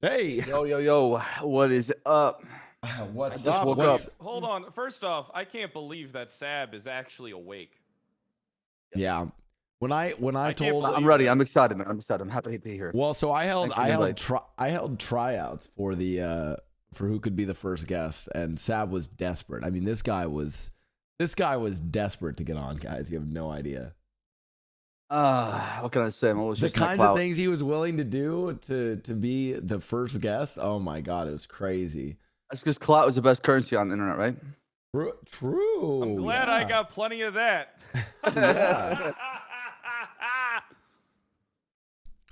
Hey, Yo, what is up? what's I just up? woke What's... up. Hold on. First off, I can't believe that SSaab is actually awake. Yeah, when I I can't told, believe I'm ready. that. I'm excited, man. I'm excited. I'm happy to be here. well, so Thanks for the invite. I held tryouts for the for who could be the first guest, and Sab was desperate. I mean, this guy was desperate to get on, guys. You have no idea What can I say? I'm always the just my kinds of clout. things he was willing to do to be the first guest. Oh my god, it was crazy. That's because clout is the best currency on the internet, right? True. I'm glad I yeah. got plenty of that. Yeah.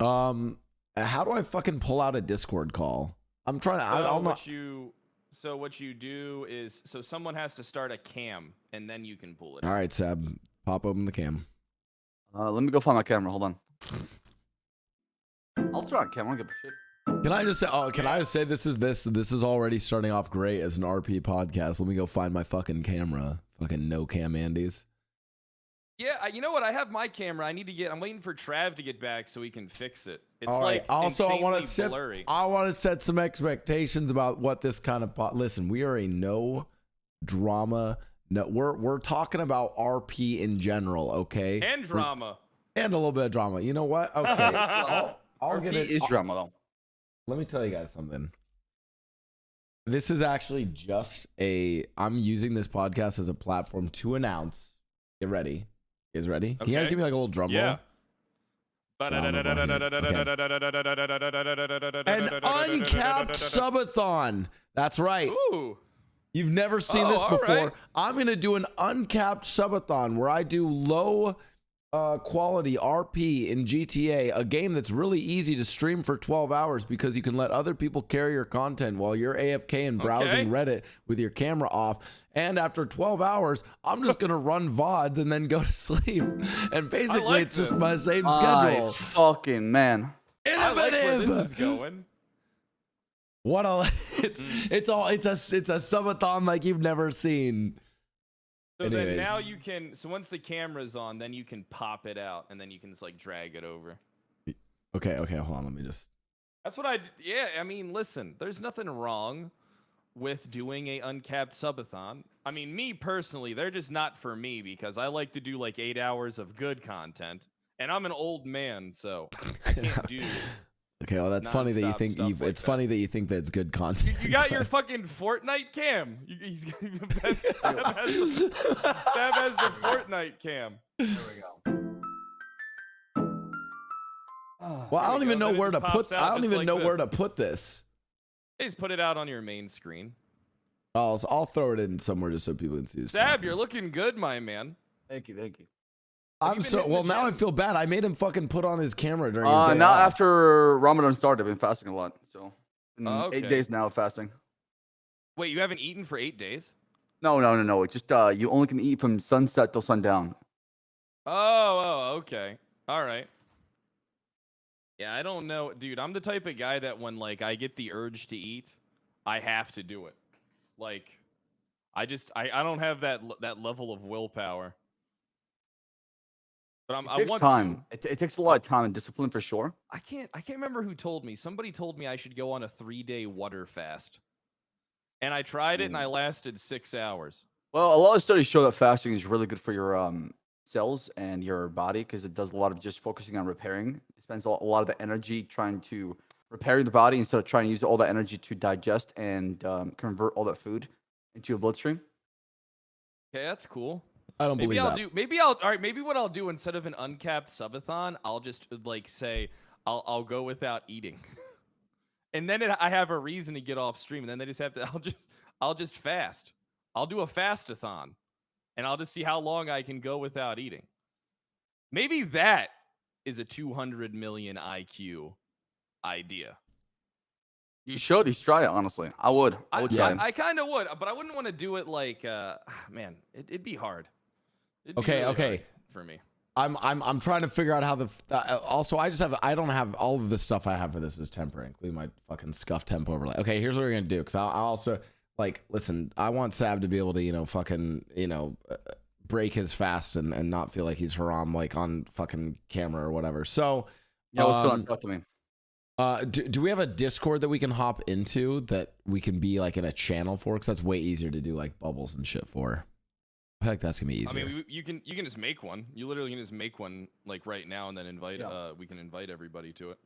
How do I fucking pull out a Discord call? I'm trying to. I don't know. So what you do is, someone has to start a cam, and then you can pull it. All right, Seb, pop open the cam. Let me go find my camera. Hold on. I'll turn on camera. I don't give a shit. Can I just say? Oh, can I just say this is already starting off great as an RP podcast. Let me go find my fucking camera. Fucking no cam Andes. Yeah, you know what? I have my camera. I'm waiting for Trav to get back so he can fix it. It's All right. like Also, I want insanely to blurry. set some expectations about what this kind of listen. We are a no drama. No, we're talking about RP in general, okay? And drama. And a little bit of drama. You know what? Okay. I'll get it. Is drama though. Let me tell you guys something. This is actually just I'm using this podcast as a platform to announce. Get ready. You guys ready? Can you guys give me like a little drum roll? Yeah. An uncapped subathon. That's right. Ooh. You've never seen this all before. right. I'm going to do an uncapped subathon where I do low quality RP in GTA, a game that's really easy to stream for 12 hours because you can let other people carry your content while you're AFK and browsing Reddit with your camera off. And after 12 hours, I'm just going to run VODs and then go to sleep. And basically, it's just my same schedule. Fucking man. I like where Innovative. this is going. What a it's a subathon like you've never seen. So then Anyways. now you can. So once the camera's on, then you can pop it out, and then you can just like drag it over. Okay, hold on. Let me just. That's what yeah, I mean, listen, there's nothing wrong with doing a uncapped subathon. I mean, me personally, they're just not for me because I like to do like 8 hours of good content, and I'm an old man, so I can't do. Okay, well, that's funny that you think it's funny that you think that's good content. You got your fucking Fortnite cam. Sab has the Fortnite cam. There we go. Well, I don't even know where to put. I don't even know where to this. put this. Just put it out on your main screen. I'll throw it in somewhere just so people can see this. Sab, you're looking good, my man. Thank you. I'm been so hitting well the now. I gym? feel bad. I made him fucking put on his camera during his day Now off. after Ramadan started, I've been fasting a lot. So Okay. 8 days now of fasting. Wait, you haven't eaten for 8 days? No. It's just you only can eat from sunset till sundown. Oh, okay. All right. Yeah, I don't know, dude. I'm the type of guy that when like I get the urge to eat, I have to do it. Like, I don't have that level of willpower. But It takes time. It takes a lot of time and discipline for sure. I can't remember who told me. Somebody told me I should go on a 3-day water fast. And I tried it and I lasted 6 hours. Well, a lot of studies show that fasting is really good for your cells and your body because it does a lot of just focusing on repairing. It spends a lot of the energy trying to repair the body instead of trying to use all that energy to digest and convert all that food into your bloodstream. Okay, that's cool. I don't believe that. All right, maybe what I'll do instead of an uncapped subathon, I'll just like say I'll go without eating. And then I have a reason to get off stream, and then they just have to I'll just fast. I'll do a fastathon. And I'll just see how long I can go without eating. Maybe that is a 200 million IQ idea. You should. You should try it, honestly. I would try it. I kind of would, but I wouldn't want to do it like, man, it'd be hard. It'd be Okay, really okay. hard for me. I'm trying to figure out how the. Also, I don't have all of the stuff I have for this is temporary, including my fucking scuff temp overlay. Okay, here's what we're gonna do because I also like listen. I want Sab to be able to fucking break his fast and not feel like he's haram like on fucking camera or whatever. So Yeah, what's going on? Talk to me. Do we have a Discord that we can hop into that we can be like in a channel for? Because that's way easier to do like bubbles and shit for. I feel like that's gonna be easier. I mean, you can just make one. You literally can just make one like right now and then invite. We can invite everybody to it.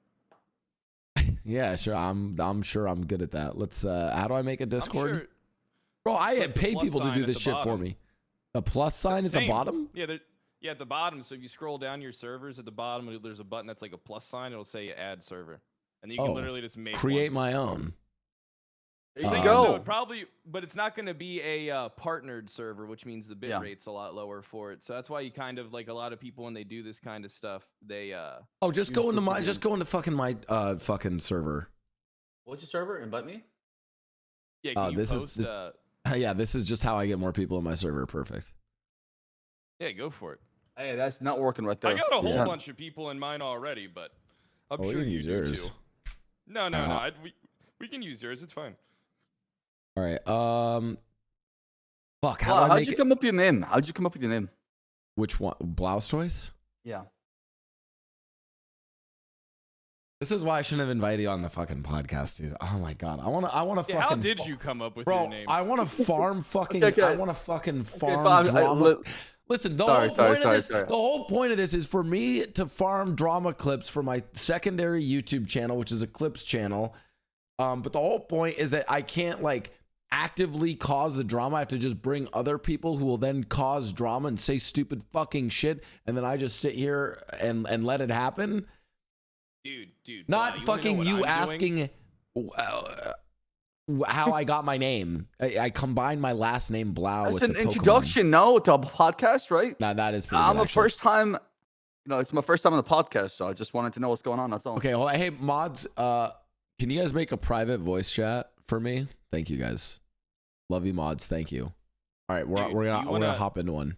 Yeah, sure. I'm sure I'm good at that. Let's. How do I make a Discord? Sure, Bro, I pay people to do this shit bottom. for me. The plus sign at the bottom? Yeah, at the bottom. So if you scroll down your servers at the bottom, there's a button that's like a plus sign. It'll say add server, and then you can literally just create my own. There you go. So probably, but it's not going to be a partnered server, which means the bit rate's a lot lower for it. So that's why you kind of like a lot of people when they do this kind of stuff, they just go into fucking my fucking server. What's your server? Invite me. Yeah, can you post? Yeah, this is just how I get more people in my server. Perfect. Yeah, go for it. Hey, that's not working right there. I got a whole bunch of people in mine already, but I'm sure you do too. No. We can use yours. It's fine. All right. Fuck. How'd you come up with your name? How'd you come up with your name? Which one? Blaustoise? Yeah. This is why I shouldn't have invited you on the fucking podcast, dude. Oh my god. I wanna fucking. How did you come up with your name? I wanna farm fucking. Okay. I wanna fucking farm drama. Listen, the whole point of this is for me to farm drama clips for my secondary YouTube channel, which is a clips channel. But the whole point is that I can't like actively cause the drama. I have to just bring other people who will then cause drama and say stupid fucking shit, and then I just sit here and let it happen. Dude. Not fucking you asking how I got my name. I combined my last name Blau with an introduction, no, to a podcast, right? Nah, that is pretty good, the first time, it's my first time on the podcast, so I just wanted to know what's going on. That's all. Okay, well, hey mods, can you guys make a private voice chat for me? Thank you guys. Love you mods. Thank you. All right, we're gonna hop into one.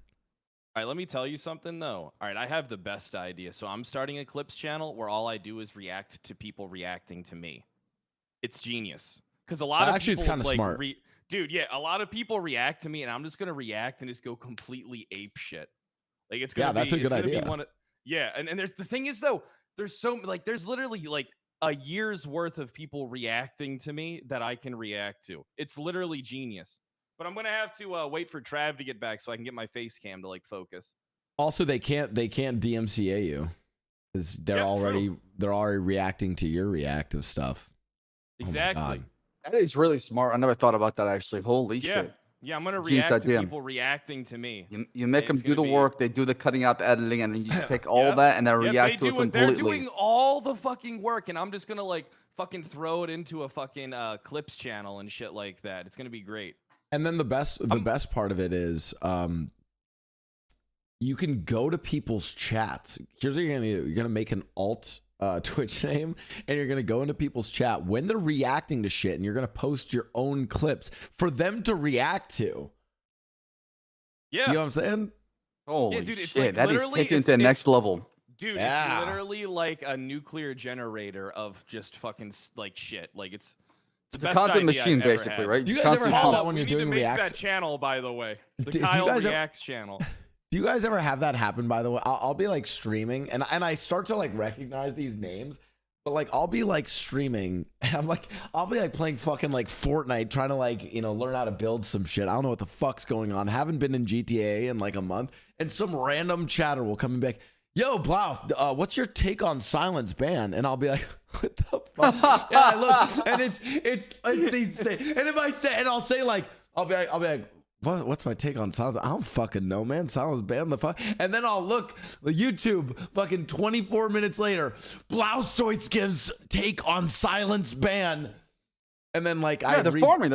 All right, let me tell you something though. All right, I have the best idea. So I'm starting a clips channel where all I do is react to people reacting to me. It's genius. Because a lot of actually people, it's kind of like, smart. Dude, yeah, a lot of people react to me, and I'm just gonna react and just go completely ape shit. Like it's gonna that's a good idea. And there's the thing is though, there's literally like a year's worth of people reacting to me that I can react to. It's literally genius. But I'm gonna have to wait for Trav to get back so I can get my face cam to like focus. Also, they can't DMCA you because they're already reacting to your reactive stuff. Exactly. That is really smart. I never thought about that actually. Holy shit. Yeah, I'm gonna react to people reacting to me. You make them do the work, they do the cutting out, the editing, and then you take all that and then react to it completely. They're doing all the fucking work, and I'm just gonna like fucking throw it into a fucking clips channel and shit like that. It's gonna be great. And then the best part of it is you can go to people's chats. Here's what you're gonna do. You're gonna make an alt Twitch name, and you're gonna go into people's chat when they're reacting to shit, and you're gonna post your own clips for them to react to. Yeah, you know what I'm saying? Holy shit, that is taken to the next level. Dude, it's literally like a nuclear generator of just fucking like shit. Like it's a content machine, basically, right? Do you guys ever have that when you're doing reacts? That channel, by the way, the Kyle Reacts channel. Do you guys ever have that happen, by the way? I'll be like streaming and I start to like recognize these names, but like I'll be like streaming and I'll be like playing fucking like Fortnite, trying to like, learn how to build some shit. I don't know what the fuck's going on. Haven't been in GTA in like a month, and some random chatter will come back. Yo, Blau, what's your take on Silence Ban? And I'll be like, what the fuck? Yeah, look, and it's they say, and if I say, and I'll say like, I'll be like, what's my take on Silence? I don't fucking know, man. Silence Ban the fuck. And then I'll look the YouTube fucking 24 minutes later. Blaustoise gives take on Silence Ban. And then like they're forming.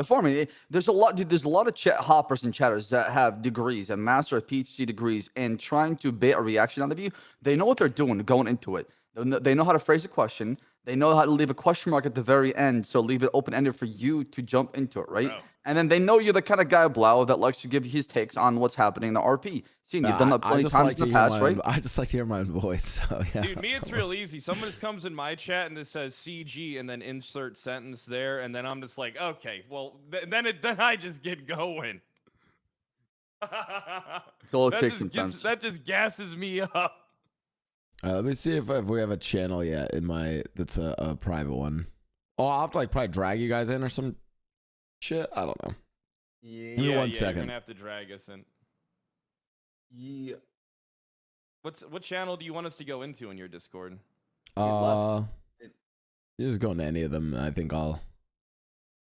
There's a lot of chat hoppers and chatters that have degrees and master of PhD degrees, and trying to bait a reaction out of you. They know what they're doing going into it. They know how to phrase a question. They know how to leave a question mark at the very end, so leave it open-ended for you to jump into it, right? Bro. And then they know you're the kind of guy, Blau, that likes to give his takes on what's happening in the RP. You've done that plenty of times in the past, right? I just like to hear my own voice. So, yeah. Dude, me, it's real easy. Someone just comes in my chat and this says CG and then insert sentence there, and then I'm just like, okay, well, then I just get going. It's all it takes sometimes. That just gasses me up. Let me see if we have a channel yet in my that's a private one. Oh, I'll have to like probably drag you guys in or some shit. I don't know. Yeah. Give me one You're second. gonna have to drag us in. Yeah. What channel do you want us to go into in your Discord? You just go into any of them. I think I'll.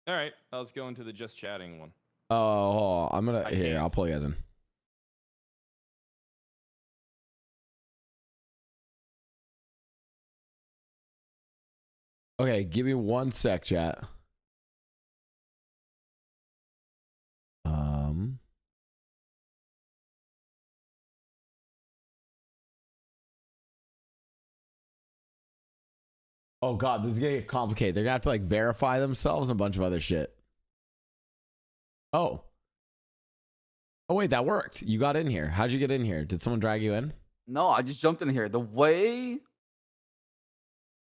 All right, let's go into the just chatting one. Oh, I'm gonna here. I'll pull you guys in. Okay, give me one sec, chat. Oh god, this is gonna get complicated. They're gonna have to like verify themselves and a bunch of other shit. Oh. Oh wait, that worked. You got in here. How'd you get in here? Did someone drag you in? No, I just jumped in here. The way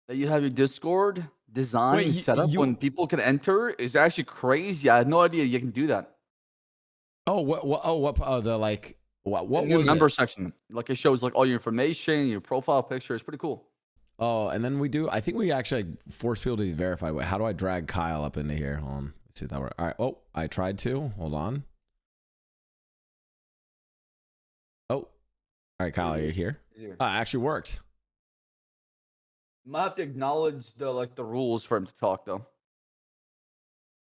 that you have your Discord designed and set up when people can enter is actually crazy. I had no idea you can do that. Oh, the like what was your member it? section? Like it shows like all your information, your profile picture. It's pretty cool. Oh, and then I think we actually force people to be verified. Wait, how do I drag Kyle up into here? Hold on. Let's see if that works. All right. Oh, I tried to. Hold on. Oh. All right, Kyle, are you here? It actually worked. Might have to acknowledge the rules for him to talk though.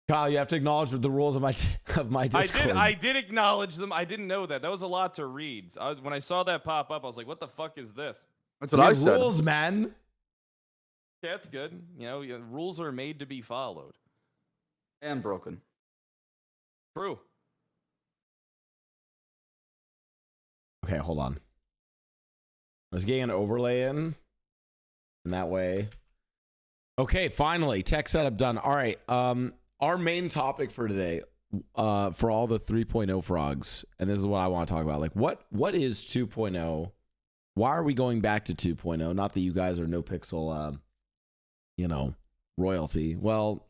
Kyle, you have to acknowledge the rules of my Discord. I did acknowledge them. I didn't know that. That was a lot to read. When I saw that pop up, I was like, "What the fuck is this?" That's what I said. Rules, man. Yeah, that's good. You know, rules are made to be followed. And broken. True. Okay, hold on. Let's get an overlay in. And that way. Okay, finally, tech setup done. All right. Our main topic for today, for all the 3.0 frogs, and this is what I want to talk about. Like, what is 2.0? Why are we going back to 2.0? Not that you guys are no pixel royalty. Well,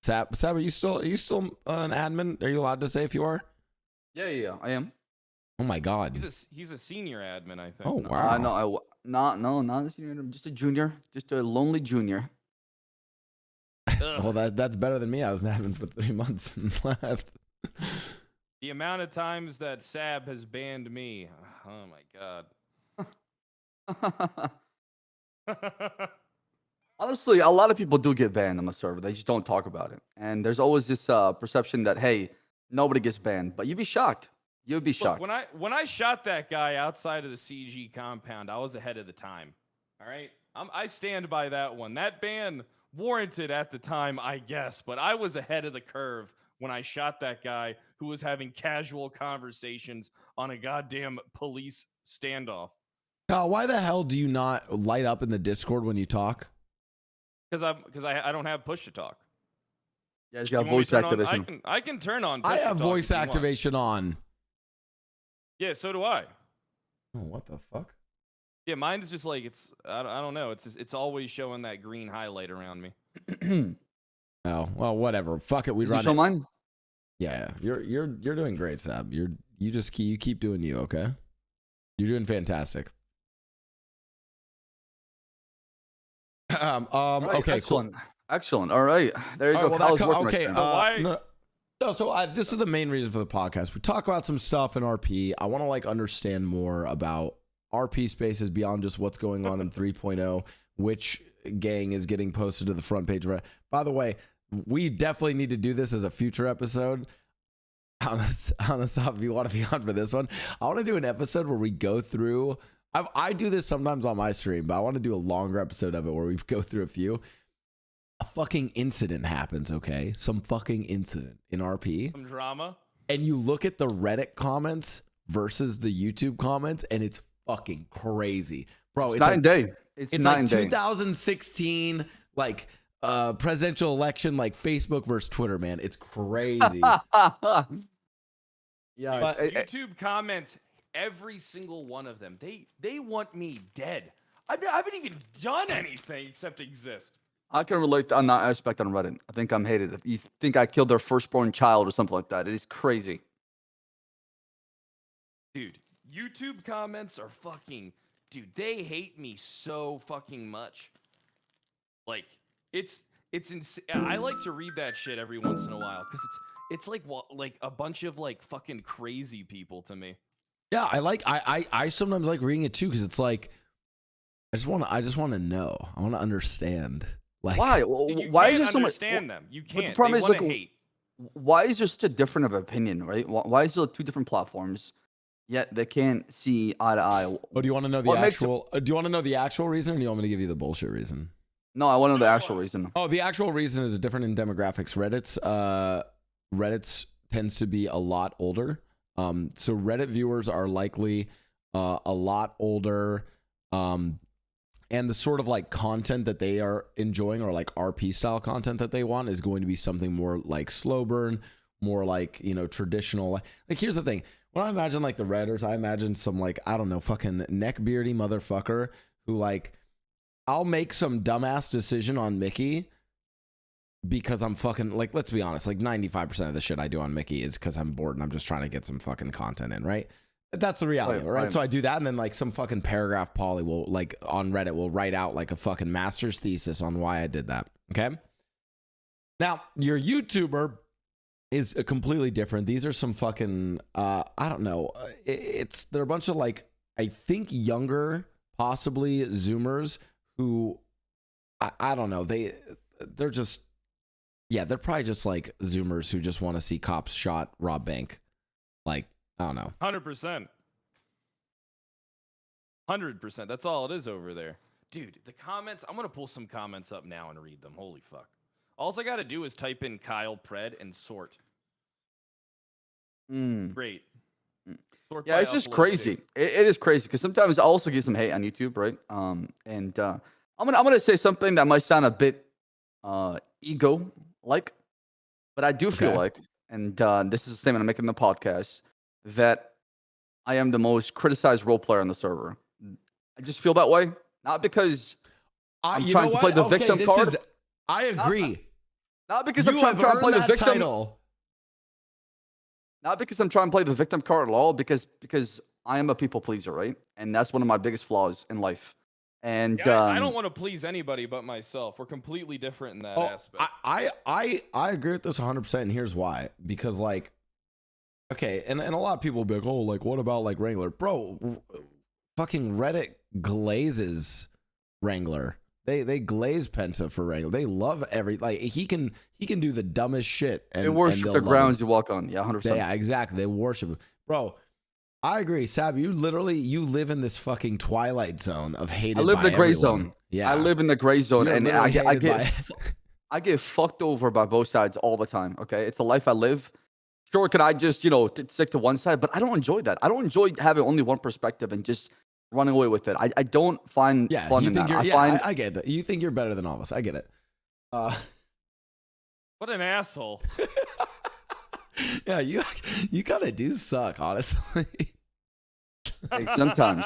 SSaab, are you still an admin? Are you allowed to say if you are? Yeah, I am. Oh my god. He's a senior admin, I think. Oh wow. No, not a senior. I'm just a junior, just a lonely junior. Well, that's better than me. I was an admin for 3 months and left. The amount of times that SSaab has banned me. Oh my god. Honestly, a lot of people do get banned on the server. They just don't talk about it. And there's always this perception that, hey, nobody gets banned. But you'd be shocked. You'd be shocked. Look, when I shot that guy outside of the CG compound, I was ahead of the time. All right? I stand by that one. That ban warranted at the time, I guess. But I was ahead of the curve when I shot that guy who was having casual conversations on a goddamn police standoff. Kyle, why the hell do you not light up in the Discord when you talk? Because I don't have push to talk. Yeah, you got voice activation. I can turn on push I have to talk voice activation on. Yeah, so do I. Oh, what the fuck? Yeah, mine's just like I don't know. It's always showing that green highlight around me. Oh, well, whatever. Fuck it, we Does run it show mine? Yeah, you're doing great, SSaab. You keep doing you, okay? You're doing fantastic. Right, okay, excellent. Cool. Excellent. All right. There you go. Well, okay. Why? This is the main reason for the podcast. We talk about some stuff in RP. I want to understand more about RP spaces beyond just what's going on in 3.0, which gang is getting posted to the front page. By the way, we definitely need to do this as a future episode. On the top, if you want to be on for this one, I want to do an episode where we go through. I do this sometimes on my stream, but I want to do a longer episode of it where we go through a few. A fucking incident happens, okay? Some fucking incident in RP. Some drama. And you look at the Reddit comments versus the YouTube comments, and it's fucking crazy. Bro, it's night and day. It's like 2016, presidential election, Facebook versus Twitter, man. It's crazy. Yeah, but YouTube comments, every single one of them, they want me dead. I haven't even done anything except exist. I can relate on that aspect on Reddit. I think I'm hated. If you think I killed their firstborn child or something like that, it is crazy. Dude, YouTube comments are fucking dude, they hate me so fucking much. Like, it's insane. I like to read that shit every once in a while because it's like like a bunch of like fucking crazy people to me. Yeah, I sometimes like reading it too because it's like I just want to know. I want to understand. Like Why? Why is there so much? Understand them? You But can't. the problem They is, wanna like, hate. why is there such a different of opinion, right? Why is there two different platforms, yet they can't see eye to eye? Oh, do you want to know the What makes actual? Do you want to know the actual reason, or do you want me to give you the bullshit reason? No, I want to know the actual reason. Oh, the actual reason is different in demographics. Reddit's tends to be a lot older. So Reddit viewers are likely a lot older. And the sort of like content that they are enjoying, or like RP style content that they want, is going to be something more like slow burn, more like, you know, traditional. Like here's the thing. When I imagine like the Redditors, I imagine some like, I don't know, fucking neckbeardy motherfucker who like, I'll make some dumbass decision on Mickey because I'm fucking, like, let's be honest, like 95% of the shit I do on Mickey is because I'm bored and I'm just trying to get some fucking content in, right? That's the reality, right? So I do that, and then like some fucking paragraph Polly will, like, on Reddit will write out like a fucking master's thesis on why I did that. Okay. Now your YouTuber is completely different. These are some fucking I don't know. They're a bunch of like, I think younger, possibly Zoomers who I don't know. They're just, yeah, they're probably just like Zoomers who just want to see cops shot, rob bank. Like, I don't know. 100%. 100%. That's all it is over there. Dude, the comments, I'm going to pull some comments up now and read them. Holy fuck. All I got to do is type in Kyle Pred and sort. Great. Sort yeah, it's just crazy. It is crazy because sometimes I also get some hate on YouTube, right? I'm gonna say something that might sound a bit ego like, but I do feel like, and this is a statement I'm making in the podcast, that I am the most criticized role player on the server. I just feel that way, not because I'm trying to play the victim card. I agree. Not because I'm trying to play the victim title. Not because I'm trying to play the victim card at all, because I am a people pleaser, right? And that's one of my biggest flaws in life. And yeah, I don't want to please anybody but myself. We're completely different in that aspect. I agree with this 100%, and here's why. Because like, okay, and a lot of people will be like, oh, like what about like Wrangler? Bro, fucking Reddit glazes Wrangler. They glaze Penta for Wrangler. They love like he can do the dumbest shit and they worship the grounds you walk on. Yeah, 100%. Yeah, exactly. They worship him. Bro, I agree. Sab, you live in this fucking twilight zone of hated. I live in the gray everyone. zone. Yeah, I live in the gray zone, and I get fucked over by both sides all the time. Okay, it's a life I live. Sure, could I just stick to one side? But I don't enjoy that. I don't enjoy having only one perspective and just running away with it. I don't find fun in that. I get that. You think you're better than all of us. I get it. What an asshole. Yeah, you kind of do suck, honestly. Hey, sometimes.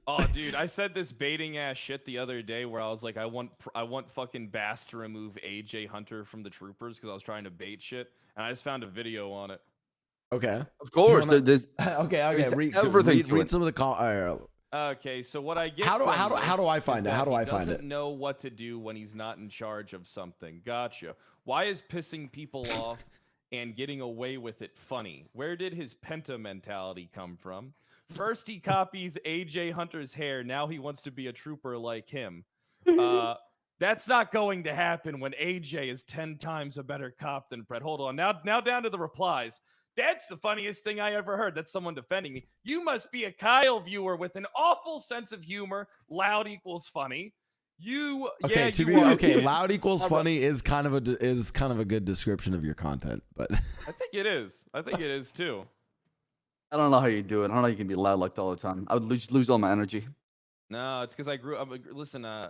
Oh, dude, I said this baiting ass shit the other day where I was like, I want fucking Bass to remove AJ Hunter from the troopers because I was trying to bait shit, and I just found a video on it. Okay. Of course. There's everything. Read some of the Okay, so what I get. How do I find it? How do I find it? Doesn't know what to do when he's not in charge of something. Gotcha. Why is pissing people off and getting away with it funny? Where did his Penta mentality come from? First he copies AJ Hunter's hair. Now he wants to be a trooper like him. That's not going to happen when AJ is 10 times a better cop than Pred. Hold on. Now down to the replies. That's the funniest thing I ever heard. That's someone defending me. You must be a Kyle viewer with an awful sense of humor. Loud equals funny. Loud equals funny is kind of a good description of your content, but I think it is. I think it is too. I don't know how you do it. I don't know how you can be loud like that all the time. I would lose all my energy. No, it's because I grew up. Listen, my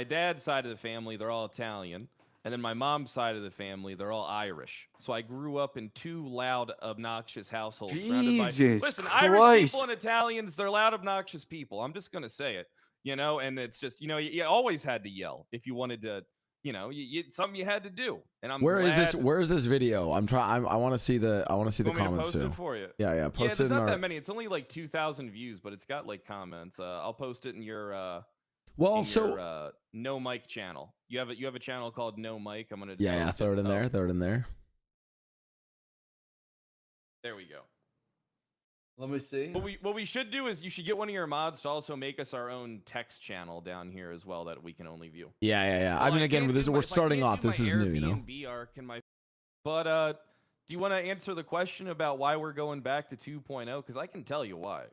dad's side of the family, they're all Italian. And then my mom's side of the family, they're all Irish. So I grew up in two loud, obnoxious households. Listen, Irish people and Italians, they're loud, obnoxious people. I'm just going to say it, and it's just, you always had to yell if you wanted to, you know, something you had to do. And I'm Where is glad. this? Where is this video? I'm trying. I want to see the. I want to see the Want me to comments post too. it for you? Yeah, Yeah, post there's it in not our. that many. It's only like 2,000 views, but it's got like comments. I'll post it in your Well, in so your, No Mic channel. You have a channel called No Mic. I'm gonna yeah, post throw it in Oh, there. Throw it in there. There we go. Let me see. What we should do is you should get one of your mods to also make us our own text channel down here as well that we can only view. Yeah. I Well, mean, again, can't this do we're my- if I starting can't off. do This my is new, you know. Airbnb arc and my. But do you want to answer the question about why we're going back to 2.0? Because I can tell you why.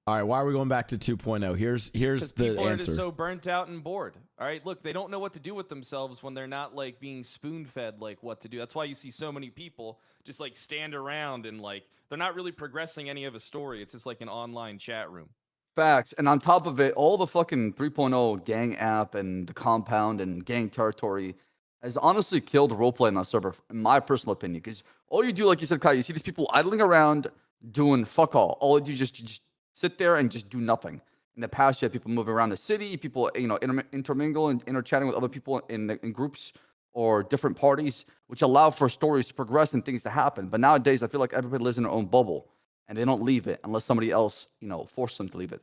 All right, why are we going back to 2.0? Here's the People are answer. just so burnt out and bored. All right, look, they don't know what to do with themselves when they're not like being spoon-fed like what to do. That's why you see so many people just like stand around and like they're not really progressing any of a story. It's just like an online chat room. Facts. And on top of it, all the fucking 3.0 gang app and the compound and gang territory has honestly killed roleplay on our server, in my personal opinion. Because all you do, like you said, Kai, you see these people idling around doing fuck all. All you do is just sit there and just do nothing. In the past, you had people moving around the city, people, you know, intermingle and interchatting with other people in groups or different parties, which allow for stories to progress and things to happen. But nowadays, I feel like everybody lives in their own bubble and they don't leave it unless somebody else, you know, forces them to leave it.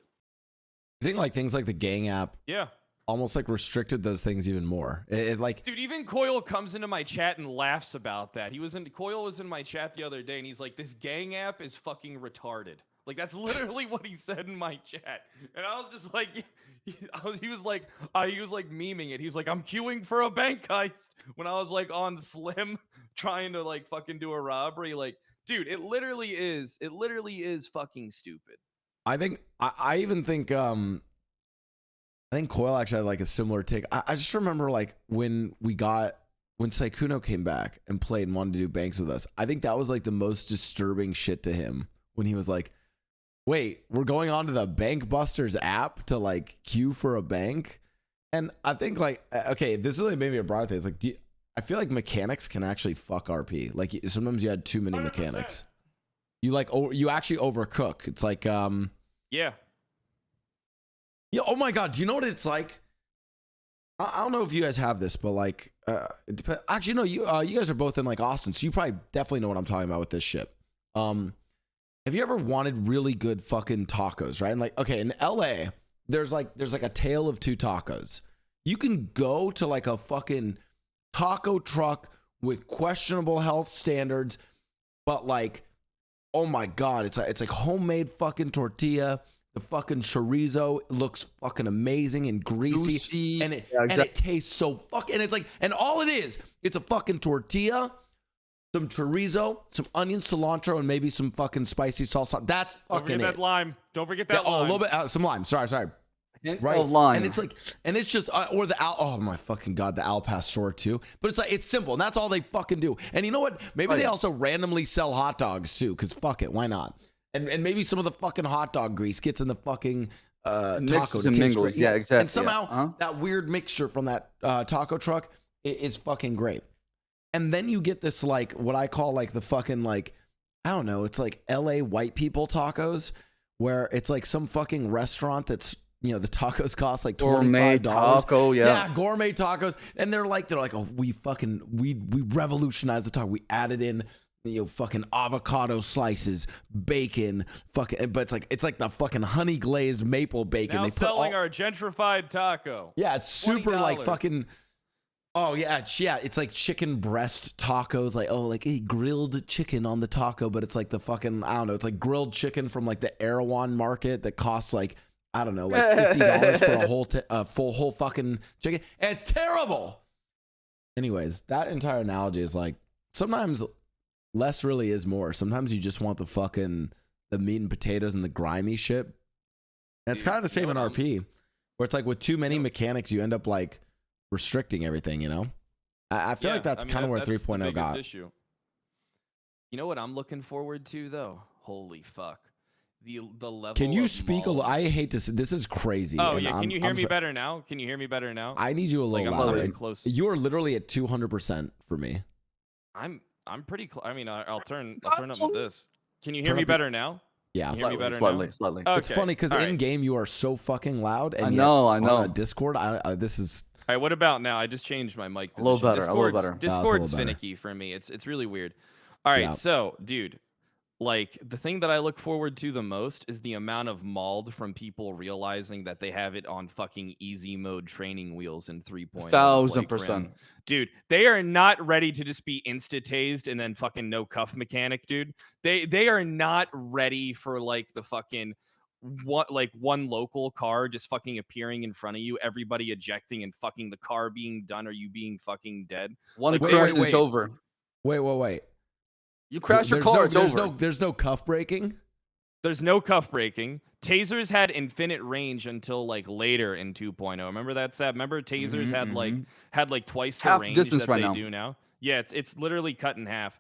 I think like things like the gang app Yeah. almost like restricted those things even more. It like, Dude, even Coyle comes into my chat and laughs about that. Coyle was in my chat the other day and he's like, this gang app is fucking retarded. Like, that's literally what he said in my chat. And I was just like, he was like memeing it. He's like, I'm queuing for a bank heist when I was like on Slim trying to like fucking do a robbery. Like, dude, it literally is fucking stupid. I think, I even think, I think Coyle actually had like a similar take. I just remember like when Saikuno came back and played and wanted to do banks with us, I think that was like the most disturbing shit to him when he was like, wait, we're going on to the Bank Busters app to like queue for a bank. And I think like, okay, this is like maybe a broad thing. It's like, I feel like mechanics can actually fuck RP. Like sometimes you had too many 100%. mechanics. You like, you actually overcook. It's like, Yeah. yeah. Oh my God. Do you know what it's like? I don't know if you guys have this, but like, it depends. Actually, no, you guys are both in like Austin. So you probably definitely know what I'm talking about with this shit. Have you ever wanted really good fucking tacos, right? And like, okay, in LA, there's like a tale of two tacos. You can go to like a fucking taco truck with questionable health standards, but like, oh my God, it's like homemade fucking tortilla. The fucking chorizo looks fucking amazing and greasy. Juicy. And it Yeah, and it tastes so fucking, and it's like, and all it is, it's a fucking tortilla, some chorizo, some onion, cilantro, and maybe some fucking spicy salsa. That's Don't fucking forget it. that lime. Don't forget that Yeah, lime. a little bit, some lime. Sorry. Hint Right. of lime. And it's like, and it's just, or the oh my fucking God, the Al Pastor too. But it's like, it's simple. And that's all they fucking do. And you know what? Maybe they also randomly sell hot dogs too. Cause fuck it. Why not? And maybe some of the fucking hot dog grease gets in the fucking taco. Mixes and mingles. Yeah, exactly. And somehow that weird mixture from that taco truck is fucking great. And then you get this like what I call like the fucking like, I don't know, it's like LA white people tacos where it's like some fucking restaurant that's, you know, the tacos cost like $25. Gourmet taco, yeah. Gourmet tacos. And they're like, oh, we revolutionized the taco. We added in, you know, fucking avocado slices, bacon, fucking, but it's like the fucking honey glazed maple bacon. Now They put selling our gentrified taco. yeah, it's super like $20. fucking. Oh yeah, it's like chicken breast tacos, like like a grilled chicken on the taco, but it's like the fucking, I don't know, it's like grilled chicken from like the Erewhon market that costs like, I don't know, like $50 for a whole fucking chicken. And it's terrible. Anyways, that entire analogy is like sometimes less really is more. Sometimes you just want the meat and potatoes and the grimy shit. And it's kind of the same in RP, where it's like with too many mechanics, you end up like restricting everything, you know? I feel like that's kind of where 3.0 got. Issue. You know what I'm looking forward to though? Holy fuck. The level. Can you of speak malls. I hate to say this is crazy. Oh yeah, can you hear me better now? Can you hear me better now? I need you a little like, I'm not louder. as close. You are literally at 200% for me. I'm pretty close. I mean, I'll turn up with this. Can you hear me better now? Yeah, Can you hear me better slightly. now? It's funny because in game you are so fucking loud, and I know. on Discord, this is All right, what about now? I just changed my mic A little position. better, a little better. Discord's better. finicky for me. It's really weird. All right, Yeah. so dude, like the thing that I look forward to the most is the amount of mauled from people realizing that they have it on fucking easy mode training wheels in 3.0. 1000%. Dude, they are not ready to just be insta-tased and then fucking no cuff mechanic, dude. They are not ready for like the fucking one local car just fucking appearing in front of you, everybody ejecting and fucking the car being done or you being fucking dead. One Like, crash wait. is over. Wait. You crash your car, it's over. There's no cuff breaking. There's no cuff breaking. Tasers had infinite range until like later in 2.0. Remember that, Sab? Remember tasers had like twice the Half the range distance that right they now. do now. Yeah, it's literally cut in half.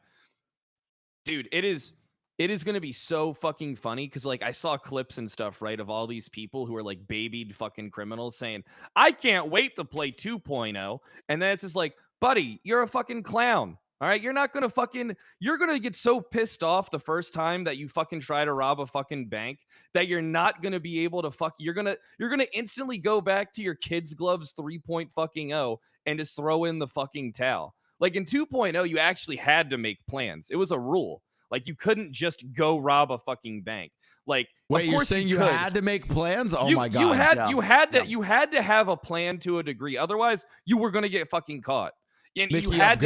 Dude, it is going to be so fucking funny because like I saw clips and stuff, right, of all these people who are like babied fucking criminals saying, I can't wait to play 2.0. And then it's just like, buddy, you're a fucking clown. All right, you're gonna get so pissed off the first time that you fucking try to rob a fucking bank that you're not gonna be able to you're gonna instantly go back to your kids' gloves 3.0 and just throw in the fucking towel. Like in 2.0, you actually had to make plans. It was a rule. Like you couldn't just go rob a fucking bank. Like, Wait, of you're course saying you had to make plans? Oh my god! You had to have a plan to a degree. Otherwise, you were gonna get fucking caught. And Mickey, you had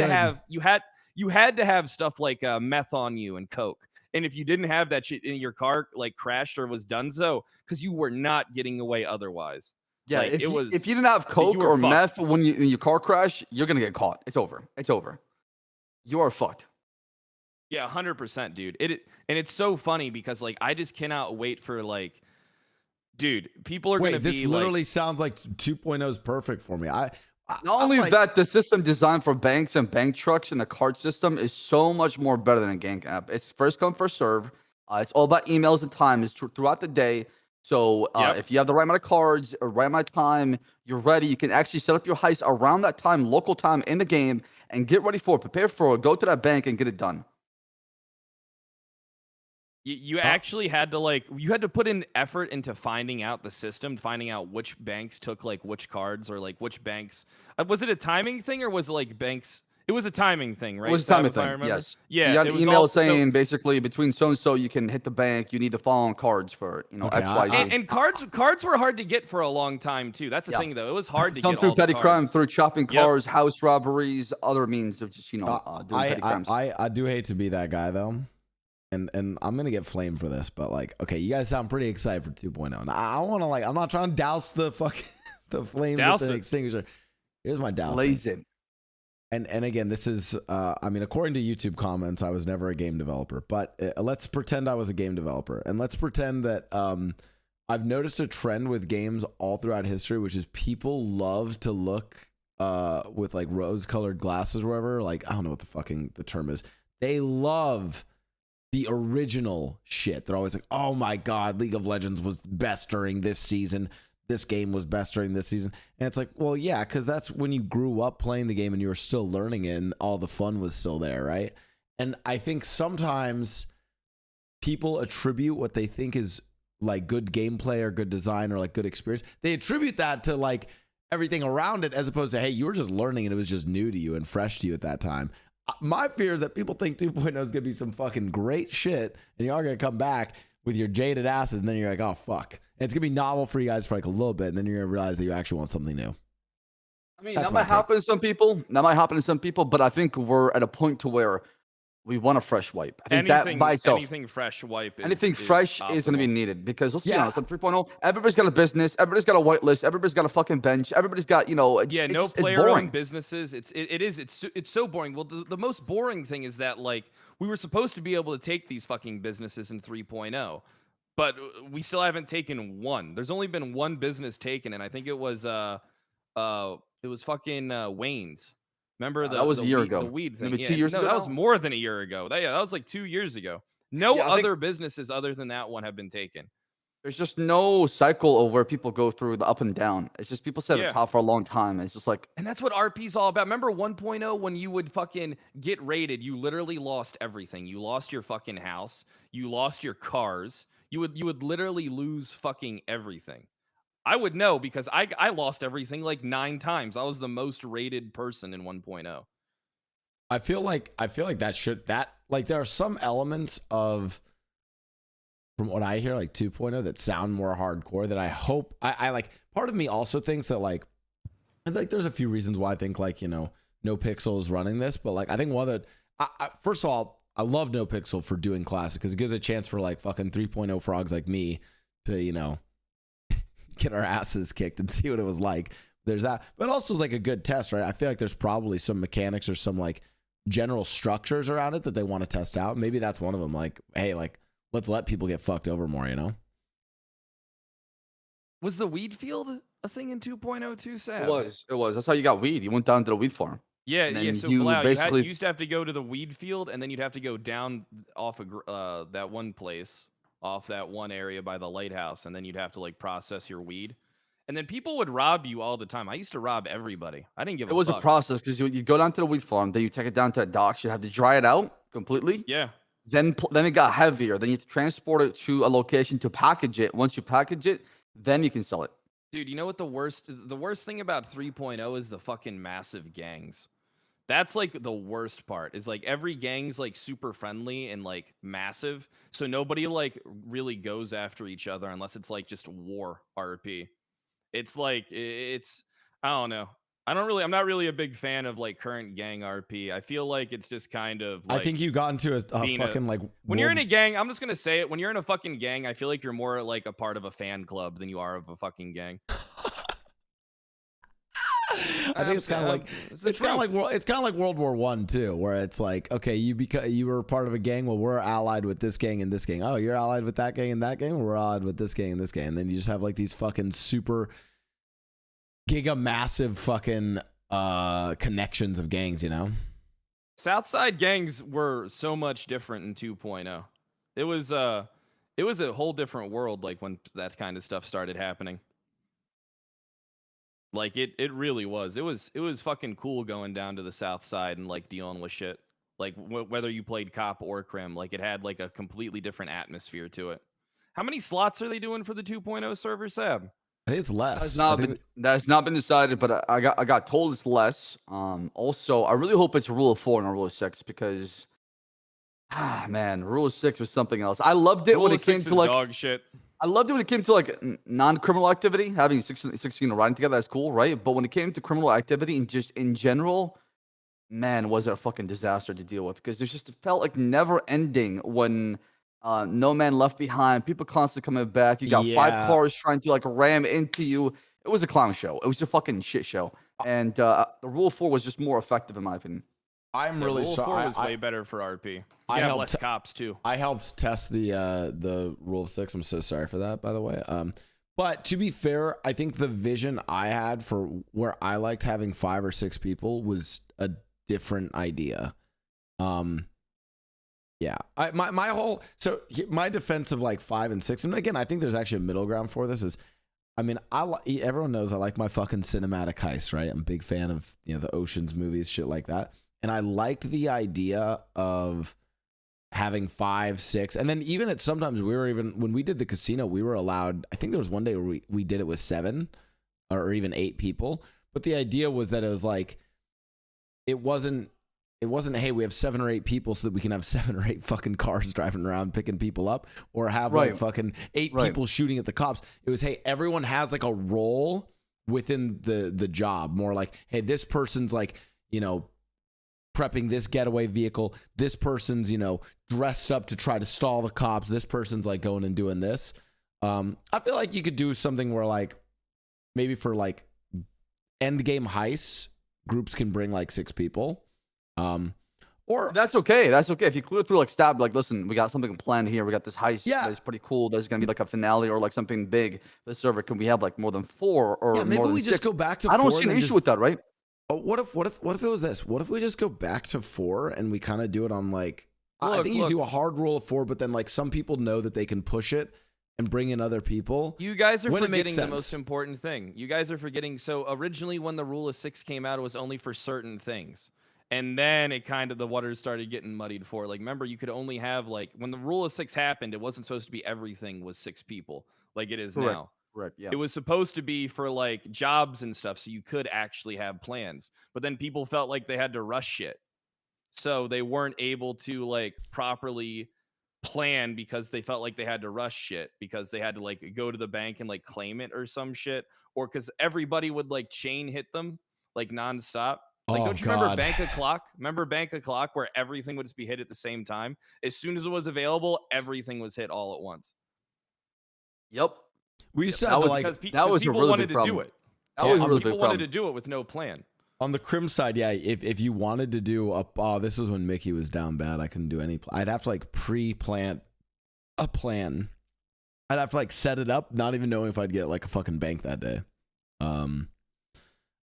to have stuff like meth on you and coke. And if you didn't have that shit in your car, like crashed or was done so, because you were not getting away otherwise. Yeah, like, if you was didn't have coke or fucked. meth when your car crash, you're gonna get caught. It's over. It's over. You are fucked. Yeah, 100%, dude. And it's so funny because like I just cannot wait for like, dude, people are gonna be this literally sounds like 2.0 is perfect for me. Not only that, the system designed for banks and bank trucks and the card system is so much more better than a gank app. It's first come, first serve. It's all about emails and time. It's throughout the day. So if you have the right amount of cards or right amount of time, you're ready. You can actually set up your heist around that time, local time in the game, and get ready for it. Prepare for it. Go to that bank and get it done. You actually had to put in effort into finding out the system, finding out which banks took like which cards or like which banks. Was it a timing thing or was it like banks? It was a timing thing, right? It was a timing thing, yes. Yeah. You got an email saying basically between so and so you can hit the bank. You need the following cards for X, Y, Z. And cards were hard to get for a long time too. That's the thing though. It was hard to get through all petty the crime, cards. through chopping cars, house robberies, other means of just doing petty crimes. I do hate to be that guy though. And I'm gonna get flamed for this, but like, okay, you guys sound pretty excited for 2.0. And I want to I'm not trying to douse the fucking the flames with the extinguisher. Here's my douse. Blazing. And again, this is I mean, according to YouTube comments, I was never a game developer, but let's pretend I was a game developer, and let's pretend that I've noticed a trend with games all throughout history, which is people love to look with like rose-colored glasses or whatever. Like I don't know what the term is. They love the original shit. They're always like, oh my god, League of Legends was best during this season. This game was best during this season. And it's like, well, yeah, because that's when you grew up playing the game and you were still learning it and all the fun was still there, right? And I think sometimes people attribute what they think is like good gameplay or good design or like good experience. They attribute that to like everything around it as opposed to, hey, you were just learning and it was just new to you and fresh to you at that time. My fear is that people think 2.0 is going to be some fucking great shit and you're going to come back with your jaded asses and then you're like, oh, fuck. And it's going to be novel for you guys for like a little bit and then you're going to realize that you actually want something new. I mean, that might happen to some people. But I think we're at a point to where we want a fresh wipe. I think that by itself. Anything fresh wipe Anything fresh is going to be needed because let's be honest, on 3.0, everybody's got a business, everybody's got a whitelist, everybody's got a fucking bench, everybody's got, no player-owned businesses. It's so boring. Well, the most boring thing is that like we were supposed to be able to take these fucking businesses in 3.0, but we still haven't taken one. There's only been one business taken, and I think it was fucking Wayne's. Remember that was a year ago. The weed thing. Maybe 2 years ago. That was more than a year ago. That was like 2 years ago. No other businesses other than that one have been taken. There's just no cycle of where people go through the up and down. It's just people sit at the top for a long time. It's just like, and that's what RP's all about. Remember 1.0 when you would fucking get raided, you literally lost everything. You lost your fucking house. You lost your cars. You would literally lose fucking everything. I would know because I lost everything like 9 times. I was the most rated person in 1.0. I feel like there are some elements of, from what I hear, like 2.0 that sound more hardcore that I hope I like. Part of me also thinks that like there's a few reasons why I think like, you know, No Pixel is running this, but like I think one of the first of all, I love No Pixel for doing classic because it gives a chance for like fucking 3.0 frogs like me to, you know, get our asses kicked and see what it was like. There's that, but also is like a good test, right? I feel like there's probably some mechanics or some like general structures around it that they want to test out. Maybe that's one of them. Like, hey, like let's let people get fucked over more, you know? Was the weed field a thing in 2.0 too, Sam? It was. That's how you got weed. You went down to the weed farm. Yeah, And yeah. then So you Blau, basically- you used to have to go to the weed field, and then you'd have to go down off of that one place, off that one area by the lighthouse, and then you'd have to like process your weed. And then people would rob you all the time. I used to rob everybody. I didn't give a fuck. It was a process because you go down to the weed farm, then you take it down to the docks. You have to dry it out completely. Yeah. Then it got heavier. Then you have to transport it to a location to package it. Once you package it, then you can sell it. Dude, you know what the worst thing about 3.0 is the fucking massive gangs. That's like the worst part. Is like every gang's like super friendly and like massive, so nobody like really goes after each other unless it's like just war RP. It's like it's I don't know. I'm not really a big fan of like current gang RP. I feel like it's just kind of like, I think you got into a fucking like when you're in a gang, I'm just gonna say it. When you're in a fucking gang, I feel like you're more like a part of a fan club than you are of a fucking gang. I think it's kind of like it's kind of like World War I too, where it's like, okay, you were part of a gang. Well, we're allied with this gang and this gang. Oh, you're allied with that gang and that gang. Well, we're allied with this gang and this gang. And then you just have like these fucking super giga massive fucking connections of gangs, you know? Southside gangs were so much different in 2.0. It was a whole different world like when that kind of stuff started happening. Like it really was. It was fucking cool going down to the south side and like dealing with shit. Like whether you played cop or crim, like it had like a completely different atmosphere to it. How many slots are they doing for the 2.0 server, Sab? I think it's less. That has not been decided, but I got told it's less. Also, I really hope it's a rule of 4 and a rule of 6 because, man, rule of 6 was something else. I loved it when it came to like dog shit. I loved it when it came to like non-criminal activity, having 16 riding together. That's cool, right? But when it came to criminal activity and just in general, man, was it a fucking disaster to deal with? Because it felt like never ending when no man left behind. People constantly coming back. You got 5 cars trying to like ram into you. It was a clown show. It was a fucking shit show. And the rule of 4 was just more effective in my opinion. I'm really sorry. sorry. Rule 4 was way better for RP. I have helped less cops too. I helped test the rule of 6. I'm so sorry for that, by the way. But to be fair, I think the vision I had for where I liked having 5 or 6 people was a different idea. Yeah, my defense of like 5 and 6, and again, I think there's actually a middle ground for this. Is, I mean, everyone knows I like my fucking cinematic heist, right? I'm a big fan of, you know, the Ocean's movies, shit like that, and I liked the idea of having 5, 6, and then even at sometimes when we did the casino, we were allowed. I think there was one day where we did it with 7 or even 8 people, but the idea was that it was like it wasn't, hey, we have 7 or 8 people so that we can have 7 or 8 fucking cars driving around picking people up, or have like fucking 8 people shooting at the cops. It was, hey, everyone has like a role within the job. More like, hey, this person's like, you know, prepping this getaway vehicle. This person's, you know, dressed up to try to stall the cops. This person's like going and doing this. I feel like you could do something where like maybe for like end game heists, groups can bring like 6 people. Or that's okay. That's okay. If you clear through like SSaab, like, listen, we got something planned here. We got this heist. Yeah. That's pretty cool. There's gonna be like a finale or like something big. The server, can we have like more than 4 or maybe more than we 6? just go back to 4. I don't see an issue with that, right? Oh, what if it was this? What if we just go back to 4 and we kind of do it on like, I think you do a hard rule of 4, but then like some people know that they can push it and bring in other people. You guys are forgetting the sense. most important thing. You guys are forgetting. So originally when the rule of 6 came out, it was only for certain things. And then it kind of, the waters started getting muddied for, like, remember, you could only have, like, when the rule of 6 happened, it wasn't supposed to be everything was 6 people like it is now. Correct. Yeah. It was supposed to be for like jobs and stuff, so you could actually have plans. But then people felt like they had to rush shit, so they weren't able to like properly plan because they felt like they had to rush shit because they had to like go to the bank and like claim it or some shit, or because everybody would like chain hit them like nonstop. Like, Oh, don't you remember God. Bank O'Clock? Remember Bank O'Clock where everything would just be hit at the same time? As soon as it was available, everything was hit all at once. Yep. We used to That have was- like that was a people really wanted big to do problem. it. That Yeah, was a really People big wanted problem. to do it with no plan. on the crim side, yeah. If you wanted to do a, this was when Mickey was down bad. I couldn't do any. I'd have to like pre-plant a plan. I'd have to like set it up, not even knowing if I'd get like a fucking bank that day.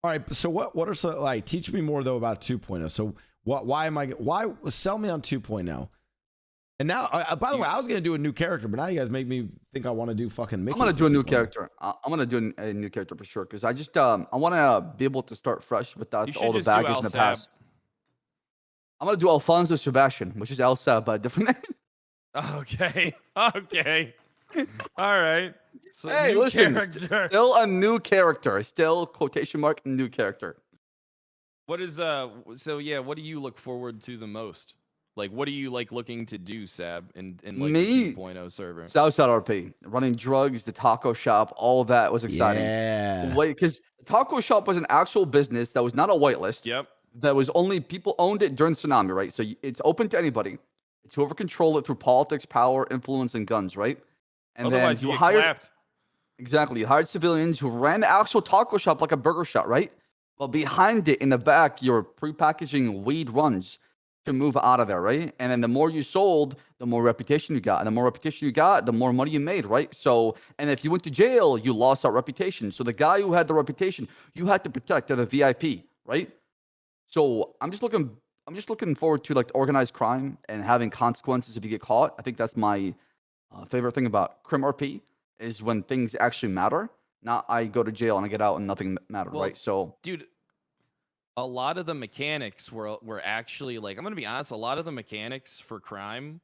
All right. So what are some like? Teach me more though about 2.0. So why sell me on 2.0? And now, by the way, I was gonna do a new character, but now you guys make me think I want to do fucking Mickey. I'm gonna for do a new 2.0. character. I'm gonna do a new character for sure because I just I want to be able to start fresh without You should all the just do baggage in the SSaab. past. I'm gonna do Alfonso Sebastian, which is SSaab, but a different name. Okay. Okay. All right. So Hey, new listen, character. still a new character, still quotation mark new character. What is so yeah, what do you look forward to the most? Like what are you like looking to do, Sab, in like Me? the 2.0 server? Southside RP, running drugs, the taco shop, all that was exciting. Yeah. Wait, because the taco shop was an actual business that was not a whitelist. Yep. That was only people owned it during tsunami, right? So it's open to anybody. It's whoever control it through politics, power, influence, and guns, right? And Otherwise then you you get hired clapped. exactly you hired civilians who ran the actual taco shop like a burger shop, right? But behind it in the back, your pre-packaging weed runs to move out of there, right? And then the more you sold, the more reputation you got. And the more reputation you got, the more money you made, right? So, and if you went to jail, you lost that reputation. So the guy who had the reputation, you had to protect. They're the VIP, right? So I'm just looking forward to like organized crime and having consequences if you get caught. I think that's my favorite thing about Crim RP is when things actually matter. Not I go to jail and I get out and nothing matters, Well, right? So dude, a lot of the mechanics were actually like, I'm gonna be honest, a lot of the mechanics for crime,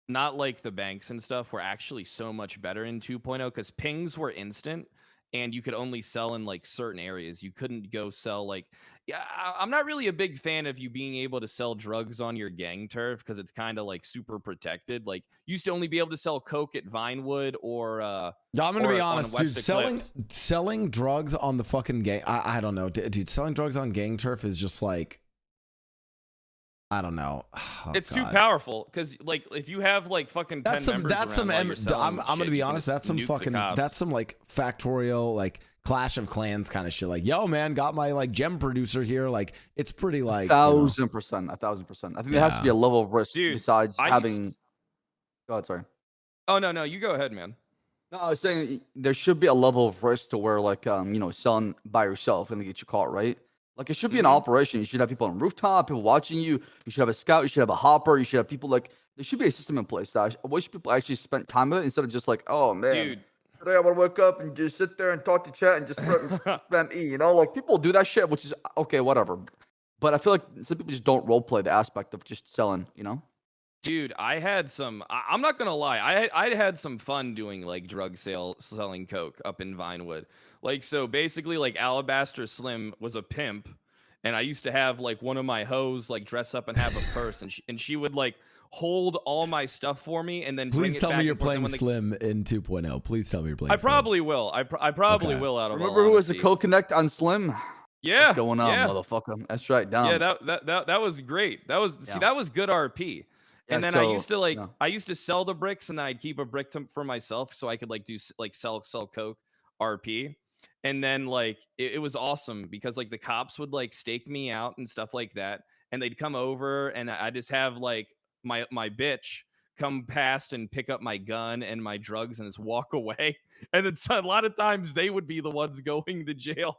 not like the banks and stuff, were actually so much better in 2.0 because pings were instant and you could only sell in like certain areas. You couldn't go sell like, yeah, I'm not really a big fan of you being able to sell drugs on your gang turf because it's kind of like super protected. Like you used to only be able to sell coke at Vinewood or No, I'm gonna or be on honest, West dude. Eclipse. Selling drugs on the fucking gang. I don't know, dude. Selling drugs on gang turf is just like, I don't know. Oh, It's too God. powerful because like if you have like fucking 10 That's some. members That's around some. while you're selling I'm gonna shit, be you can honest. just That's some nuke the fucking. cops. That's some like factorial like Clash of Clans kind of shit. Like, yo, man, got my like gem producer here. Like, it's pretty like 1,000%. 1,000%. I think there has to be Yeah. a level of risk Dude, besides I having. used- Go ahead, sorry. Oh no, you go ahead, man. No, I was saying there should be a level of risk to where, like, selling by yourself and they get you caught, right? Like, it should be an Mhm. operation. You should have people on the rooftop, people watching you. You should have a scout. You should have a hopper. You should have people like. There should be a system in place. I wish people actually spent time with it instead of just like, oh man, Dude, today I want to wake up and just sit there and talk to chat and just spam E. Like people do that shit, which is okay, whatever. But I feel like some people just don't role play the aspect of just selling. dude, I had some. I'm not gonna lie. I had some fun doing like selling coke up in Vinewood. Like so, basically, like Alabaster Slim was a pimp, and I used to have like one of my hoes like dress up and have a purse, and she would like hold all my stuff for me, and then bring Please it tell back me you're and forth, and playing when the- Slim in 2.0. Please tell me you're playing. I Slim. probably will. I probably Okay. will. Out of Remember all who was the honesty. co-connect on Slim? Yeah, What's going on, yeah. motherfucker? That's right, down. Yeah, that was great. That was Yeah. that was good RP. And Yeah, then I so, used to like yeah. I used to sell the bricks, and then I'd keep a brick for myself so I could like do like sell coke RP. And then like it was awesome because like the cops would like stake me out and stuff like that, and they'd come over, and I just have like my bitch come past and pick up my gun and my drugs and just walk away. And then so a lot of times they would be the ones going to jail.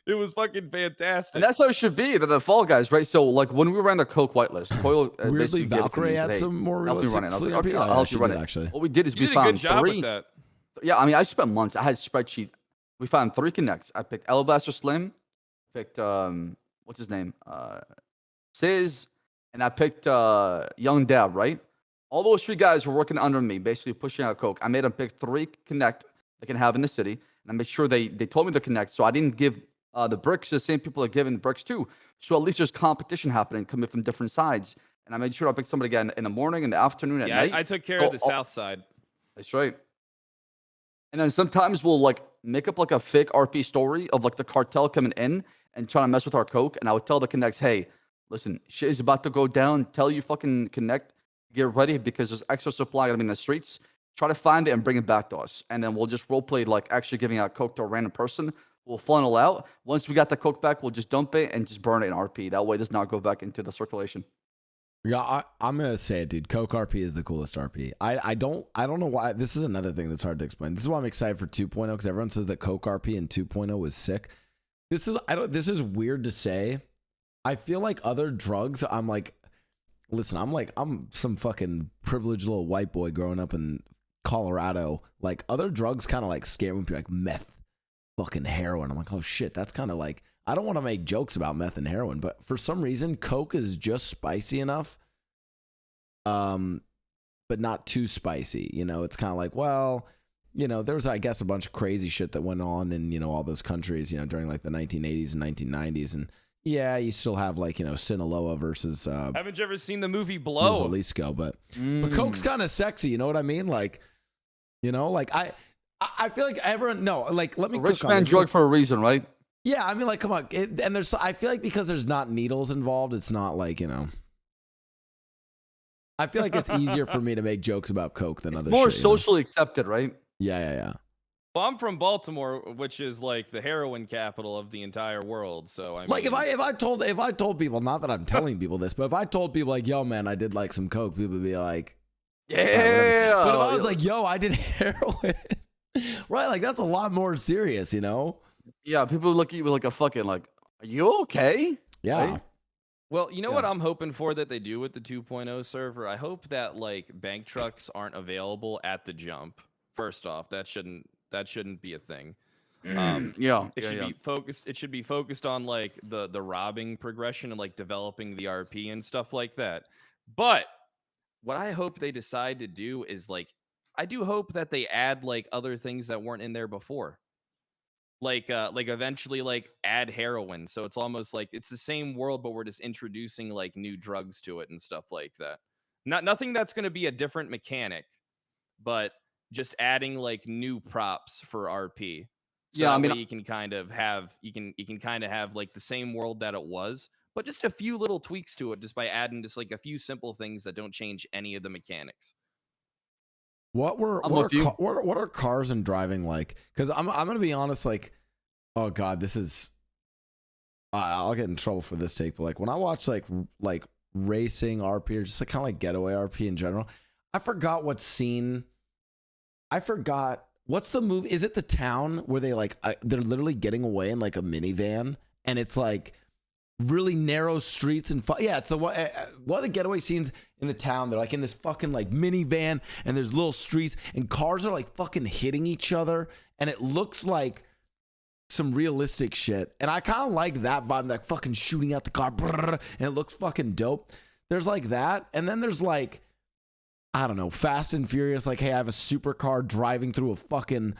It was fucking fantastic. And that's how it should be. They're the fall guys, right? So, like, when we ran the Coke whitelist, Coyle Weirdly, basically gave it to me. Valkyrie He said, had "Hey, some more help me realistic run it." I was like, CRP. "Okay, Yeah, I'll help she you run did, it." actually. What we did is you we did a good found job 3. with that. Yeah, I mean, I spent months. I had a spreadsheet. We found 3 connects. I picked Alabaster Slim, picked what's his name, Sizz, and I picked Young Dab. Right, all those 3 guys were working under me, basically pushing out Coke. I made them pick 3 connect they can have in the city. And I made sure they told me to connect. So I didn't give the bricks to the same people that are giving the bricks too. So at least there's competition happening coming from different sides. And I made sure I picked somebody again in the morning, in the afternoon, at night. I took care of the south side. That's right. And then sometimes we'll like make up like a fake RP story of like the cartel coming in and trying to mess with our coke. And I would tell the connects, hey, listen, shit is about to go down. Tell you fucking connect, get ready because there's extra supply gonna be in the streets. Try to find it and bring it back to us. And then we'll just roleplay like actually giving out coke to a random person. We'll funnel out. Once we got the coke back, we'll just dump it and just burn it in RP. That way it does not go back into the circulation. Yeah, I'm gonna say it, dude. Coke RP is the coolest RP. I don't know why. This is another thing that's hard to explain. This is why I'm excited for 2.0 because everyone says that Coke RP in 2.0 was sick. This is weird to say. I feel like other drugs. I'm like, listen, I'm some fucking privileged little white boy growing up in Colorado. Like other drugs kind of like scare me. Like meth, fucking heroin. I'm like, oh shit, that's kind of like. I don't want to make jokes about meth and heroin, but for some reason, Coke is just spicy enough, but not too spicy. You know, it's kind of like, well, you know, there was, I guess, a bunch of crazy shit that went on in, you know, all those countries, you know, during like the 1980s and 1990s. And yeah, you still have like, you know, Sinaloa versus. Haven't you ever seen the movie Blow? Jalisco, but Coke's kind of sexy. You know what I mean? Like, you know, like I feel like everyone, no, like, let me. Rich man drug for a reason, right? Yeah, I mean, like, come on. And there's, I feel like because there's not needles involved, it's not like, you know. I feel like it's easier for me to make jokes about Coke than other shit. More socially accepted, right? Yeah. Well, I'm from Baltimore, which is like the heroin capital of the entire world. So I mean, like if I told people, not that I'm telling people this, but if I told people like, yo, man, I did like some Coke, people would be like, yeah. But if I was like, yo, I did heroin, right? Like that's a lot more serious, you know? Yeah, people look at you with like a fucking like, are you okay? Yeah. Right? Well, you know what I'm hoping for that they do with the 2.0 server? I hope that like bank trucks aren't available at the jump. First off, that shouldn't be a thing. It should be focused on like the robbing progression and like developing the RP and stuff like that. But what I hope they decide to do is like, I do hope that they add like other things that weren't in there before. Like eventually like add heroin. So it's almost like it's the same world, but we're just introducing like new drugs to it and stuff like that. Nothing that's going to be a different mechanic, but just adding like new props for RP. So I mean, you can kind of have like the same world that it was, but just a few little tweaks to it just by adding just like a few simple things that don't change any of the mechanics. What are cars and driving like? Because I'm gonna be honest, like, oh god, this is. I'll get in trouble for this take, but like when I watch like racing RP or just like kind of like getaway RP in general, I forgot what scene. I forgot what's the movie. Is it The Town where they like they're literally getting away in like a minivan and it's like really narrow streets and yeah, it's the one of the getaway scenes in The Town. They're like in this fucking like minivan and there's little streets and cars are like fucking hitting each other and it looks like some realistic shit. And I kind of like that vibe, like fucking shooting out the car and it looks fucking dope. There's like that, and then there's like, I don't know, Fast and Furious, like, hey, I have a supercar driving through a fucking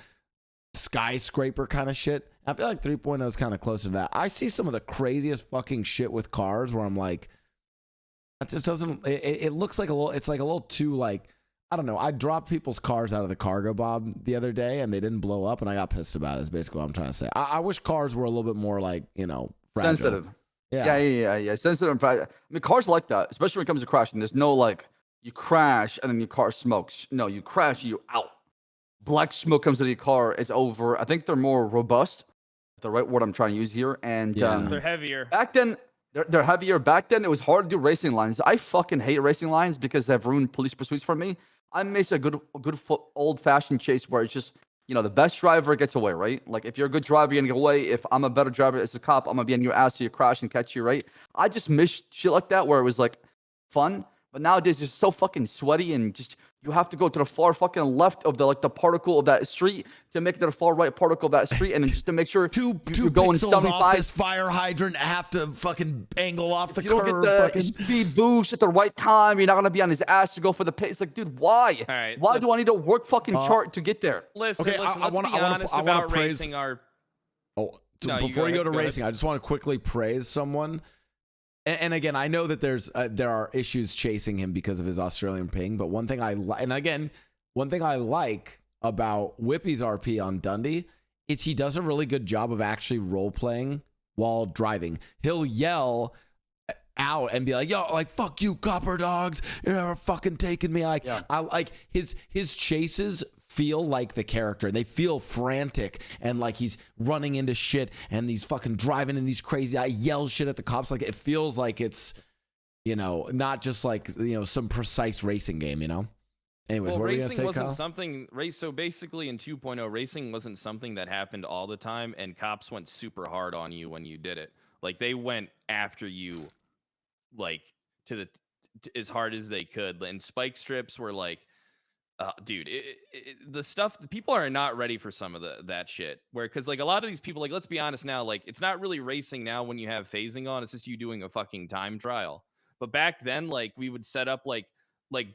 skyscraper kind of shit. I feel like 3.0 is kind of closer to that. I see some of the craziest fucking shit with cars where I'm like, that just doesn't, it looks like it's like a little too like, I don't know. I dropped people's cars out of the cargo bob the other day and they didn't blow up and I got pissed about it is basically what I'm trying to say. I wish cars were a little bit more like, you know, fragile. Sensitive. Yeah. Sensitive and fragile. I mean, cars like that, especially when it comes to crashing. There's no like, you crash and then your car smokes. No, you crash, you out. Black smoke comes to your car, it's over. I think they're more robust. The right word I'm trying to use here. And they're heavier. Back then, they're heavier. Back then, it was hard to do racing lines. I fucking hate racing lines because they've ruined police pursuits for me. I miss a good old-fashioned chase where it's just, you know, the best driver gets away, right? Like, if you're a good driver, you're going to get away. If I'm a better driver as a cop, I'm going to be on your ass so you crash and catch you, right? I just miss shit like that where it was, like, fun. But nowadays it's so fucking sweaty and just you have to go to the far fucking left of the particle of that street to make it to the far right particle of that street, and then just to make sure two you're going pixels 75. off this fire hydrant, have to fucking angle off the If you don't curve. get the fucking... speed boost at the right time, you're not gonna be on his ass to go for the pace. It's like, dude, why? All right, Why do I need a work fucking chart to get there? Listen, Okay, listen. I Let's wanna- be I wanna- honest I wanna about praise- racing our. Oh, so No, you before go you go ahead, to go ahead. racing, I just want to quickly praise someone. And again, I know that there are issues chasing him because of his Australian ping. But one thing one thing I like about Whippy's RP on Dundee is he does a really good job of actually role playing while driving. He'll yell out and be like, yo, like, fuck you, copper dogs, you're never fucking taking me. Like, Yeah. I like his chases feel like the character. They feel frantic and like he's running into shit and he's fucking driving in these crazy, I yell shit at the cops. Like, it feels like it's, you know, not just like, you know, some precise racing game, you know? Anyways, Well, what were you gonna racing say, wasn't Kyle? something. So basically, in 2.0, racing wasn't something that happened all the time, and cops went super hard on you when you did it. Like, they went after you, like, as hard as they could. And spike strips were like, dude, the stuff, the people are not ready for some of that shit. Where, because like a lot of these people, like, let's be honest now, like, it's not really racing now when you have phasing on. It's just you doing a fucking time trial. But back then, like, we would set up like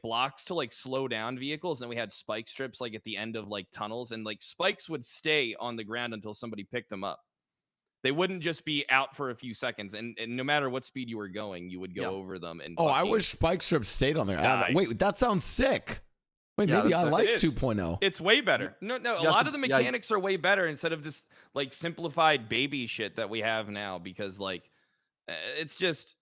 blocks to like slow down vehicles, and we had spike strips like at the end of like tunnels, and like spikes would stay on the ground until somebody picked them up. They wouldn't just be out for a few seconds, and no matter what speed you were going, you would go over them. And Oh, I fucking wish spike strips stayed on there. die. Wait, that sounds sick. Wait, Yeah, maybe I it like is. 2.0. It's way better. No, You a have lot to- of the yeah, you- mechanics are way better instead of this like simplified baby shit that we have now, because like it's just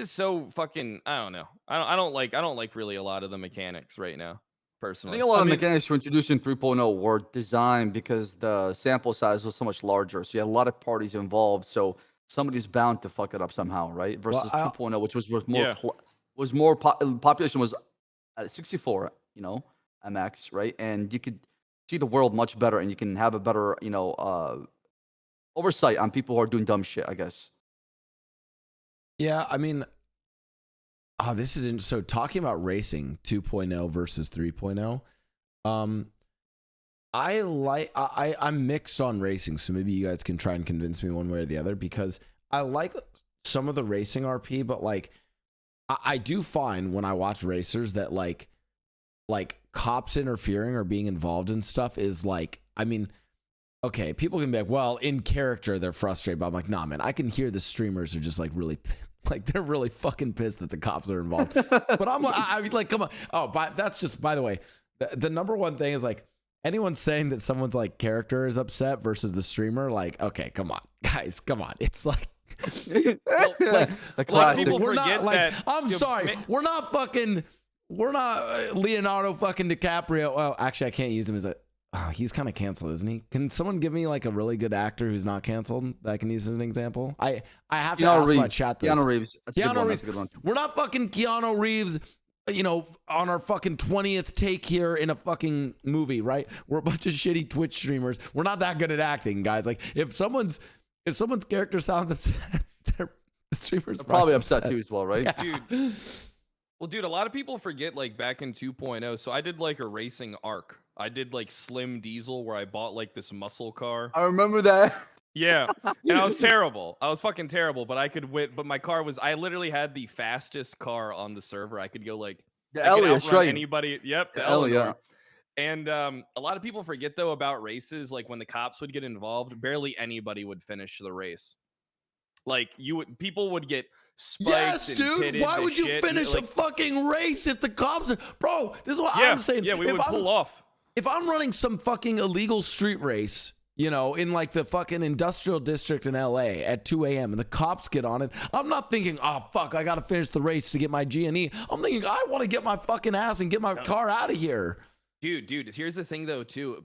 so fucking, I don't know. I don't like really a lot of the mechanics right now, I personally. think a lot of mean- mechanics were introduced in 3.0 were designed because the sample size was so much larger. So you had a lot of parties involved. So somebody's bound to fuck it up somehow, right? Versus I- 2.0, which was more Yeah. population was at 64, you know, MX, right? And you could see the world much better, and you can have a better, you know, oversight on people who are doing dumb shit, I guess. Yeah, I mean, this is so talking about racing 2.0 versus 3.0. I'm mixed on racing, so maybe you guys can try and convince me one way or the other, because I like some of the racing RP, but like I do find when I watch racers that like cops interfering or being involved in stuff is like, I mean, okay, people can be like, well, in character they're frustrated, but I'm like, nah, man, I can hear the streamers are just like really, like they're really fucking pissed that the cops are involved. But I'm like, I mean, like, come on. Oh, but that's just, by the way, the number one thing is like anyone saying that someone's like character is upset versus the streamer, like, okay, come on, guys, come on. It's like, The like, classic. people we're forget not like, that, I'm you know, sorry, we're not Leonardo fucking DiCaprio. Well, actually, I can't use him as a. Oh, he's kind of canceled, isn't he? Can someone give me like a really good actor who's not canceled that I can use as an example? I have to ask my chat this. Keanu Reeves. That's a good Keanu one. Reeves. That's a good one. We're not fucking Keanu Reeves, you know, on our fucking 20th take here in a fucking movie, right? We're a bunch of shitty Twitch streamers. We're not that good at acting, guys. Like if someone's character sounds upset, the streamer's They're probably upset too as well, right? Yeah. dude. Well, dude, a lot of people forget like back in 2.0. So I did like a racing arc. I did like Slim Diesel, where I bought like this muscle car. I remember that. Yeah, and I was terrible. I was fucking terrible, but I could win. But my car was, I literally had the fastest car on the server. I could go like The I could Elliot, outrun right? anybody. Yep, the Elliot. Eleanor. And a lot of people forget though about races. Like when the cops would get involved, barely anybody would finish the race. Like people would get spiked. Yes, and dude. pitted Why to would you shit, and, finish like, a fucking race if the cops are, bro? This is what yeah, I'm saying. yeah, we If would I'm- pull off. If I'm running some fucking illegal street race, you know, in like the fucking industrial district in LA at 2 a.m. and the cops get on it, I'm not thinking, oh, fuck, I got to finish the race to get my G&E. I'm thinking, I want to get my fucking ass and get my car out of here. Dude, here's the thing though, too.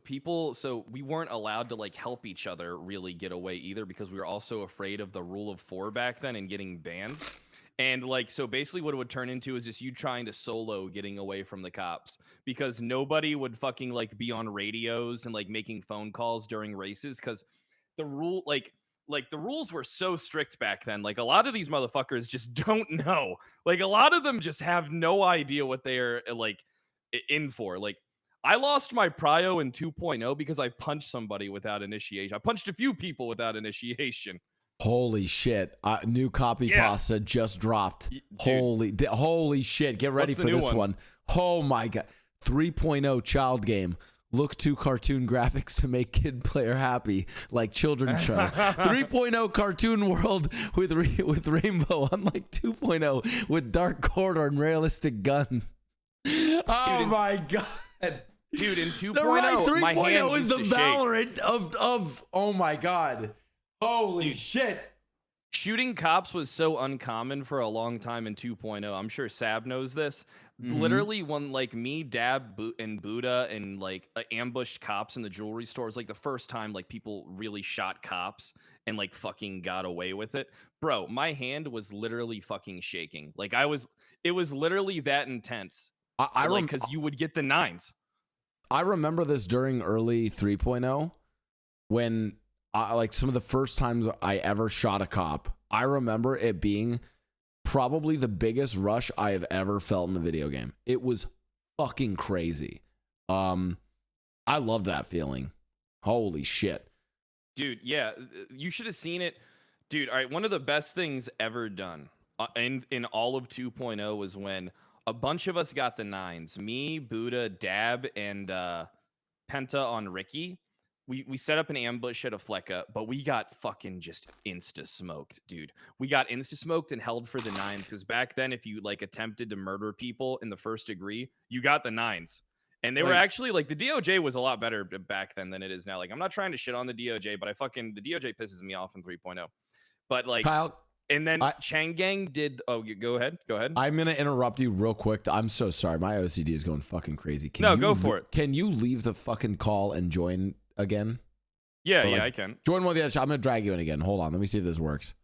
So we weren't allowed to like help each other really get away either, because we were also afraid of the rule of 4 back then and getting banned. And like, so basically what it would turn into is just you trying to solo getting away from the cops, because nobody would fucking like be on radios and like making phone calls during races, because the rule, like like the rules were so strict back then. Like a lot of these motherfuckers just don't know. Like a lot of them just have no idea what they are like in for. Like I lost my prio in 2.0 because I punched somebody without initiation. I punched a few people without initiation. Holy shit. New copy pasta just dropped. Holy shit. Get ready for this one. Oh my God. 3.0 child game. Look to cartoon graphics to make kid player happy, like children's show. 3.0 cartoon world with rainbow, unlike 2.0 with dark corridor and realistic gun. Oh my God. Dude, in 2.0, right, 3.0 is the Valorant of oh my God. Holy shit. Shooting cops was so uncommon for a long time in 2.0. I'm sure SSaab knows this. Literally, when like me, Dab, and Buddha and like ambushed cops in the jewelry store, was like the first time like people really shot cops and like fucking got away with it. Bro, my hand was literally fucking shaking. Like it was literally that intense. Because you would get the 9s. I remember this during early 3.0 when like some of the first times I ever shot a cop. I remember it being probably the biggest rush I have ever felt in the video game. It was fucking crazy. I loved that feeling. Holy shit. Dude, yeah, you should have seen it. Dude, all right, one of the best things ever done in all of 2.0 was when a bunch of us got the 9s. Me, Buddha, Dab, and Penta on Ricky. We set up an ambush at a Flecka, but we got fucking just insta-smoked, dude. We got insta-smoked and held for the 9s, because back then, if you like attempted to murder people in the first degree, you got the 9s. And they were actually like, the DOJ was a lot better back then than it is now. Like, I'm not trying to shit on the DOJ, but the DOJ pisses me off in 3.0. But like, Kyle, and then Changgang did. Oh, go ahead. I'm gonna interrupt you real quick. I'm so sorry. My OCD is going fucking crazy. Go for it. Can you leave the fucking call and join again? Yeah, I can. Join one of the other. I'm gonna drag you in again. Hold on. Let me see if this works.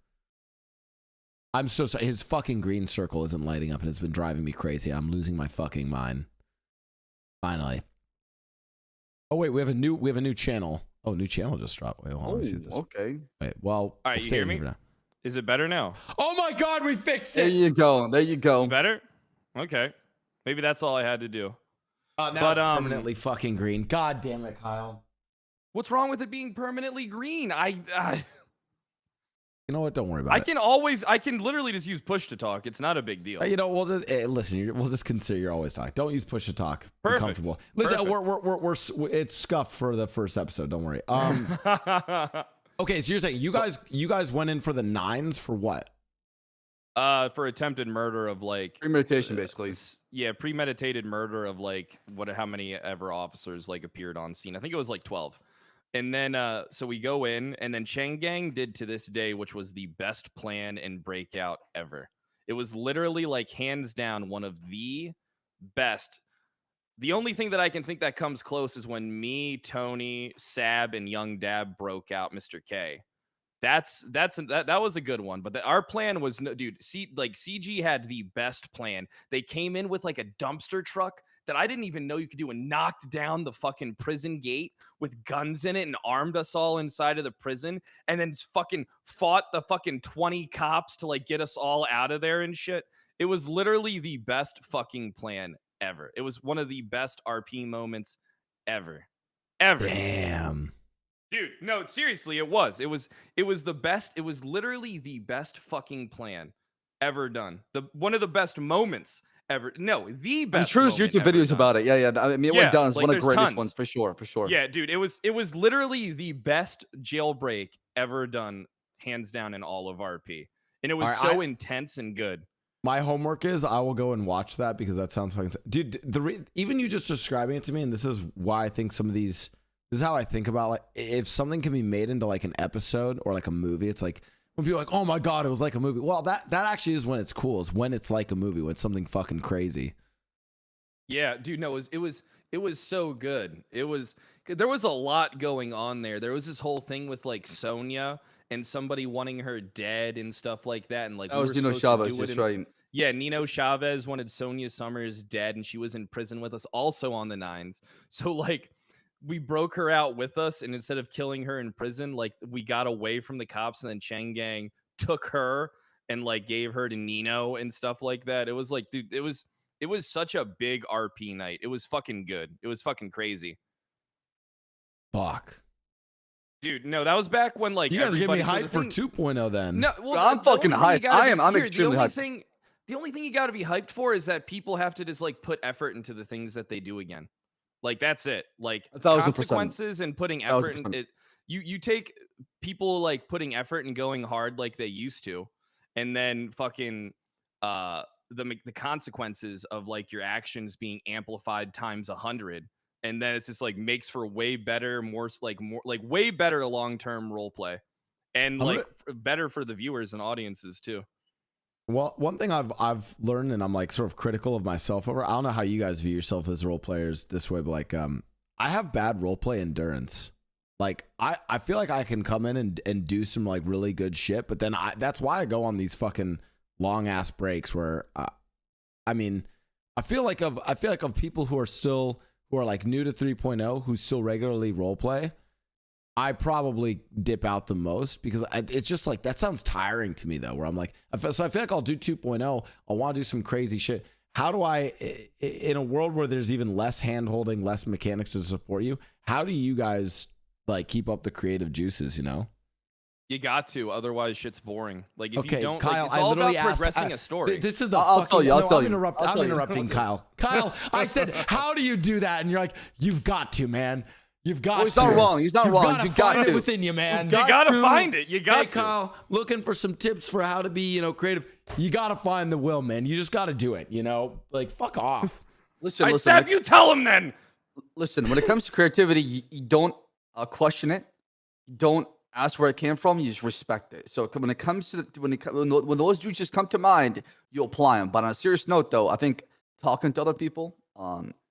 I'm so sorry. His fucking green circle isn't lighting up, and it's been driving me crazy. I'm losing my fucking mind. Finally. Oh wait, we have a new channel. Oh, new channel just dropped. Wait, hold on. Let me see this. Okay. Wait, well, all right, you hear me? Is it better now? Oh my God, we fixed it. There you go. It's better? Okay. Maybe that's all I had to do. Now it's permanently fucking green. God damn it, Kyle. What's wrong with it being permanently green? You know what? Don't worry about it. I can literally just use push to talk. It's not a big deal. You know, we'll just listen. We'll just consider you're always talking. Don't use push to talk. Perfect. Be comfortable. Listen, we're it's scuffed for the first episode. Don't worry. Okay, so you're saying you guys went in for the 9s for what? For attempted murder of like premeditation, basically. Yeah, premeditated murder of like how many ever officers like appeared on scene. I think it was like 12. And then so we go in, and then Changgang did to this day, which was the best plan and breakout ever. It was literally like hands down one of the best. The only thing that I can think that comes close is when me, Tony, SSaab, and Young Dab broke out Mr. K. That was a good one. But our plan was, dude, CG had the best plan. They came in with like a dumpster truck that I didn't even know you could do, and knocked down the fucking prison gate with guns in it and armed us all inside of the prison, and then fucking fought the fucking 20 cops to like get us all out of there and shit. It was literally the best fucking plan ever. It was one of the best RP moments ever. Damn. Dude, no, seriously, it was the best. It was literally the best fucking plan ever done. One of the best moments ever. No, the best. I'm sure there's YouTube videos about it. Yeah. I mean, it went down as one of the greatest ones for sure. Yeah, dude, it was literally the best jailbreak ever done, hands down, in all of RP. And it was intense and good. My homework is I will go and watch that, because that sounds fucking... Dude, even you just describing it to me, and this is why I think some of these... This is how I think about, like, if something can be made into like an episode or like a movie, it's like when people are like, oh my God, it was like a movie. Well, that actually is when it's cool, is when it's like a movie, when it's something fucking crazy. Yeah, dude, no, it was so good. There was a lot going on there. There was this whole thing with like Sonya and somebody wanting her dead and stuff like that. And like, that was Nino Chavez, that's right. Yeah, Nino Chavez wanted Sonya Summers dead, and she was in prison with us also on the 9s. So like, we broke her out with us, and instead of killing her in prison, like we got away from the cops, and then Chang Gang took her and like gave her to Nino and stuff like that. It was like, dude, it was such a big RP night. It was fucking good. It was fucking crazy. Fuck. Dude, no, that was back when like you guys are getting me everybody- hyped for 2.0 then. No, well, I'm the fucking only thing you hyped. gotta be- I'm here, extremely hyped. The only thing you got to be hyped for is that people have to just like put effort into the things that they do again. Like that's it. Like 1,000%. consequences and putting effort in 1,000%. it. You take people like putting effort and going hard like they used to, and then fucking the consequences of like your actions being amplified times 100, and then it's just like makes for way better, more way better long-term role play, and better for the viewers and audiences too. Well, one thing I've learned, and I'm like sort of critical of myself over. I don't know how you guys view yourself as role players this way, but like I have bad role play endurance. Like I feel like I can come in and do some like really good shit, but then that's why I go on these fucking long ass breaks where I mean I feel like of people who are like new to 3.0 who still regularly role play, I probably dip out the most because it's just like that sounds tiring to me though, where I'm like, so I feel like I'll do 2.0. I want to do some crazy shit. How do I, in a world where there's even less hand holding, less mechanics to support you, how do you guys like keep up the creative juices, you know? You got to, otherwise shit's boring. Like if Okay, you don't, Kyle, like, it's all about progressing asked, a story. This is the I'll tell you. I'm interrupting Kyle. Kyle, I said, how do you do that? And you're like, you've got to, man. You've got to. He's not wrong. He's not wrong. You got it within you, man. You gotta find it. You got to. Kyle, looking for some tips for how to be, creative. You gotta find the will, man. You just gotta do it. Like fuck off. Listen. SSaab, you tell him then. Listen, when it comes to creativity, you don't question it. You don't ask where it came from. You just respect it. So when it comes to when those juices come to mind, you apply them. But on a serious note, though, I think talking to other people,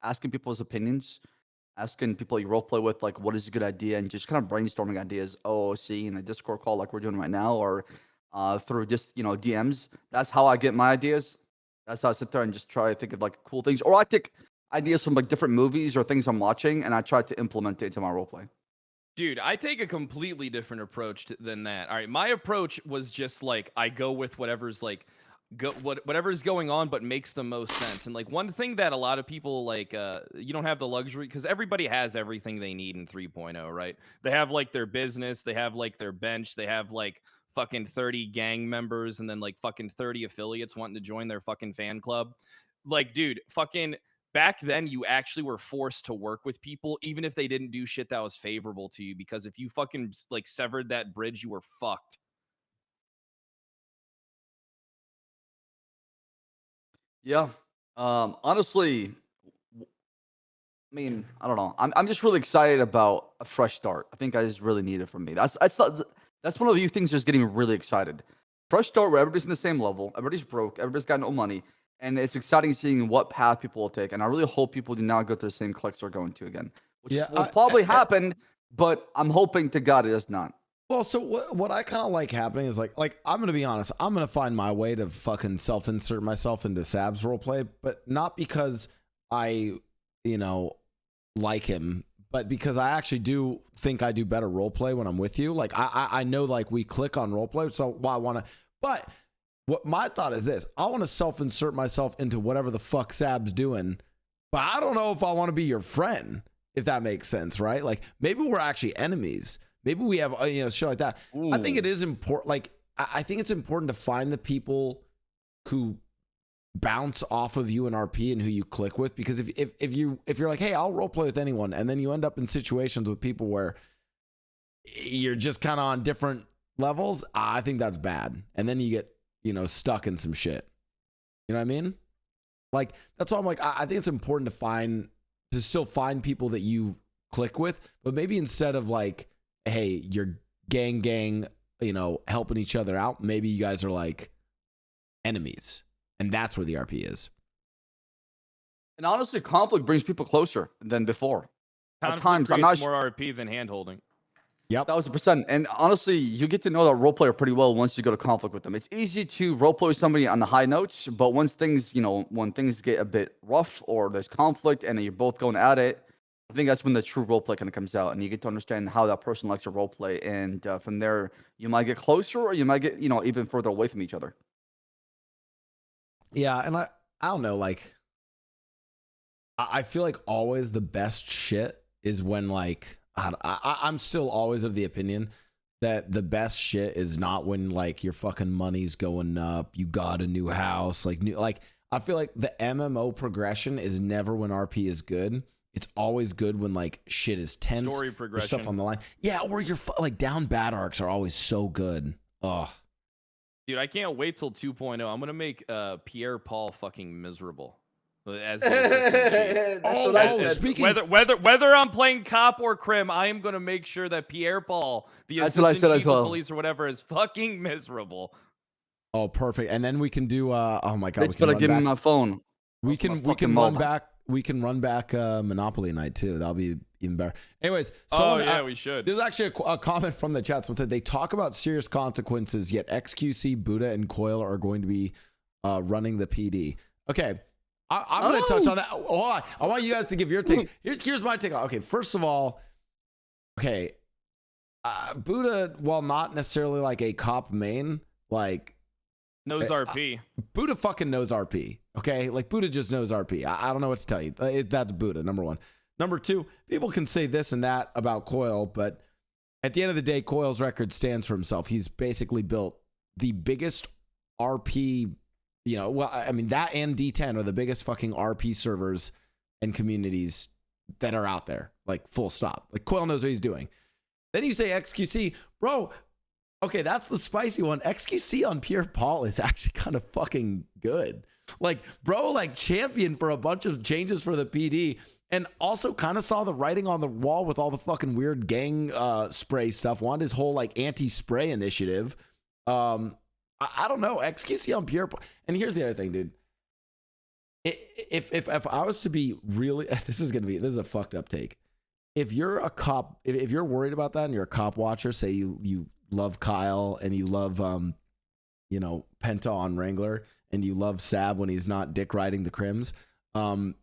asking people's opinions, asking people you role play with, like, what is a good idea, and just kind of brainstorming ideas, in a Discord call like we're doing right now, or through just, DMs. That's how I get my ideas. That's how I sit there and just try to think of, like, cool things. Or I take ideas from, like, different movies or things I'm watching, and I try to implement it into my role play. Dude, I take a completely different approach than that. All right, my approach was just, like, I go with whatever's, like, whatever's going on but makes the most sense. And like one thing that a lot of people like you don't have the luxury, because everybody has everything they need in 3.0, right? They have like their business, they have like their bench, they have like fucking 30 gang members, and then like fucking 30 affiliates wanting to join their fucking fan club. Like, dude, fucking back then you actually were forced to work with people even if they didn't do shit that was favorable to you, because if you fucking like severed that bridge, you were fucked. Yeah. Honestly, I mean, I don't know. I'm just really excited about a fresh start. I think I just really need it from me. That's one of the few things just getting really excited. Fresh start where everybody's in the same level, everybody's broke, everybody's got no money, and it's exciting seeing what path people will take. And I really hope people do not go to the same clicks they're going to again, which will probably happen, but I'm hoping to God it does not. Well, so what I kind of like happening is like I'm gonna be honest, I'm gonna find my way to fucking self-insert myself into SSaab's roleplay, but not because I, like him, but because I actually do think I do better roleplay when I'm with you. Like I know like we click on roleplay, so I want to. But what my thought is this: I want to self-insert myself into whatever the fuck SSaab's doing, but I don't know if I want to be your friend, if that makes sense, right? Like maybe we're actually enemies. Maybe we have, shit like that. Ooh. I think it is important. Like, I think it's important to find the people who bounce off of you in RP and who you click with. Because if you're like, hey, I'll roleplay with anyone, and then you end up in situations with people where you're just kind of on different levels, I think that's bad. And then you get, stuck in some shit. You know what I mean? Like, that's why I'm like, I think it's important to still find people that you click with, but maybe instead of like, hey, you're gang, helping each other out, maybe you guys are like enemies, and that's where the RP is. And honestly, conflict brings people closer than before. At times, I'm not more RP than hand-holding. Yep. 1,000%. And honestly, you get to know that role player pretty well once you go to conflict with them. It's easy to role play with somebody on the high notes, but once things, when things get a bit rough or there's conflict and you're both going at it, I think that's when the true roleplay kind of comes out, and you get to understand how that person likes to roleplay, and from there, you might get closer, or you might get, even further away from each other. Yeah, and I don't know, like, I feel like always the best shit is when, like, I'm still always of the opinion that the best shit is not when, like, your fucking money's going up, you got a new house, like I feel like the MMO progression is never when RP is good. It's always good when, like, shit is tense. Story progression. Stuff on the line. Yeah, or your like down bad arcs are always so good. Ugh. Dude, I can't wait till 2.0. I'm gonna make Pierre Paul fucking miserable as the assistant chief. Speaking whether I'm playing cop or crim, I am gonna make sure that Pierre Paul, the assistant chief of police or whatever, is fucking miserable. Oh, perfect. And then we can do oh my god, It's gonna give me my phone. We can run back. We can run back Monopoly night too. That'll be even better. Anyways, someone, we should. There's actually a comment from the chat. Someone said they talk about serious consequences, yet XQC, Buddha, and Coil are going to be running the PD. Okay, I'm going to touch on that. Hold on. I want you guys to give your take. Here's my take. Okay, first of all, okay, Buddha, while not necessarily like a cop main, like knows RP. Buddha fucking knows RP. Okay, like Buddha just knows RP. I don't know what to tell you. That's Buddha, number one. Number two, people can say this and that about Coil, but at the end of the day, Coil's record stands for himself. He's basically built the biggest RP, I mean, that and D10 are the biggest fucking RP servers and communities that are out there. Like, full stop. Like, Coil knows what he's doing. Then you say XQC, bro. Okay, that's the spicy one. XQC on Pierre Paul is actually kind of fucking good. Like, bro, like, champion for a bunch of changes for the PD, and also kind of saw the writing on the wall with all the fucking weird gang spray stuff. Wanted his whole, like, anti-spray initiative. I don't know. XQC on Pierre Paul. And here's the other thing, dude. If I was to be really, this is a fucked up take. If you're a cop, if you're worried about that and you're a cop watcher, say you love Kyle and you love Penta on Wrangler and you love Sab when he's not dick riding the crims, then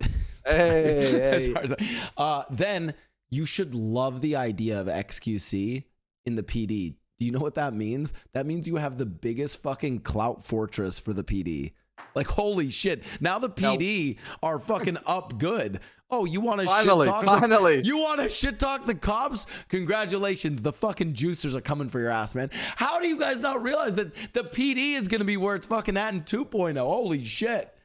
you should love the idea of XQC in the PD. Do you know what that means? That means you have the biggest fucking clout fortress for the PD. Like, holy shit. Now the PD are fucking up good. Oh, you want to shit talk? Finally. You want to shit talk the cops? Congratulations. The fucking juicers are coming for your ass, man. How do you guys not realize that the PD is going to be where it's fucking at in 2.0? Holy shit.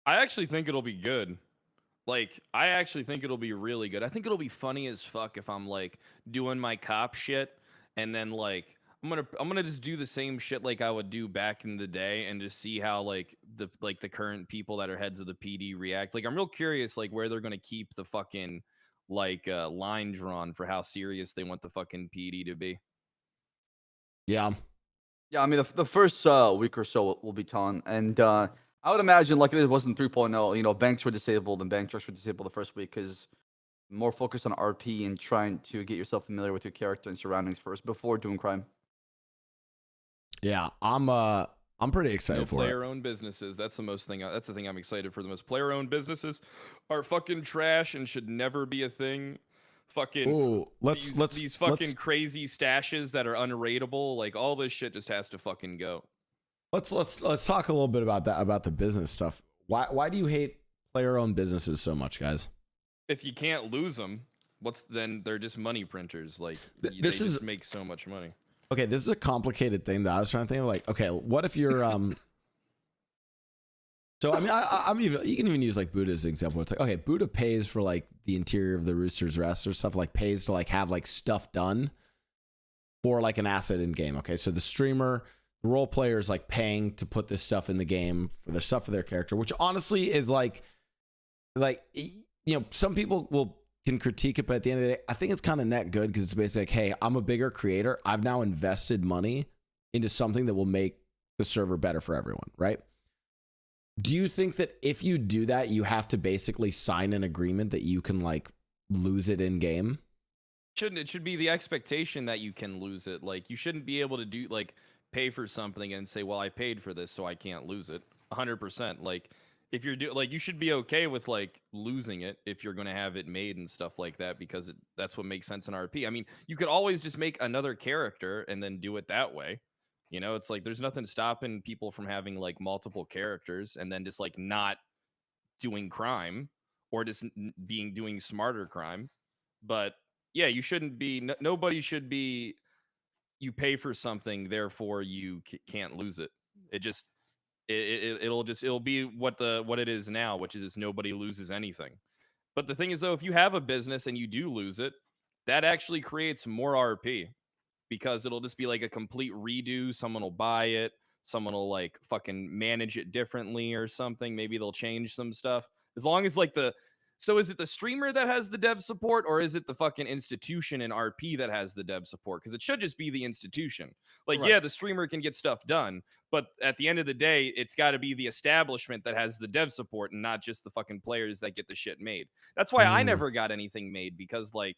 I actually think it'll be good. Like, I actually think it'll be really good. I think it'll be funny as fuck if I'm, like, doing my cop shit and then, like, I'm gonna just do the same shit like I would do back in the day and just see how like the current people that are heads of the PD react. Like, I'm real curious like where they're gonna keep the fucking like line drawn for how serious they want the fucking PD to be. Yeah. Yeah, I mean the first week or so will be telling, and I would imagine like it was in 3.0. Banks were disabled and bank trucks were disabled the first week because more focused on RP and trying to get yourself familiar with your character and surroundings first before doing crime. Yeah, I'm pretty excited for it. Player-owned businesses. That's the thing I'm excited for the most. Player-owned businesses are fucking trash and should never be a thing. Fucking these fucking crazy stashes that are unrateable. Like, all this shit just has to fucking go. Let's talk a little bit about that, about the business stuff. Why do you hate player-owned businesses so much, guys? If you can't lose them, then they're just money printers. Like, they just make so much money. Okay, this is a complicated thing that I was trying to think of. Like, okay, what if you're so I mean, I'm even, you can even use like Buddha as an example. It's like, okay, Buddha pays for like the interior of the Rooster's Rest or stuff, like pays to like have like stuff done for like an asset in game. Okay, so the streamer, the role player is like paying to put this stuff in the game for their stuff for their character, which honestly is like some people can critique it, but at the end of the day, I think it's kind of net good because it's basically like, hey, I'm a bigger creator. I've now invested money into something that will make the server better for everyone, right? Do you think that if you do that, you have to basically sign an agreement that you can like lose it in game? It should be the expectation that you can lose it. Like, you shouldn't be able to do like pay for something and say, well, I paid for this, so I can't lose it. 100%. Like, if you're like, you should be okay with like losing it if you're going to have it made and stuff like that, because that's what makes sense in RP. I mean, you could always just make another character and then do it that way. You know, it's like there's nothing stopping people from having like multiple characters and then just like not doing crime, or just doing smarter crime. But yeah, you shouldn't be, nobody should be, you pay for something, therefore you can't lose it. It just, it'll be what it is now, which is nobody loses anything. But the thing is, though, if you have a business and you do lose it, that actually creates more RP, because it'll just be like a complete redo. Someone will buy it, someone will like fucking manage it differently or something. Maybe they'll change some stuff. As long as like so is it the streamer that has the dev support, or is it the fucking institution in RP that has the dev support? Because it should just be the institution. Like, Right. yeah, the streamer can get stuff done, but at the end of the day, it's got to be the establishment that has the dev support and not just the fucking players that get the shit made. That's why I never got anything made, because like,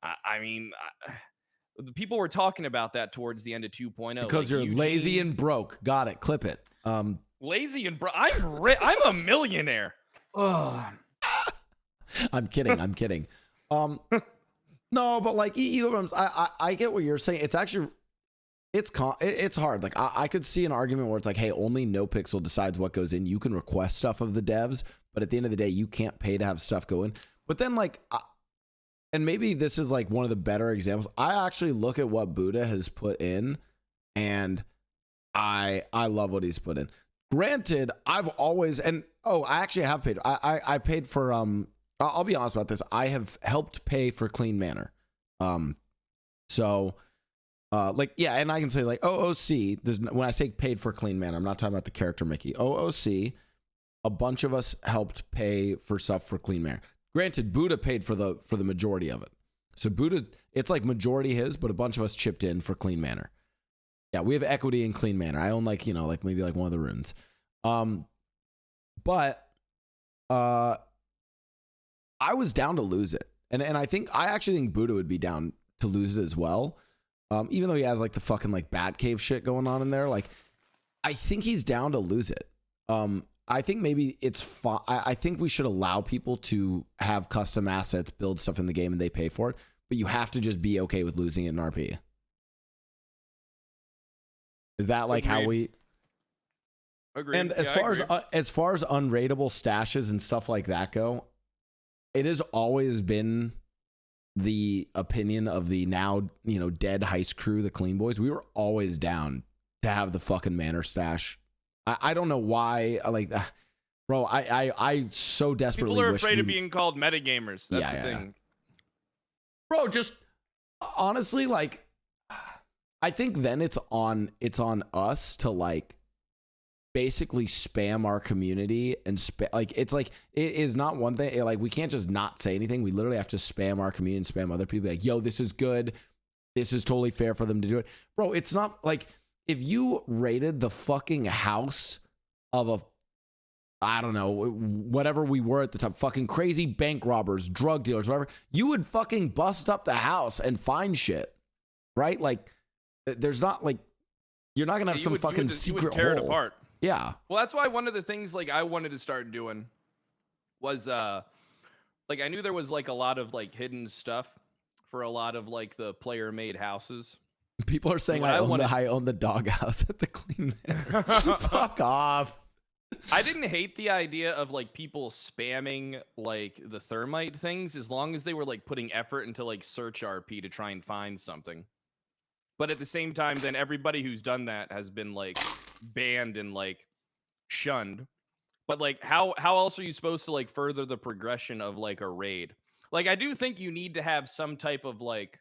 I mean, the people were talking about that towards the end of 2.0. Because like, you're lazy and broke. Got it. Clip it. Lazy and I'm a millionaire. Ugh. I'm kidding. I'm kidding. No, but like I get what you're saying. It's actually it's hard. Like I could see an argument where it's like, hey, only NoPixel decides what goes in. You can request stuff of the devs, but at the end of the day, you can't pay to have stuff go in. But then like, and maybe this is like one of the better examples. I actually look at what Buddha has put in, and I love what he's put in. Granted, I've always, and I actually have paid. I paid for I'll be honest about this. I have helped pay for Clean Manor. So like, yeah, and I can say like OOC, when I say paid for Clean Manor, I'm not talking about the character Mickey. OOC, a bunch of us helped pay for stuff for Clean Manor. Granted, Buddha paid for the majority of it. So Buddha, it's like majority his, but a bunch of us chipped in for Clean Manor. Yeah, we have equity in Clean Manor. I own like, like maybe like one of the runes. But I was down to lose it. And I actually think Buddha would be down to lose it as well. Even though he has like the fucking like Batcave shit going on in there. Like, I think he's down to lose it. I think maybe it's fine. I think we should allow people to have custom assets, build stuff in the game, and they pay for it. But you have to just be okay with losing it in RP. Is that like how we? Agreed. And as far as unrateable stashes and stuff like that go, it has always been the opinion of the now dead heist crew, the Clean Boys. We were always down to have the fucking Manor stash. I don't know why. Like, bro, I so desperately. People are wish afraid of being called metagamers. That's the thing. Bro, just honestly, like, I think then it's on us to like basically spam our community and like it's like it is not one thing. Like, we can't just not say anything. We literally have to spam our community and spam other people. Like, yo, this is good. This is totally fair for them to do it, bro. It's not like if you raided the fucking house of I don't know, whatever we were at the time, fucking crazy bank robbers, drug dealers, whatever, you would fucking bust up the house and find shit, right? Like, there's not like, you're not gonna have some fucking secret you would tear hole. it apart. Yeah. Well, that's why one of the things like I wanted to start doing was like I knew there was like a lot of like hidden stuff for a lot of like the player made houses. People are saying I own the doghouse at the Clean Manor. Fuck off. I didn't hate the idea of like people spamming like the thermite things, as long as they were like putting effort into like search RP to try and find something. But at the same time, then everybody who's done that has been like banned and like shunned. But like how else are you supposed to like further the progression of like a raid? Like, I do think you need to have some type of like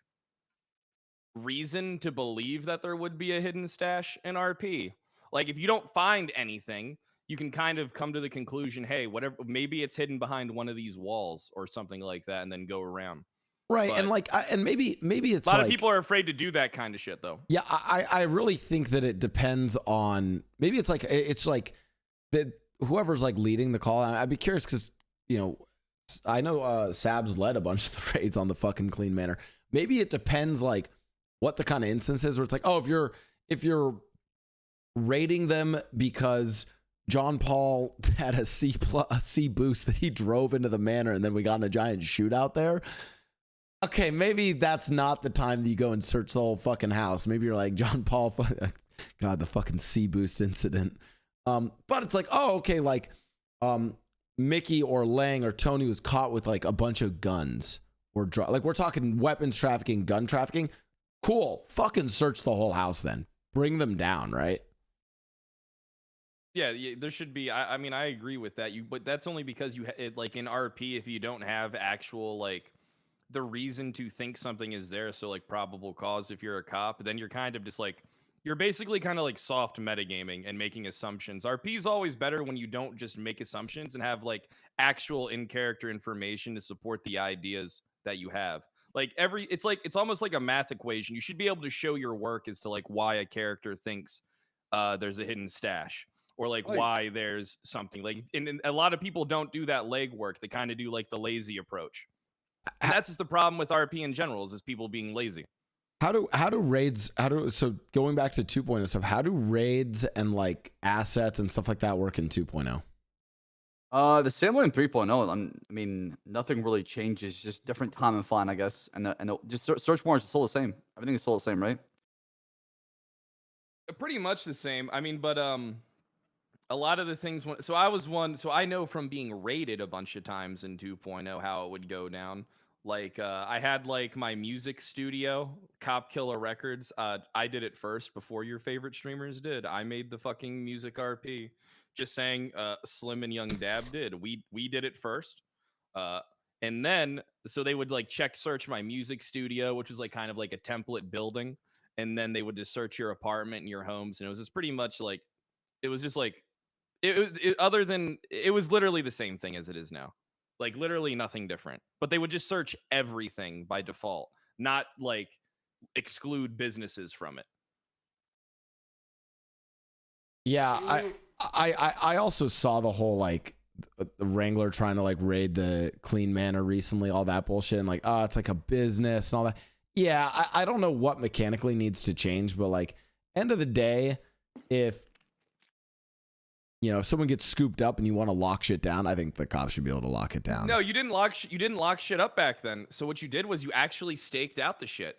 reason to believe that there would be a hidden stash in RP. Like, if you don't find anything, you can kind of come to the conclusion, hey, whatever, maybe it's hidden behind one of these walls or something like that, and then go around. Right. But and like, and maybe it's a lot like, of people are afraid to do that kind of shit, though. Yeah, I really think that it depends on, maybe it's like that whoever's like leading the call. I'd be curious because, I know SSaab's led a bunch of the raids on the fucking Clean Manor. Maybe it depends like what the kind of instance is where it's like, oh, if you're raiding them because John Paul had a C boost that he drove into the manor, and then we got in a giant shootout there. Okay, maybe that's not the time that you go and search the whole fucking house. Maybe you're like John Paul, God, the fucking C boost incident. But it's like, oh, okay, like Mickey or Lang or Tony was caught with like a bunch of guns or like we're talking weapons trafficking, gun trafficking. Cool, fucking search the whole house then. Bring them down, right? Yeah, there should be. I mean, I agree with that. But that's only because like in RP, if you don't have actual like the reason to think something is there, so like probable cause if you're a cop, then you're kind of just like you're basically kind of like soft metagaming and making assumptions. RP is always better when you don't just make assumptions and have like actual in character information to support the ideas that you have. Like it's almost like a math equation. You should be able to show your work as to like why a character thinks there's a hidden stash. Or like why there's something like, and a lot of people don't do that legwork. They kind of do like the lazy approach. And that's just the problem with RP in general is people being lazy. How do raids, so going back to 2.0 stuff, how do raids and like assets and stuff like that work in 2.0? The same way in 3.0. I mean, nothing really changes, just different time and fun, I guess. And just search more is still the same. Everything is still the same, right? Pretty much the same. I mean, but a lot of the things, so I know from being raided a bunch of times in 2.0 how it would go down. Like, I had like my music studio, Cop Killer Records. I did it first before your favorite streamers did. I made the fucking music RP. Just saying, Slim and Young Dab did. We did it first. And then, so they would like search my music studio, which was like kind of like a template building. And then they would just search your apartment and your homes. And it was just pretty much like, it was just like, it was literally the same thing as it is now. Like literally nothing different. But they would just search everything by default, not like exclude businesses from it. Yeah, I also saw the whole like the Wrangler trying to like raid the Clean Manor recently, all that bullshit, and like, oh, it's like a business and all that. Yeah, I don't know what mechanically needs to change, but like end of the day, if you know, if someone gets scooped up and you want to lock shit down, I think the cops should be able to lock it down. No, you didn't lock shit up back then. So what you did was you actually staked out the shit.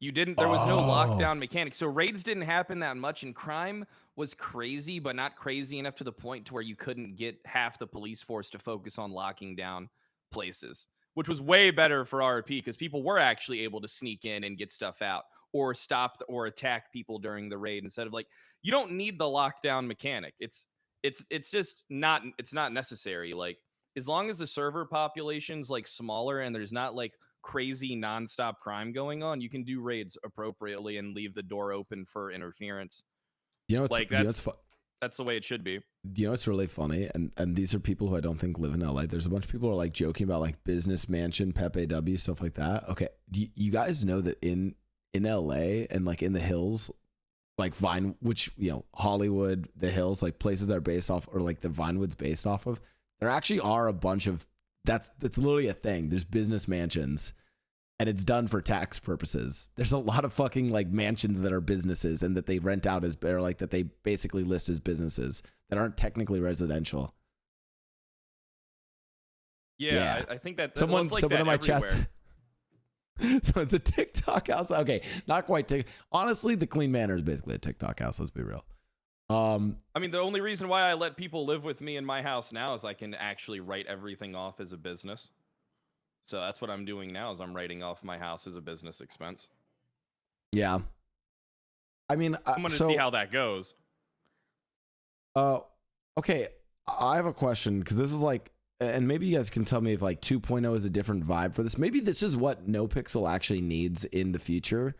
There was no lockdown mechanic. So raids didn't happen that much, and crime was crazy, but not crazy enough to the point to where you couldn't get half the police force to focus on locking down places, which was way better for RP because people were actually able to sneak in and get stuff out or stop or attack people during the raid instead of like, you don't need the lockdown mechanic. It's just not necessary. Like as long as the server population's like smaller and there's not like crazy nonstop crime going on, you can do raids appropriately and leave the door open for interference. You know, like that's the way it should be. Do you know what's really funny? And these are people who I don't think live in LA. There's a bunch of people who are like joking about like business mansion, Pepe W, stuff like that. Okay, do you guys know that in LA and like in the hills, like Vine, which, you know, Hollywood, the hills, like places that are based off, or like the Vinewood's based off of, there actually are a bunch of that's literally a thing. There's business mansions, and it's done for tax purposes. There's a lot of fucking like mansions that are businesses and that they rent out as, or like that they basically list as businesses that aren't technically residential. Yeah. I think that someone like in my everywhere. chats. So it's a TikTok house. Okay, not quite. Honestly, the Clean Manor is basically a TikTok house. Let's be real. I mean, the only reason why I let people live with me in my house now is I can actually write everything off as a business. So that's what I'm doing now is I'm writing off my house as a business expense. Yeah. I mean, I'm going to see how that goes. Okay. I have a question because this is like, and maybe you guys can tell me if like 2.0 is a different vibe for this. Maybe this is what NoPixel actually needs in the future,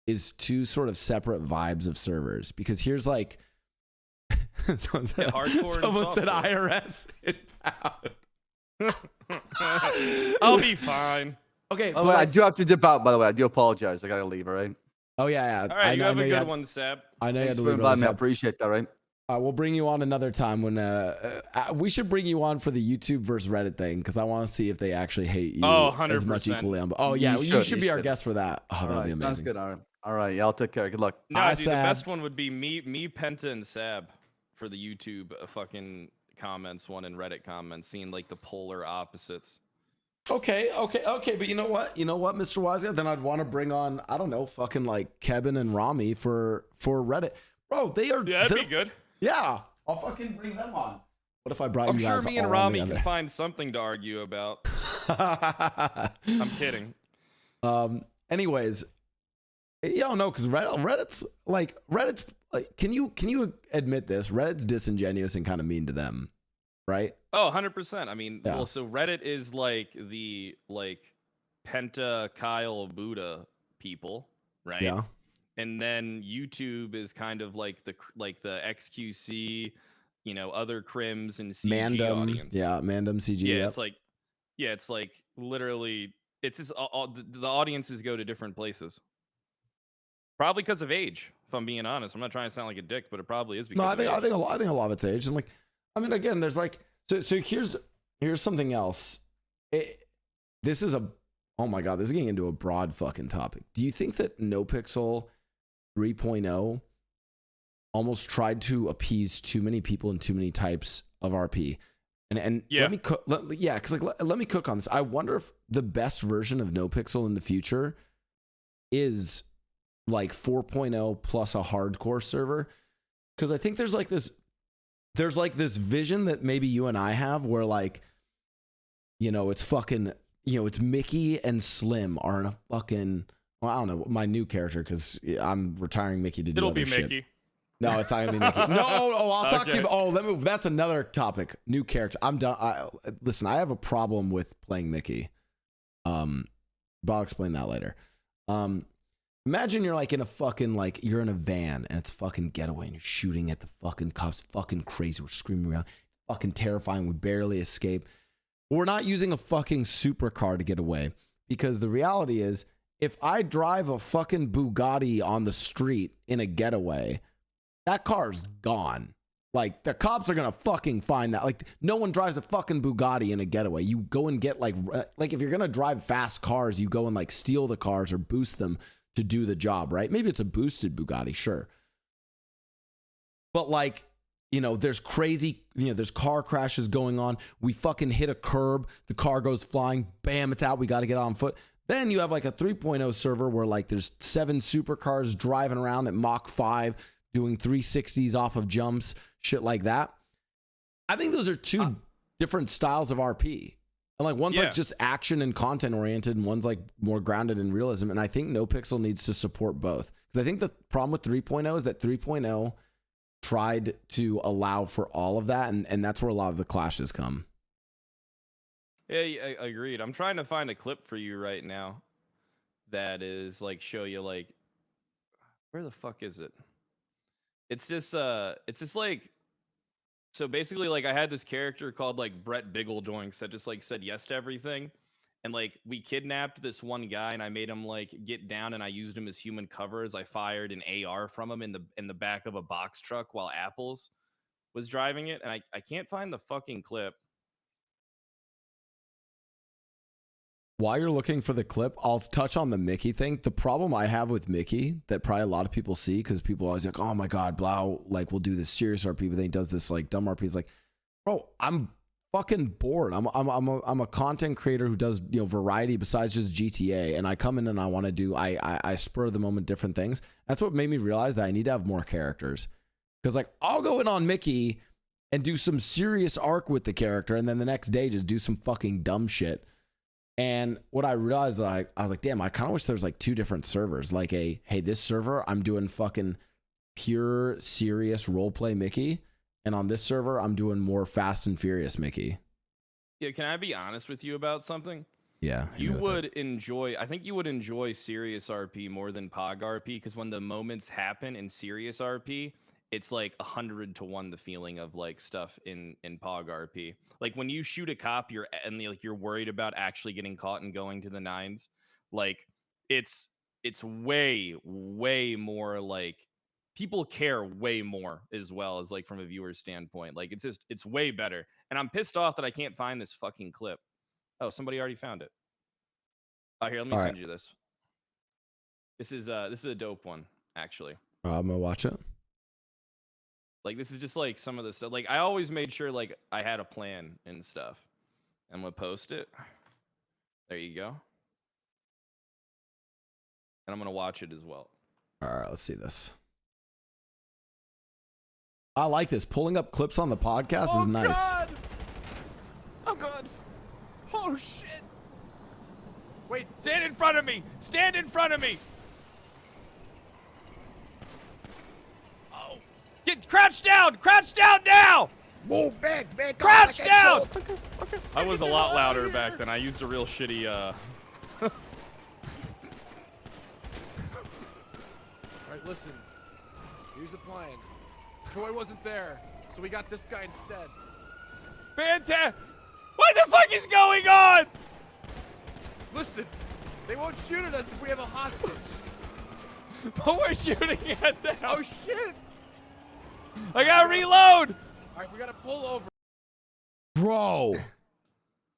is two sort of separate vibes of servers. Because here's like, someone said IRS inbound. I'll be fine. Okay, but I do have to dip out, by the way. I do apologize. I gotta leave, all right? Oh, yeah. All right, you have a good one, Seb. I know you had to leave. I appreciate that, right? We'll bring you on another time when we should bring you on for the YouTube versus Reddit thing, because I want to see if they actually hate you as much equally. Oh, yeah, you should be our guest for that. Oh, that'd be amazing. Sounds good. All right, yeah, I'll take care. Good luck. No, dude, the best one would be me, Penta, and Sab. for the YouTube fucking comments one and Reddit comments, seeing like the polar opposites. Okay, but you know what, Mr. Wise Guy, then I'd want to bring on, I don't know, fucking like Kevin and Rami for Reddit, bro. Yeah, that'd be good. Yeah, I'll fucking bring them on. What if I brought I'm you guys? sure me and all Rami together? can find something to argue about. I'm kidding. Anyways, yeah, no, because Reddit's like, can you admit this? Reddit's disingenuous and kind of mean to them, right? Oh, 100%. I mean, Yeah. well, so Reddit is like the Penta, Kyle, Buddha people, right? Yeah. And then YouTube is kind of like the XQC, you know, other crims and CG Mandem, audience. yeah, Mandem CG. Yeah, yep. it's like literally, it's just the audiences go to different places. Probably because of age, if I'm being honest. I'm not trying to sound like a dick, but it probably is because No, I of think age. a lot of it's age, and like, I mean, again, there's like, so here's something else. This is oh my god, this is getting into a broad fucking topic. Do you think that NoPixel 3.0 almost tried to appease too many people and too many types of RP? And Yeah. let me cook. Because like let me cook on this. I wonder if the best version of NoPixel in the future is like 4.0 plus a hardcore server, because I think there's like this vision that maybe you and I have where, like, you know, it's fucking, you know, it's Mickey and Slim are in a fucking, well, I don't know, my new character, because I'm retiring Mickey to do It'll other be shit. Mickey. No, it's not gonna be Mickey. No, I'll talk to you. Okay. Let me. That's another topic. New character. I'm done. Listen, I have a problem with playing Mickey. But I'll explain that later. Imagine you're like in a fucking, like, you're in a van and it's fucking getaway and you're shooting at the fucking cops. Fucking crazy. We're screaming around. Fucking terrifying. We barely escape. We're not using a fucking supercar to get away, because the reality is, if I drive a fucking Bugatti on the street in a getaway, that car's gone. Like, the cops are gonna fucking find that. Like, no one drives a fucking Bugatti in a getaway. You go and get like if you're gonna drive fast cars, you go and like steal the cars or boost them to do the job, right? Maybe it's a boosted Bugatti, sure. But like, you know, there's crazy, you know, there's car crashes going on. We fucking hit a curb, the car goes flying, bam, it's out. We got to get on foot. Then you have like a 3.0 server where like there's 7 supercars driving around at Mach 5, doing 360s off of jumps, shit like that. I think those are two different styles of RP. And like, one's like just action and content oriented, and one's like more grounded in realism. And I think NoPixel needs to support both. Because I think the problem with 3.0 is that 3.0 tried to allow for all of that, and that's where a lot of the clashes come. Yeah, agreed. I'm trying to find a clip for you right now that is like, show you like, where the fuck is it? It's just like, so basically, like, I had this character called like Brett Biggledoinks that just like said yes to everything, and like we kidnapped this one guy and I made him like get down, and I used him as human cover as I fired an AR from him in the back of a box truck while Apples was driving it, and I can't find the fucking clip. While you're looking for the clip, I'll touch on the Mickey thing. The problem I have with Mickey that probably a lot of people see, because people are always like, oh my God, Blau, like, will do this serious RP, but then he does this like dumb RP. It's like, bro, I'm fucking bored. I'm a content creator who does, you know, variety besides just GTA, and I come in and I want to do, I spur of the moment different things. That's what made me realize that I need to have more characters, because like, I'll go in on Mickey and do some serious arc with the character, and then the next day just do some fucking dumb shit. And what I realized, like, I was like, damn, I kind of wish there was like 2 different servers. Like, hey, this server, I'm doing fucking pure serious roleplay Mickey, and on this server, I'm doing more Fast and Furious Mickey. Yeah, can I be honest with you about something? Yeah, you would enjoy. I think you would enjoy serious RP more than Pog RP, because when the moments happen in serious RP, it's like 100 to 1 the feeling of like stuff in Pog RP. Like, when you shoot a cop, you're worried about actually getting caught and going to the 9s. Like, it's way more like, people care way more, as well as like from a viewer's standpoint. Like, it's way better. And I'm pissed off that I can't find this fucking clip. Oh, somebody already found it. Oh, here, let me send you this. This is a dope one, actually. I'm gonna watch it. Like this is just like some of the stuff. Like I always made sure like I had a plan and stuff. I'm gonna post it. There you go. And I'm gonna watch it as well. All right, let's see this. I like this. Pulling up clips on the podcast is nice. God! Oh god. Oh shit. Wait, stand in front of me! Stand in front of me! Oh. Get crouch down! Crouch down now! Move back, man. Crouch down! Okay. I was a lot louder back then. I used a real shitty Alright, listen. Here's the plan. Troy wasn't there, so we got this guy instead. Fantastic! What the fuck is going on? Listen, they won't shoot at us if we have a hostage. But we're shooting at them. Oh shit! I gotta reload! Alright, we gotta pull over. Bro,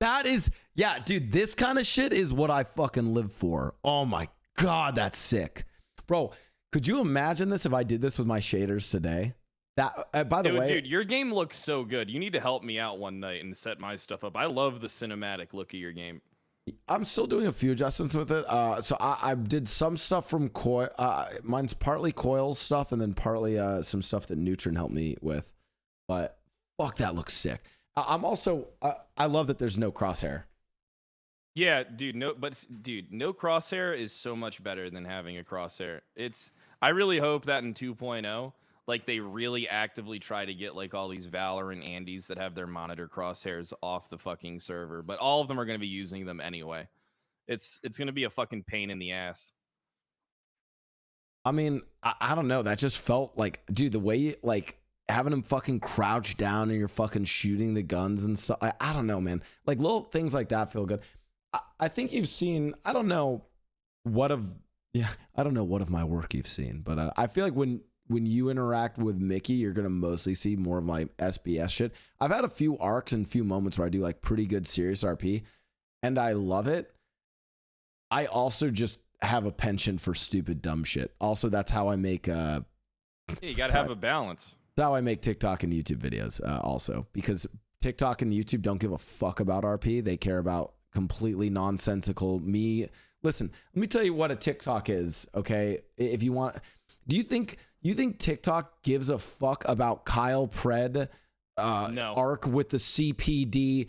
that is, yeah, dude, this kind of shit is what I fucking live for. Oh my God, that's sick. Bro, could you imagine this if I did this with my shaders today? That, by the way, dude, your game looks so good. You need to help me out one night and set my stuff up. I love the cinematic look of your game. I'm still doing a few adjustments with it. So I did some stuff from Coil. Mine's partly Coil's stuff and then partly some stuff that Neutron helped me with. But fuck, that looks sick. I'm also, I love that there's no crosshair. Yeah, dude, no crosshair is so much better than having a crosshair. I really hope that in 2.0, like they really actively try to get like all these Valorant Andes that have their monitor crosshairs off the fucking server, but all of them are going to be using them anyway. It's going to be a fucking pain in the ass. I mean, I don't know. That just felt like, dude, the way you like having them fucking crouch down and you're fucking shooting the guns and stuff. I don't know, man. Like little things like that feel good. I think you've seen, I don't know what of my work you've seen, but I feel like when you interact with Mickey, you're going to mostly see more of my SBS shit. I've had a few arcs and few moments where I do like pretty good serious RP and I love it. I also just have a penchant for stupid dumb shit. Also, that's how I make Yeah, you got to have a balance. That's how I make TikTok and YouTube videos also, because TikTok and YouTube don't give a fuck about RP. They care about completely nonsensical me. Listen, let me tell you what a TikTok is, okay? If you want, you think TikTok gives a fuck about Kyle Pred No. arc with the CPD?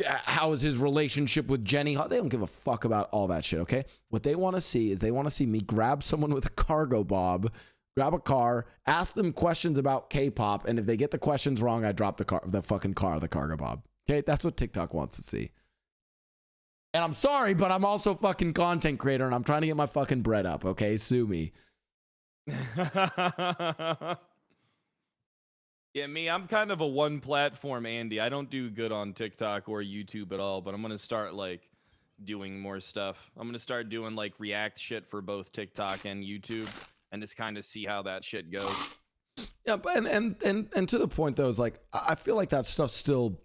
How is his relationship with Jenny? They don't give a fuck about all that shit, okay? What they want to see is they want to see me grab someone with a cargo bob, grab a car, ask them questions about K-pop, and if they get the questions wrong, I drop the cargo bob. Okay, that's what TikTok wants to see. And I'm sorry, but I'm also a fucking content creator and I'm trying to get my fucking bread up, okay? Sue me. Yeah, I'm kind of a one platform Andy. I don't do good on TikTok or YouTube at all, but I'm going to start like doing more stuff. I'm going to start doing like react shit for both TikTok and YouTube and just kind of see how that shit goes. Yeah, but and to the point though, is like I feel like that stuff still,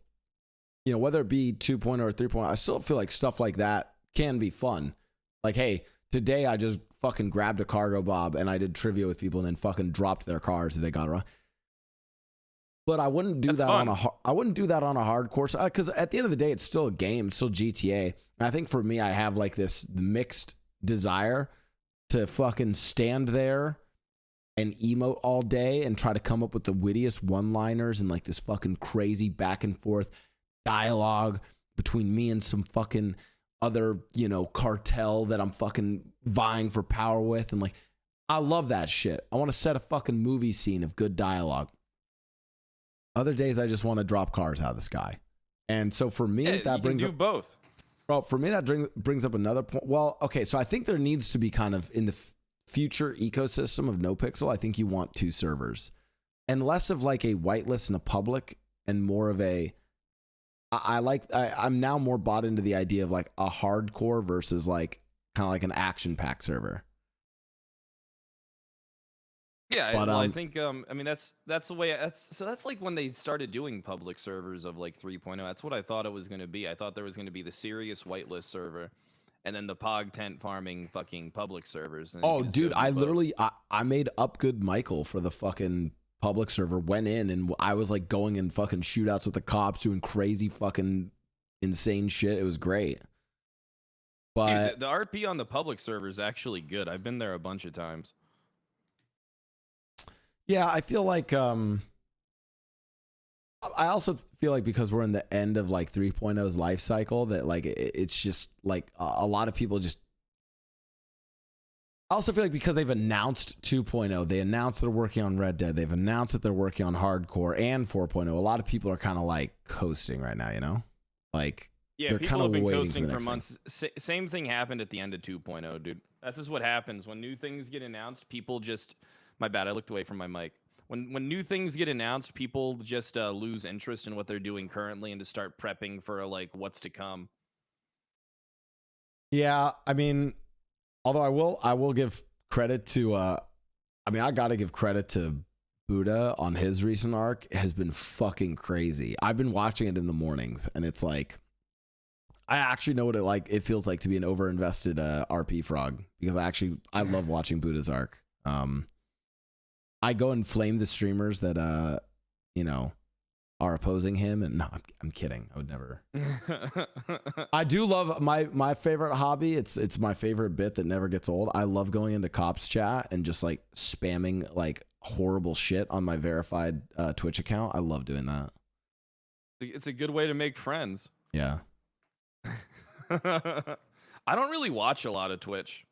you know, whether it be 2.0 or 3.0, I still feel like stuff like that can be fun. Like, hey, today I just fucking grabbed a cargo bob and I did trivia with people and then fucking dropped their cars if they got it wrong. But I wouldn't do that on a hardcore, because at the end of the day, it's still a game. It's still GTA. And I think for me, I have like this mixed desire to fucking stand there and emote all day and try to come up with the wittiest one-liners and like this fucking crazy back and forth dialogue between me and some fucking other, you know, cartel that I'm fucking vying for power with. And like, I love that shit. I want to set a fucking movie scene of good dialogue. Other days, I just want to drop cars out of the sky. And so for me, that brings up both. Well, for me, that brings up another point. Well, okay, so I think there needs to be kind of in the future ecosystem of NoPixel, I think you want two servers and less of like a whitelist and a public and more of a, I'm now more bought into the idea of like a hardcore versus like kind of like an action pack server. Yeah, But, well, I think I mean that's the way that's like when they started doing public servers of like 3.0. That's what I thought it was going to be. I thought there was going to be the serious whitelist server and then the pog tent farming fucking public servers. And oh, dude, I literally I made Upgood Michael for the fucking public server, went in, and I was like going in fucking shootouts with the cops, doing crazy fucking insane shit. It was great. But dude, the RP on the public server is actually good. I've been there a bunch of times. yeah, I feel like I also feel like because we're in the end of like 3.0's life cycle, that like it's just like a lot of people just. I also feel like because they've announced 2.0, they announced they're working on Red Dead, they've announced that they're working on Hardcore and 4.0. A lot of people are kind of like coasting right now, you know? Like, Yeah, they're people kind have of been waiting coasting the for next thing. months. Same thing happened at the end of 2.0, dude. That's just what happens when new things get announced. People just, my bad, I looked away from my mic. When new things get announced, people just lose interest in what they're doing currently and to start prepping for like what's to come. Yeah, I mean, although I will give credit to I mean, I gotta give credit to Buddha on his recent arc. It has been fucking crazy. I've been watching it in the mornings, and it's like I actually know what it feels like to be an overinvested RP frog, because I love watching Buddha's arc. I go and flame the streamers that you know, are opposing him, and no, I'm kidding. I would never. I do love my favorite hobby. It's my favorite bit that never gets old. I love going into cops chat and just like spamming like horrible shit on my verified Twitch account. I love doing that. It's a good way to make friends. Yeah. I don't really watch a lot of Twitch.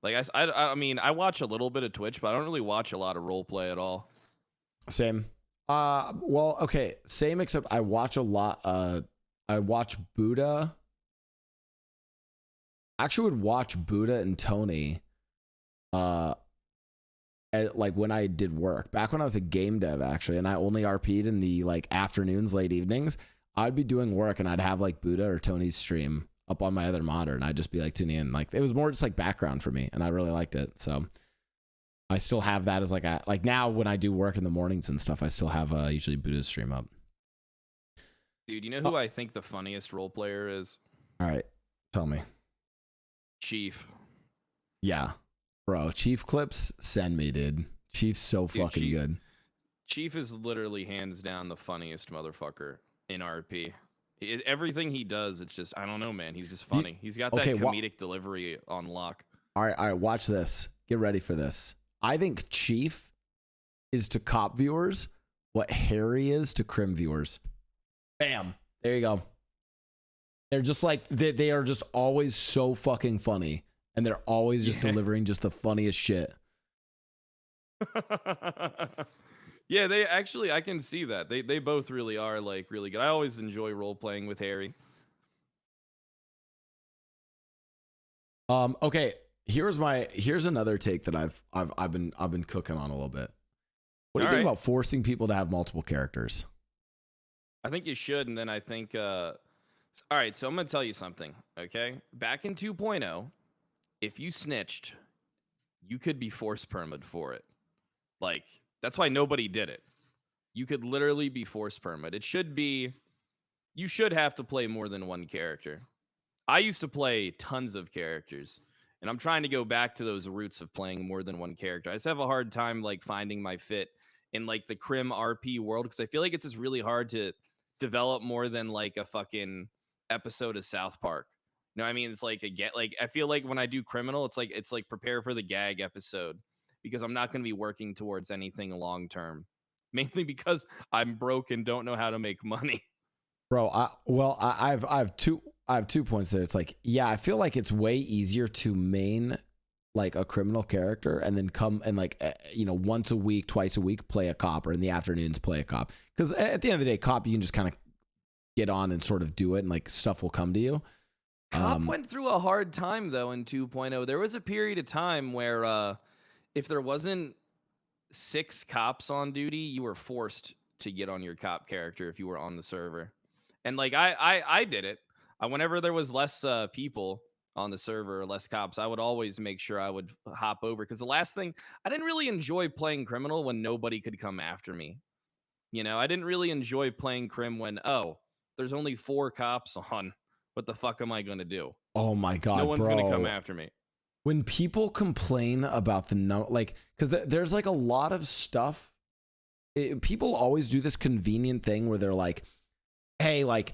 Like I mean, I watch a little bit of Twitch, but I don't really watch a lot of roleplay at all. Same. Well, okay, same, except I watch a lot. I watch Buddha. I actually would watch Buddha and Tony like when I did work. Back when I was a game dev, actually, and I only RP'd in the like afternoons, late evenings, I'd be doing work and I'd have like Buddha or Tony's stream up on my other monitor, and I'd just be like tuning in. Like, it was more just like background for me, and I really liked it. So I still have that as like now when I do work in the mornings and stuff, I still have usually Buddha's stream up. Dude, you know who I think the funniest role player is? All right, tell me. Chief. Yeah, bro. Chief clips, send me, dude. Chief's so fucking good. Chief is literally hands down the funniest motherfucker in RP. Everything he does, it's just, I don't know, man. He's just funny. He's got that comedic delivery on lock. All right, watch this. Get ready for this. I think Chief is to cop viewers what Harry is to crim viewers. Bam. There you go. They're just like, they are just always so fucking funny. And they're always just delivering just the funniest shit. Yeah, they actually, I can see that. They both really are like really good. I always enjoy role playing with Harry. Okay. Here's another take that I've been cooking on a little bit. What do you think about forcing people to have multiple characters? I think you should, and then I think all right, so I'm gonna tell you something, okay? Back in 2.0, if you snitched, you could be force perma'd for it. Like, that's why nobody did it. You could literally be force perma'd. It should be, you should have to play more than one character. I used to play tons of characters, and I'm trying to go back to those roots of playing more than one character. I just have a hard time like finding my fit in like the crim RP world, because I feel like it's just really hard to develop more than like a fucking episode of South Park. You know what I mean? It's like I feel like when I do criminal, it's like prepare for the gag episode, because I'm not going to be working towards anything long term, mainly because I'm broke and don't know how to make money. Bro, I have two points there. It's like, yeah, I feel like it's way easier to main like a criminal character and then come and like, you know, once a week, twice a week, play a cop, or in the afternoons play a cop. Because at the end of the day, cop, you can just kind of get on and sort of do it, and like stuff will come to you. Cop went through a hard time though in 2.0. There was a period of time where if there wasn't 6 cops on duty, you were forced to get on your cop character if you were on the server. And like I did it. Whenever there was less people on the server or less cops, I would always make sure I would hop over, because the last thing, I didn't really enjoy playing criminal when nobody could come after me. You know, I didn't really enjoy playing crim when, oh, there's only 4 cops on. What the fuck am I going to do? Oh my God, no one's bro. going to come after me. When people complain about the like, because there's like a lot of stuff people always do this convenient thing where they're like, hey, like,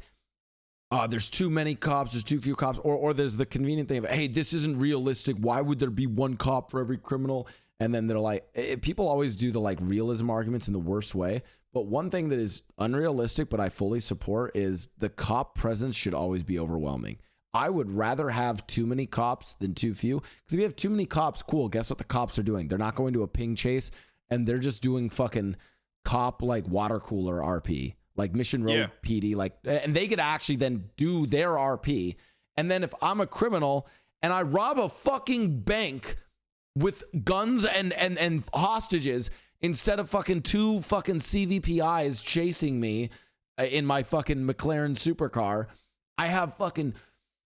there's too many cops, there's too few cops, or there's the convenient thing of, hey, this isn't realistic. Why would there be one cop for every criminal? And then they're like, people always do the like realism arguments in the worst way. But one thing that is unrealistic, but I fully support, is the cop presence should always be overwhelming. I would rather have too many cops than too few. Because if you have too many cops, cool, guess what the cops are doing? They're not going to a ping chase, and they're just doing fucking cop like water cooler RP, like Mission Road PD, like, and they could actually then do their RP. And then if I'm a criminal and I rob a fucking bank with guns and hostages, instead of fucking 2 fucking CVPIs chasing me in my fucking McLaren supercar, I have fucking,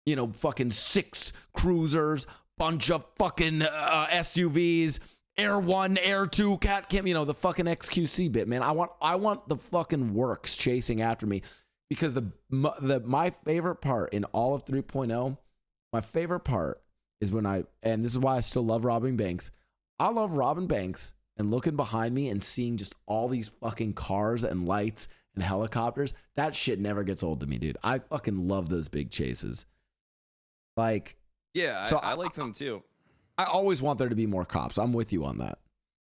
you know, fucking 6 cruisers, bunch of fucking SUVs, Air 1, Air 2, Cat Cam, you know, the fucking XQC bit, man. I want the fucking works chasing after me, because my favorite part in all of 3.0, my favorite part is when and this is why I still love robbing banks. I love robbing banks and looking behind me and seeing just all these fucking cars and lights and helicopters. That shit never gets old to me, dude. I fucking love those big chases. Like, yeah, so I like them too. I always want there to be more cops. I'm with you on that.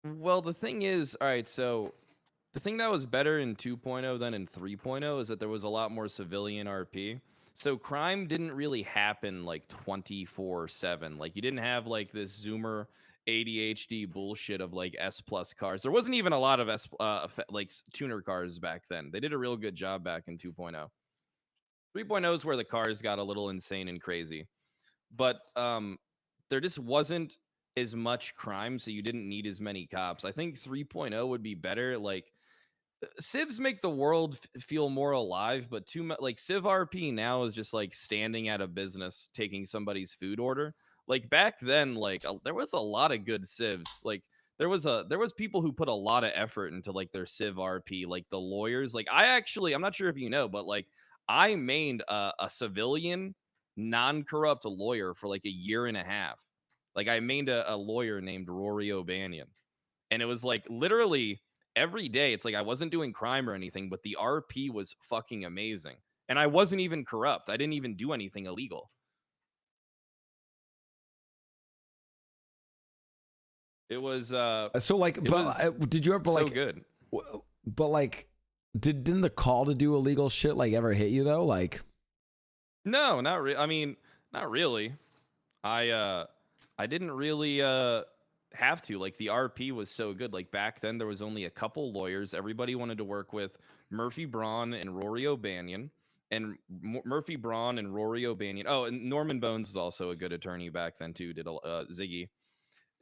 Well, the thing is, all right, so the thing that was better in 2.0 than in 3.0 is that there was a lot more civilian RP. So crime didn't really happen like 24/7. Like, you didn't have like this Zoomer ADHD bullshit of like S+ cars. There wasn't even a lot of like tuner cars back then. They did a real good job back in 2.0. 3.0 is where the cars got a little insane and crazy. But there just wasn't as much crime, so you didn't need as many cops. I think 3.0 would be better. Like, civs make the world feel more alive, but like civ RP now is just like standing at a business taking somebody's food order. Like back then, like there was a lot of good civs. Like there was people who put a lot of effort into like their civ RP, like the lawyers. Like I'm not sure if you know, but like I mained a civilian non-corrupt lawyer for like a year and a half. Like I mained a lawyer named Rory O'Banion, and it was like literally every day. It's like I wasn't doing crime or anything, but the RP was fucking amazing, and I wasn't even corrupt. I didn't even do anything illegal. It was so like, did you ever so like good? But like, didn't the call to do illegal shit like ever hit you though? Like, no, not really. I mean, not really. I didn't really have to. Like, the RP was so good. Like back then there was only a couple lawyers. Everybody wanted to work with Murphy Braun and Rory O'Banion. And Murphy Braun and Rory O'Banion. Oh, and Norman Bones was also a good attorney back then too. Did Ziggy.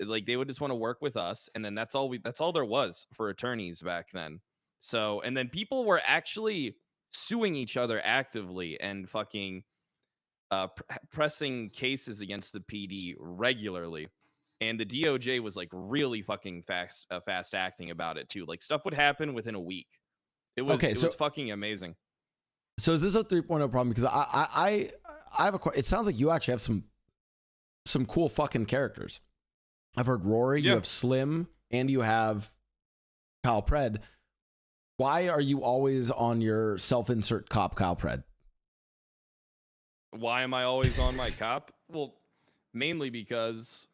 Like, they would just want to work with us, and then that's all there was for attorneys back then. So, and then people were actually suing each other actively and fucking pressing cases against the PD regularly. And the DOJ was like really fucking fast acting about it too. Like, stuff would happen within a week. It was was fucking amazing. So is this a 3.0 problem? Because I have it sounds like you actually have some cool fucking characters. I've heard Rory, you have Slim, and you have Kyle Pred. Why are you always on your self-insert cop Kyle Pred? Why am I always on my cop? Well, mainly because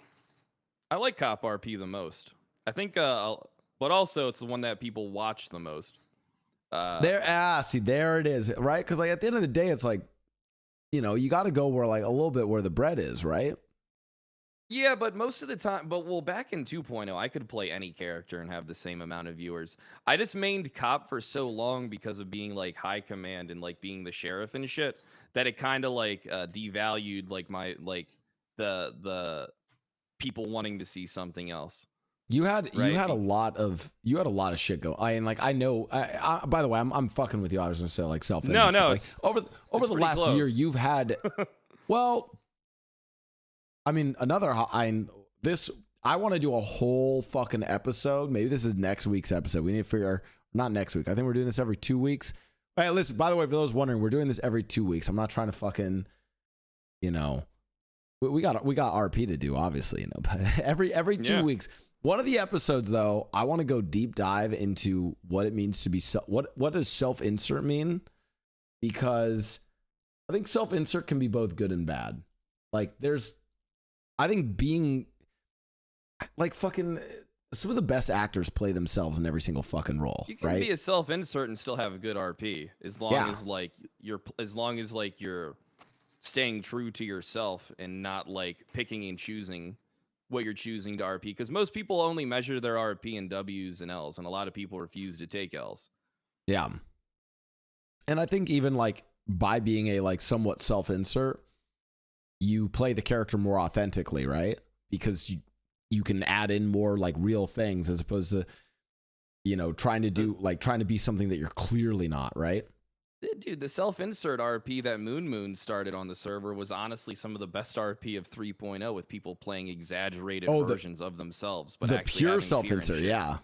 I like cop RP the most. I think, but also it's the one that people watch the most. There it is, right? Because like at the end of the day, it's like, you know, you got to go where like a little bit where the bread is, right? Yeah, but most of the time, back in 2.0, I could play any character and have the same amount of viewers. I just mained cop for so long because of being like high command and like being the sheriff and shit that it kind of like devalued like my like the people wanting to see something else. You had a lot of shit go. I know. By the way, I'm fucking with you. I was gonna say like self. No. Like, over the last year, you've had. Well, I mean, I want to do a whole fucking episode. Maybe this is next week's episode. We need to figure, not next week. I think we're doing this every 2 weeks. Hey, listen, by the way, for those wondering, we're doing this every 2 weeks. I'm not trying to fucking, you know, we got RP to do, obviously, you know, but every 2 weeks One of the episodes, though, I want to go deep dive into what it means to be what does self-insert mean? Because I think self-insert can be both good and bad. Like, I think being like fucking some of the best actors play themselves in every single fucking role. You can right? be a self-insert and still have a good RP as long as like you're staying true to yourself and not like picking and choosing what you're choosing to RP, because most people only measure their RP in W's and L's, and a lot of people refuse to take L's. Yeah. And I think even like by being a like somewhat self-insert, you play the character more authentically, right? Because you can add in more like real things as opposed to, you know, trying to be something that you're clearly not, right? Dude, the self-insert RP that Moon started on the server was honestly some of the best RP of 3.0, with people playing exaggerated versions of themselves, but the actually pure self-insert, yeah.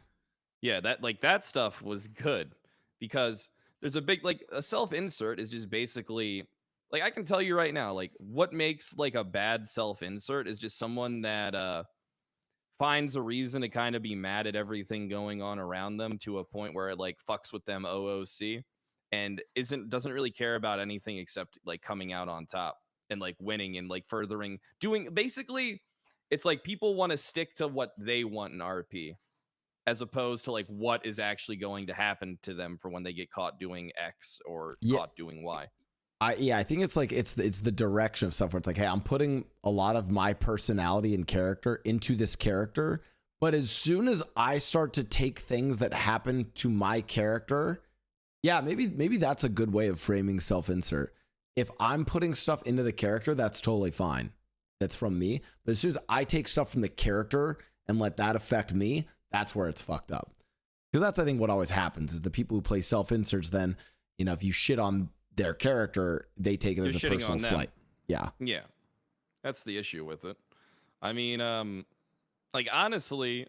Yeah, that stuff was good, because there's a big, like, a self-insert is just basically, like, I can tell you right now, like, what makes like a bad self-insert is just someone that finds a reason to kind of be mad at everything going on around them to a point where it like fucks with them OOC, and doesn't really care about anything except like coming out on top and like winning and like doing basically, it's like people want to stick to what they want in RP as opposed to like what is actually going to happen to them for when they get caught doing X or caught doing Y. I think it's like it's the direction of stuff where it's like, hey, I'm putting a lot of my personality and character into this character, but as soon as I start to take things that happen to my character, yeah, maybe that's a good way of framing self-insert. If I'm putting stuff into the character, that's totally fine. That's from me. But as soon as I take stuff from the character and let that affect me, that's where it's fucked up. Because that's, I think, what always happens is the people who play self-inserts, then, you know, if you shit on their character, they take it as a personal slight. Yeah. Yeah. That's the issue with it. I mean, like, honestly,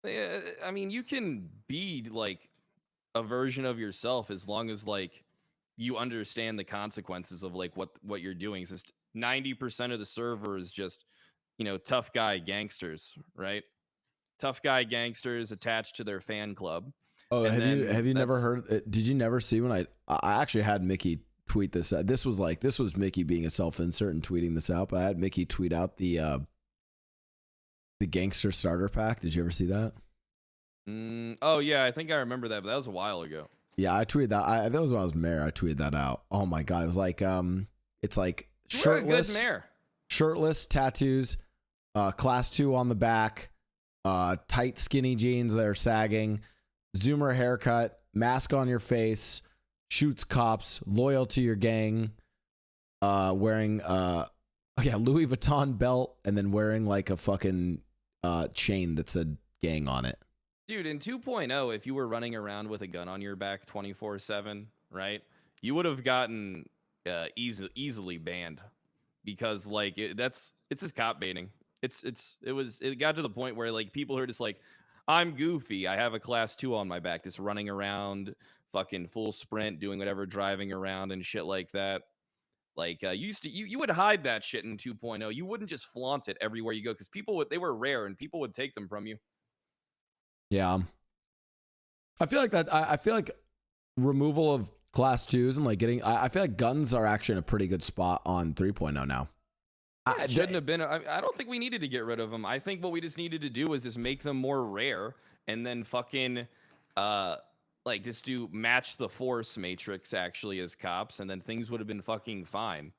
I mean, you can be like a version of yourself as long as like you understand the consequences of like what you're doing. It's just 90% of the server is just, you know, tough guy gangsters, right? Tough guy gangsters attached to their fan club. Oh, have you never heard? Did you never see when I actually had Mickey tweet this out? This was Mickey being a self-insert and tweeting this out. But I had Mickey tweet out the gangster starter pack. Did you ever see that? Oh yeah, I think I remember that, but that was a while ago. Yeah, I tweeted that. That was when I was mayor. I tweeted that out. Oh my god, it was like it's like shirtless, a good mayor. Shirtless, tattoos, class 2 on the back, tight skinny jeans that are sagging, Zoomer haircut, mask on your face, shoots cops, loyal to your gang, wearing Louis Vuitton belt, and then wearing like a fucking chain that said gang on it. Dude, in 2.0, if you were running around with a gun on your back 24/7, right, you would have gotten easily banned, because like it's just cop baiting. It got to the point where like people are just like, I'm goofy, I have a class 2 on my back, just running around, fucking full sprint, doing whatever, driving around and shit like that. Like you would hide that shit in 2.0. You wouldn't just flaunt it everywhere you go, because they were rare and people would take them from you. Yeah, I feel like that. I feel like removal of class 2s and like getting. I feel like guns are actually in a pretty good spot on 3.0 now. It shouldn't have been. I don't think we needed to get rid of them. I think what we just needed to do was just make them more rare, and then fucking like just do match the force matrix actually as cops, and then things would have been fucking fine.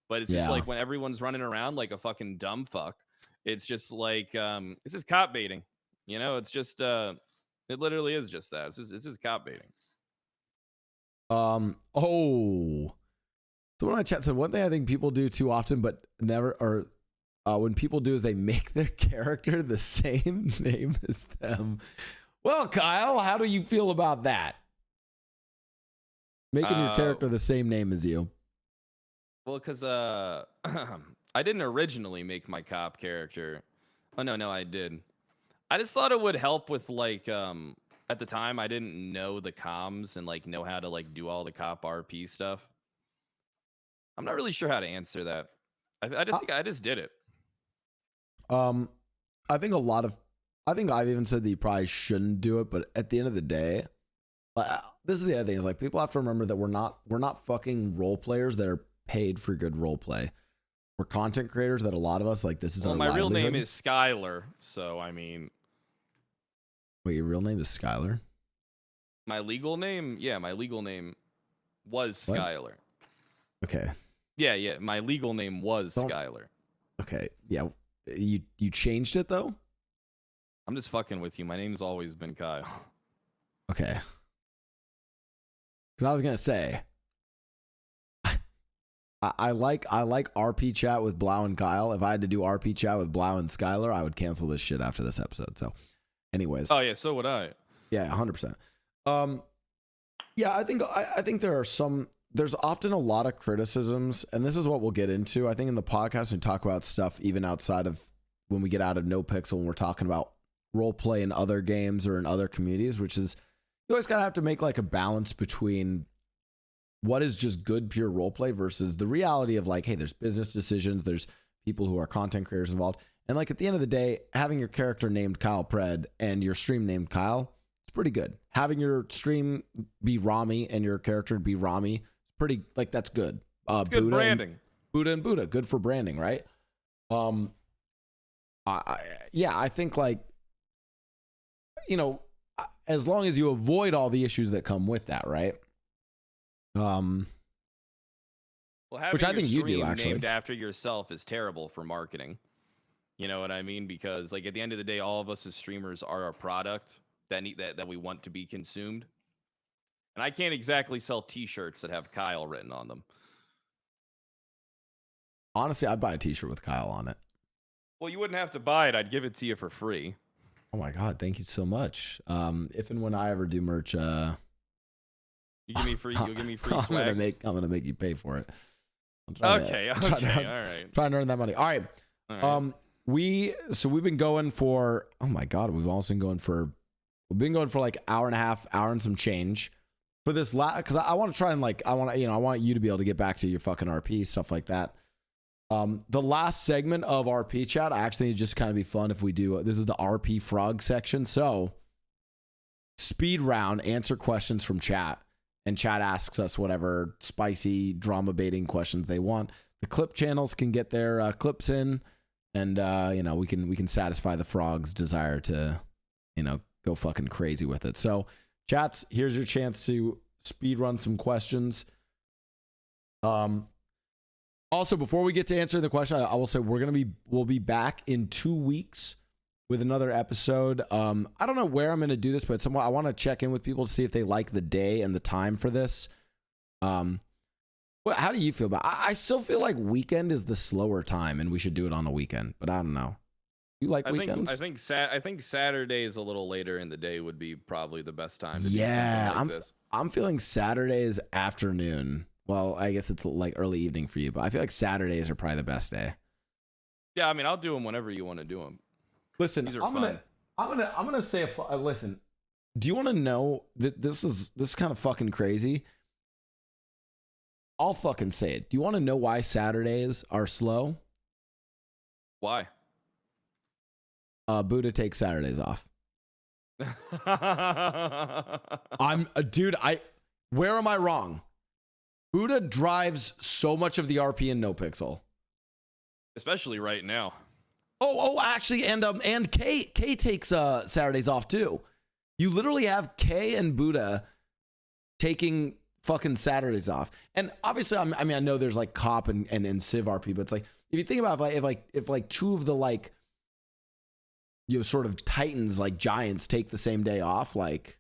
But it's just like when everyone's running around like a fucking dumb fuck, it's just like this is cop baiting. You know, it's just it literally is just that. It's just cop baiting. So when I chat, so one thing I think people do too often, but never, or when people do, is they make their character the same name as them. Well, Kyle, how do you feel about that? Making your character the same name as you. Well, because I didn't originally make my cop character. Oh no, I did. I just thought it would help with like at the time I didn't know the comms and like know how to like do all the cop RP stuff. I'm not really sure how to answer that. I just think I just did it. I think a lot of I think I've even said that you probably shouldn't do it, but at the end of the day, this is the other thing, is like people have to remember that we're not fucking role players that are paid for good role play. We're content creators that a lot of us, like, this is our my real livelihood. name is Skylar, so I mean. Wait, your real name is Skylar? My legal name? Yeah, my legal name was What? Skylar. Okay. Yeah, my legal name was Don't- Skylar. Okay. Yeah. You changed it though? I'm just fucking with you. My name's always been Kyle. Okay. Because I was gonna say, I like RP chat with Blau and Kyle. If I had to do RP chat with Blau and Skylar, I would cancel this shit after this episode. So, anyways. Oh yeah, so would I. Yeah, 100%. Yeah, I think there's often a lot of criticisms, and this is what we'll get into. I think in the podcast we talk about stuff even outside of when we get out of No Pixel, when we're talking about role play in other games or in other communities, which is you always kind of have to make like a balance between what is just good pure role play versus the reality of like, hey, there's business decisions, there's people who are content creators involved, and like at the end of the day, having your character named Kyle Pred and your stream named Kyle, it's pretty good. Having your stream be Rami and your character be Rami, it's pretty, like, that's good. It's good branding. Buddha and Buddha, good for branding, right? I think, like, you know, as long as you avoid all the issues that come with that, right? Well, Which I think you do, stream actually. named after yourself is terrible for marketing. You know what I mean? Because like at the end of the day, all of us as streamers are a product that we want to be consumed. And I can't exactly sell T-shirts that have Kyle written on them. Honestly, I'd buy a t-shirt with Kyle on it. Well, you wouldn't have to buy it. I'd give it to you for free. Oh my God, thank you so much. If and when I ever do merch, You give me free. You'll give me free I'm swag. gonna make you pay for it. Okay, all right. Trying to earn that money. All right. All right. We've been going for, oh my God, we've been going for like hour and a half, hour and some change for this because I want to try and like, I want you to be able to get back to your fucking RP, stuff like that. The last segment of RP chat, I actually think just kind of be fun if we do, this is the RP frog section. So speed round, answer questions from chat, and chat asks us whatever spicy drama baiting questions they want. The clip channels can get their clips in, and we can satisfy the frog's desire to, go fucking crazy with it. So chats, here's your chance to speed run some questions. Also, before we get to answering the question, I will say we'll be back in 2 weeks with another episode. I don't know where I'm going to do this, but I want to check in with people to see if they like the day and the time for this. How do you feel about it? I still feel like weekend is the slower time, and we should do it on a weekend. But I don't know. You like weekends? I think Saturday is a little later in the day would be probably the best time to do Yeah, something like this. I'm feeling Saturdays afternoon. Well, I guess it's like early evening for you, but I feel like Saturdays are probably the best day. Yeah, I mean, I'll do them whenever you want to do them. Listen, These are I'm fun. gonna say listen. Do you want to know that this is kind of fucking crazy? I'll fucking say it. Do you want to know why Saturdays are slow? Why? Buddha takes Saturdays off. Dude, where am I wrong? Buddha drives so much of the RP in No Pixel. Especially right now. Oh, actually, and K takes Saturdays off too. You literally have K and Buddha taking fucking Saturdays off. And obviously, I mean, I know there's like Cop and Civ RP, but it's like, if you think about if two of the like, sort of titans, like giants, take the same day off, like,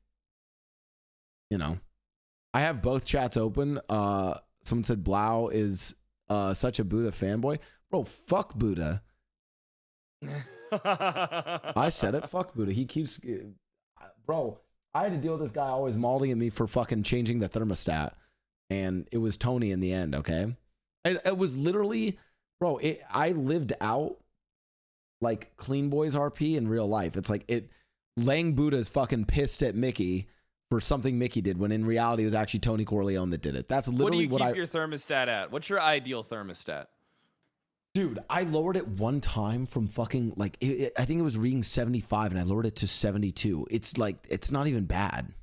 I have both chats open. Someone said Blau is such a Buddha fanboy. Bro, fuck Buddha. I said it. Fuck Buddha. He keeps... Bro, I had to deal with this guy always mauling at me for fucking changing the thermostat. And it was Tony in the end, okay? It was literally... Bro, I lived out like Clean Boys RP in real life. It's like Lang Buddha's fucking pissed at Mickey for something Mickey did, when in reality it was actually Tony Corleone that did it. That's literally what do you keep your thermostat at? What's your ideal thermostat? Dude, I lowered it one time from fucking like I think it was reading 75 and I lowered it to 72. It's like it's not even bad.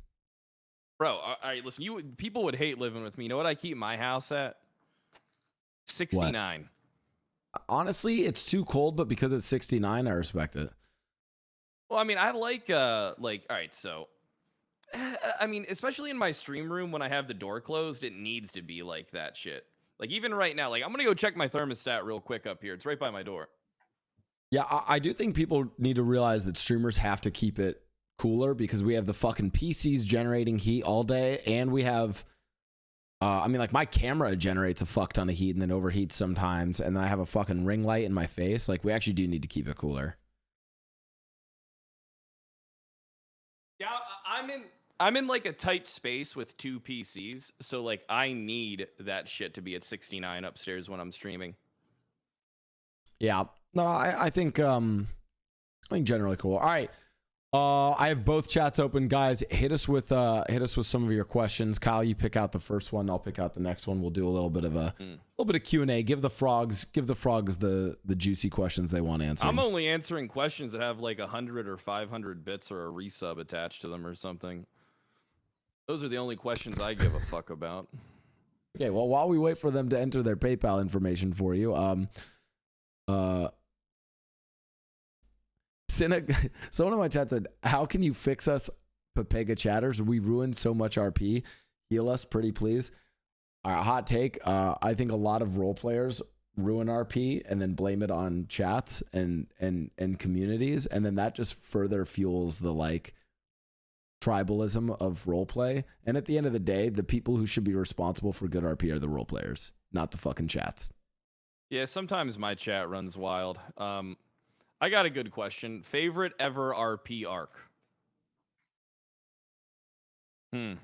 Bro, all right, listen, people would hate living with me. You know what I keep my house at? 69. Honestly, it's too cold, but because it's 69, I respect it. Well, I mean, I like all right, so I mean, especially in my stream room when I have the door closed, it needs to be like that shit. Like even right now, like I'm gonna go check my thermostat real quick up here. It's right by my door. Yeah, I do think people need to realize that streamers have to keep it cooler because we have the fucking PCs generating heat all day, and we have, I mean, like my camera generates a fuck ton of heat and then overheats sometimes, and then I have a fucking ring light in my face. Like we actually do need to keep it cooler. Yeah, I'm in like a tight space with 2 PCs, so like I need that shit to be at 69 upstairs when I'm streaming. Yeah. No, I think generally cool. All right. I have both chats open, guys. Hit us with some of your questions. Kyle, you pick out the first one. I'll pick out the next one. We'll do a little bit of Q&A. Give the frogs the juicy questions they want answered. I'm only answering questions that have like 100 or 500 bits or a resub attached to them or something. Those are the only questions I give a fuck about. Okay, well, while we wait for them to enter their PayPal information for you, someone in my chat said, how can you fix us Pepega chatters? We ruined so much RP. Heal us, pretty please. All right, hot take. I think a lot of role players ruin RP and then blame it on chats and communities, and then that just further fuels the like tribalism of roleplay. And at the end of the day, the people who should be responsible for good RP are the role players, not the fucking chats. Yeah, sometimes my chat runs wild. I got a good question. Favorite ever RP arc? Give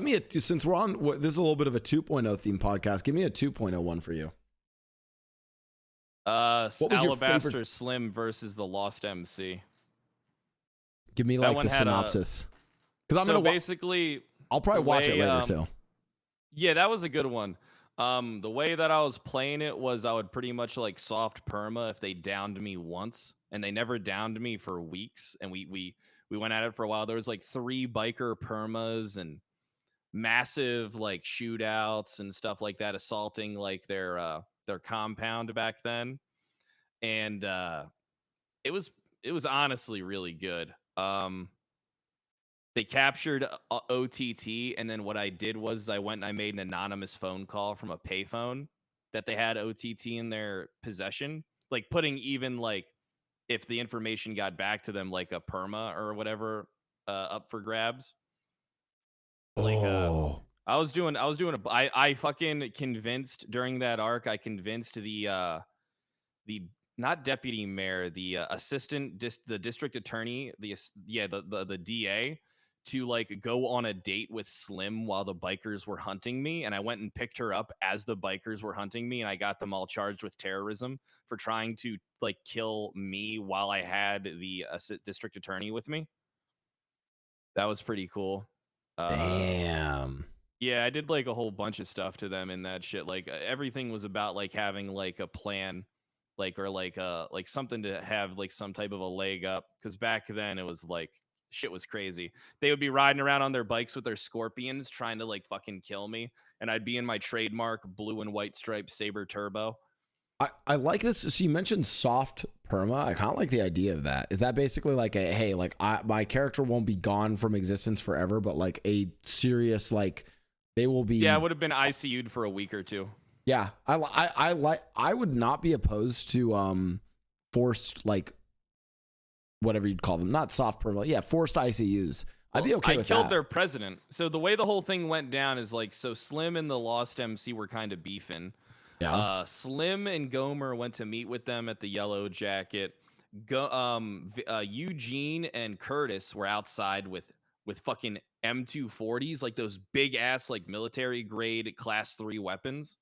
me a, since we're on, this is a little bit of a 2.0 theme podcast. Give me a 2.0 one for you. Alabaster Slim versus the Lost MC. Give me like the synopsis. Because I'm gonna basically, I'll probably watch it later too. Yeah, that was a good one. The way that I was playing it was I would pretty much like soft perma if they downed me once, and they never downed me for weeks. And we went at it for a while. There was like 3 biker permas and massive like shootouts and stuff like that, assaulting like their compound back then. And it was honestly really good. They captured OTT, and then what I did was I went and I made an anonymous phone call from a payphone that they had OTT in their possession, like putting even like if the information got back to them like a perma or whatever up for grabs. Like I fucking convinced during that arc, I convinced the not deputy mayor, the assistant the district attorney, the DA to like go on a date with Slim while the bikers were hunting me, and I went and picked her up as the bikers were hunting me, and I got them all charged with terrorism for trying to like kill me while I had the district attorney with me. That was pretty cool. Damn. Yeah, I did like a whole bunch of stuff to them in that shit. Like everything was about like having like a plan, like or like something to have like some type of a leg up. Because back then it was like shit was crazy. They would be riding around on their bikes with their scorpions trying to like fucking kill me, and I'd be in my trademark blue and white striped Saber Turbo. I like this. So you mentioned soft perma. I kind of like the idea of that. Is that basically like a, hey, like my character won't be gone from existence forever, but like a serious, like they will be. Yeah, I would have been ICU'd for a week or two. Yeah. I would not be opposed to forced, like whatever you'd call them, not soft perma. Yeah. Forced ICUs. I'd be okay with that. I killed their president. So the way the whole thing went down is like, so Slim and the Lost MC were kind of beefing. Yeah. Slim and Gomer went to meet with them at the Yellow Jacket. Eugene and Curtis were outside with fucking M240s, like those big ass like military grade class 3 weapons.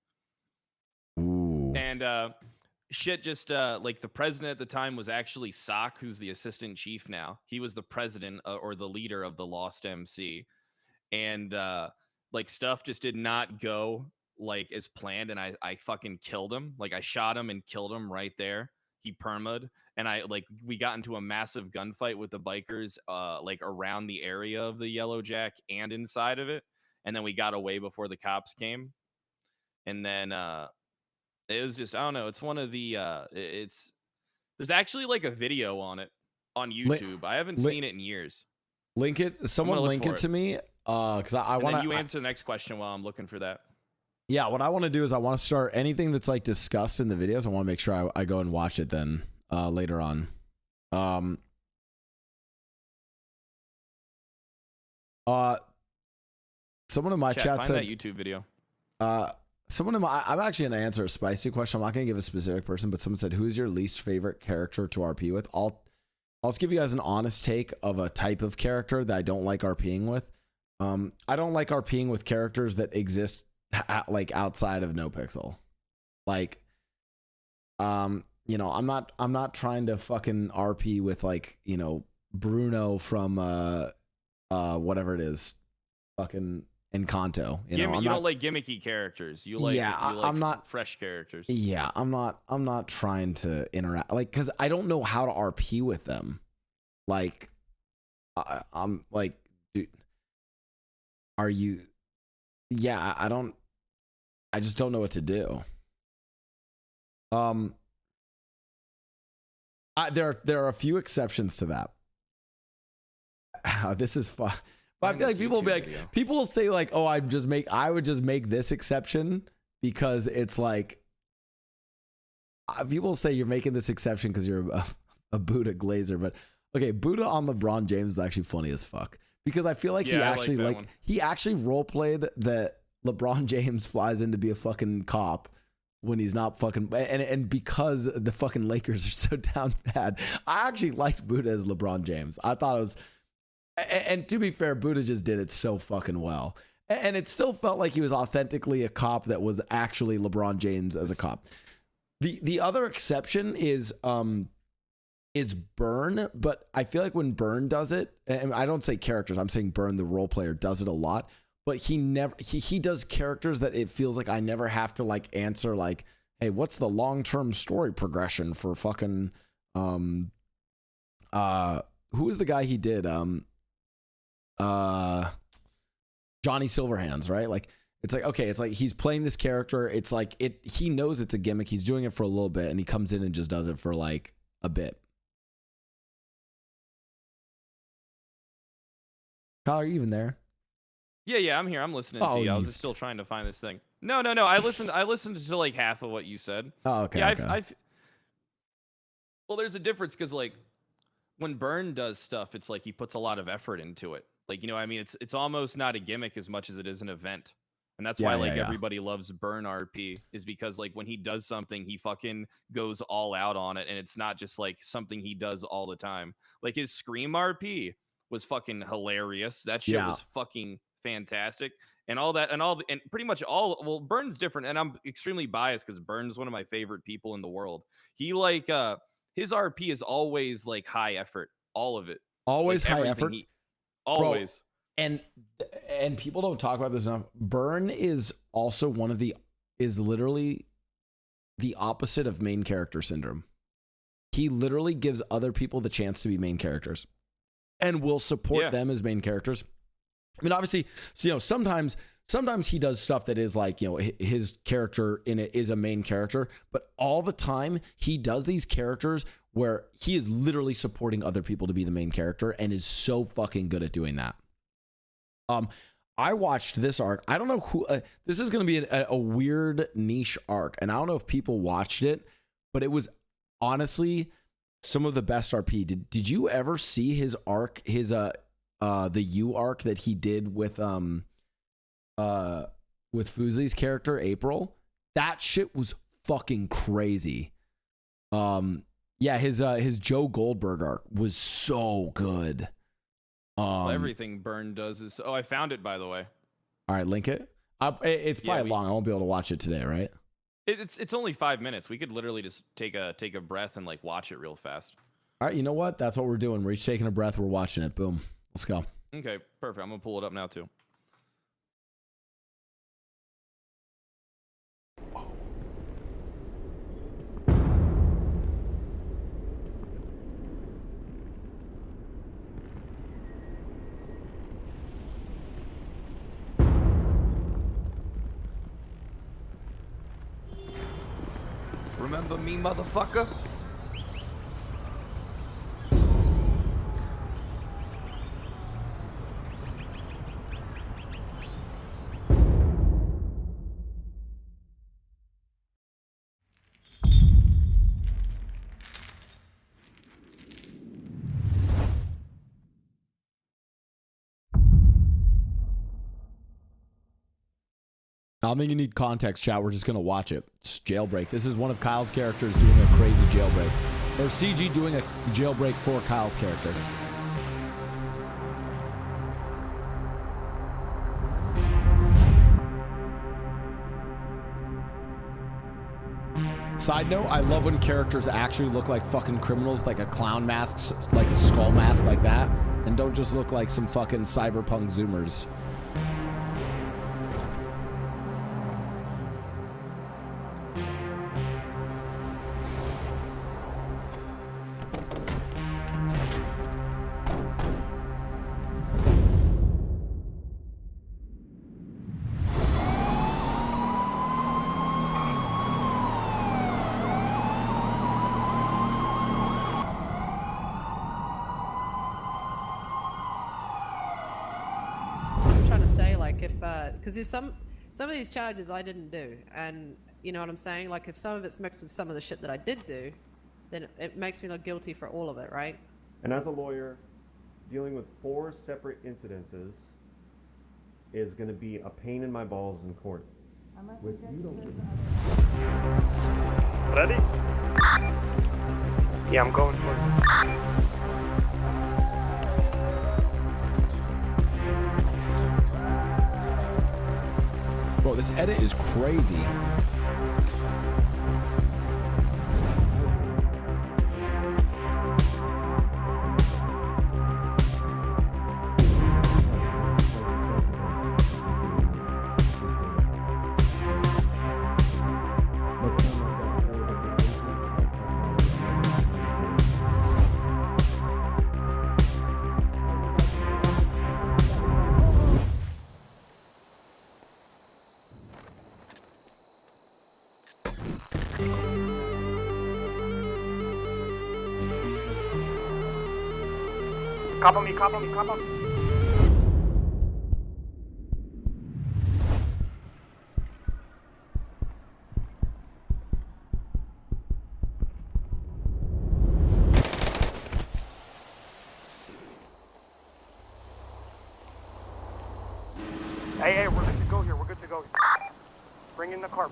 Ooh. And shit just like the president at the time was actually Sock, who's the assistant chief now. He was the president or the leader of the Lost MC. And like stuff just did not go like as planned, and I fucking killed him. Like I shot him and killed him right there. He perma'd, and we got into a massive gunfight with the bikers like around the area of the Yellow Jack and inside of it, and then we got away before the cops came. And then it was just, I don't know, it's one of the it's there's actually like a video on it on YouTube. I haven't seen it in years. Link it. Someone link it to me. Because I want to. You answer the next question while I'm looking for that. Yeah, what I want to do is I want to start anything that's like discussed in the videos. I want to make sure I go and watch it then later on. Someone in my chat said that YouTube video. Someone in my, I'm actually going to answer a spicy question. I'm not going to give a specific person, but someone said, who's your least favorite character to RP with? I'll just give you guys an honest take of a type of character that I don't like RPing with. I don't like RPing with characters that exist like outside of NoPixel. Like, you know, I'm not trying to fucking RP with like, you know, Bruno from whatever it is, fucking Encanto. You don't like gimmicky characters. You like, I'm not fresh characters. Yeah, I'm not trying to interact, like, because I don't know how to RP with them. Like, I'm like, dude, are you? Yeah, I just don't know what to do. There are a few exceptions to that. This is fun. But I feel like people will be like, people will say like, oh, I would just make this exception because it's like, people say you're making this exception because you're a Buddha glazer. But okay, Buddha on LeBron James is actually funny as fuck because I feel like he actually role played that LeBron James flies in to be a fucking cop when he's not fucking, and because the fucking Lakers are so down bad, I actually liked Buddha as LeBron James. I thought it was. And to be fair, Buddha just did it so fucking well. And it still felt like he was authentically a cop that was actually LeBron James as a cop. The other exception is Burn, but I feel like when Burn does it, and I don't say characters, I'm saying Burn, the role player, does it a lot, but he does characters that it feels like I never have to like answer like, hey, what's the long-term story progression for fucking who was the guy he did? Johnny Silverhands, right? Like it's like, okay, it's like he's playing this character, it's like he knows it's a gimmick, he's doing it for a little bit, and he comes in and just does it for like a bit. Kyle, are you even there? Yeah, I'm here. I'm listening to you. I was just still trying to find this thing. No. I listened to like half of what you said. Oh, okay. Yeah, okay. Well, there's a difference because like when Burn does stuff, it's like he puts a lot of effort into it. Like, you know, I mean, it's almost not a gimmick as much as it is an event. And that's why everybody loves Burn RP, is because like when he does something, he fucking goes all out on it. And it's not just like something he does all the time. Like his Scream RP was fucking hilarious. That shit was fucking fantastic. And all that, and pretty much well, Burn's different. And I'm extremely biased because Burn's one of my favorite people in the world. He like, his RP is always like high effort. All of it. Always like high effort. Always. Bro, and people don't talk about this enough. Burn is also is literally the opposite of main character syndrome. He literally gives other people the chance to be main characters and will support them as main characters. I mean, obviously, so, you know, sometimes he does stuff that is like, you know, his character in it is a main character, but all the time he does these characters where he is literally supporting other people to be the main character and is so fucking good at doing that. I watched this arc. I don't know who, this is going to be a weird niche arc, and I don't know if people watched it, but it was honestly some of the best RP. Did you ever see his arc, the U arc that he did with Fuzi's character April? That shit was fucking crazy. Yeah, his Joe Goldberg arc was so good. Everything Burn does is. Oh, I found it, by the way. All right, link it. It's probably long. I won't be able to watch it today, right? It's only 5 minutes. We could literally just take a breath and like watch it real fast. All right, you know what? That's what we're doing. We're each taking a breath. We're watching it. Boom. Let's go. Okay, perfect. I'm gonna pull it up now too. Remember me, motherfucker? I don't think you need context, chat. We're just going to watch it. It's Jailbreak. This is one of Kyle's characters doing a crazy jailbreak. Or CG doing a jailbreak for Kyle's character. Side note, I love when characters actually look like fucking criminals, like a clown mask, like a skull mask like that, and don't just look like some fucking cyberpunk zoomers. Because there's some of these charges I didn't do, and you know what I'm saying? Like if some of it's mixed with some of the shit that I did do, then it makes me look guilty for all of it, right? And as a lawyer, dealing with 4 separate incidences is going to be a pain in my balls in court. With you don't. Ready? Yeah, I'm going for it. Bro, this edit is crazy. Cop on me, cop on me, cop on me. Hey, we're good to go here, we're good to go. Bring in the car.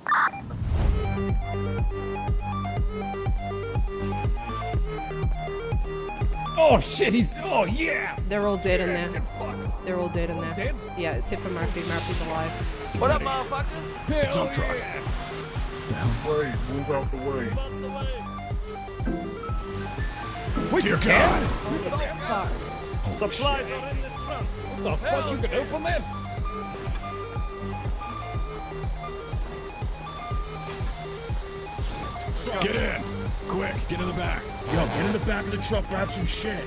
Oh shit, oh yeah! They're all dead in there. Get fucked. They're all dead in there. Dead? Yeah, except for Murphy. Murphy's alive. What up, motherfuckers? Hell Dump truck. yeah. Way, move out the way. Wait, you can? Fuck. Supplies are in the trunk. What the fuck, you can open that? Get in! Quick, get in the back. Yo, get in the back of the truck, grab some shit.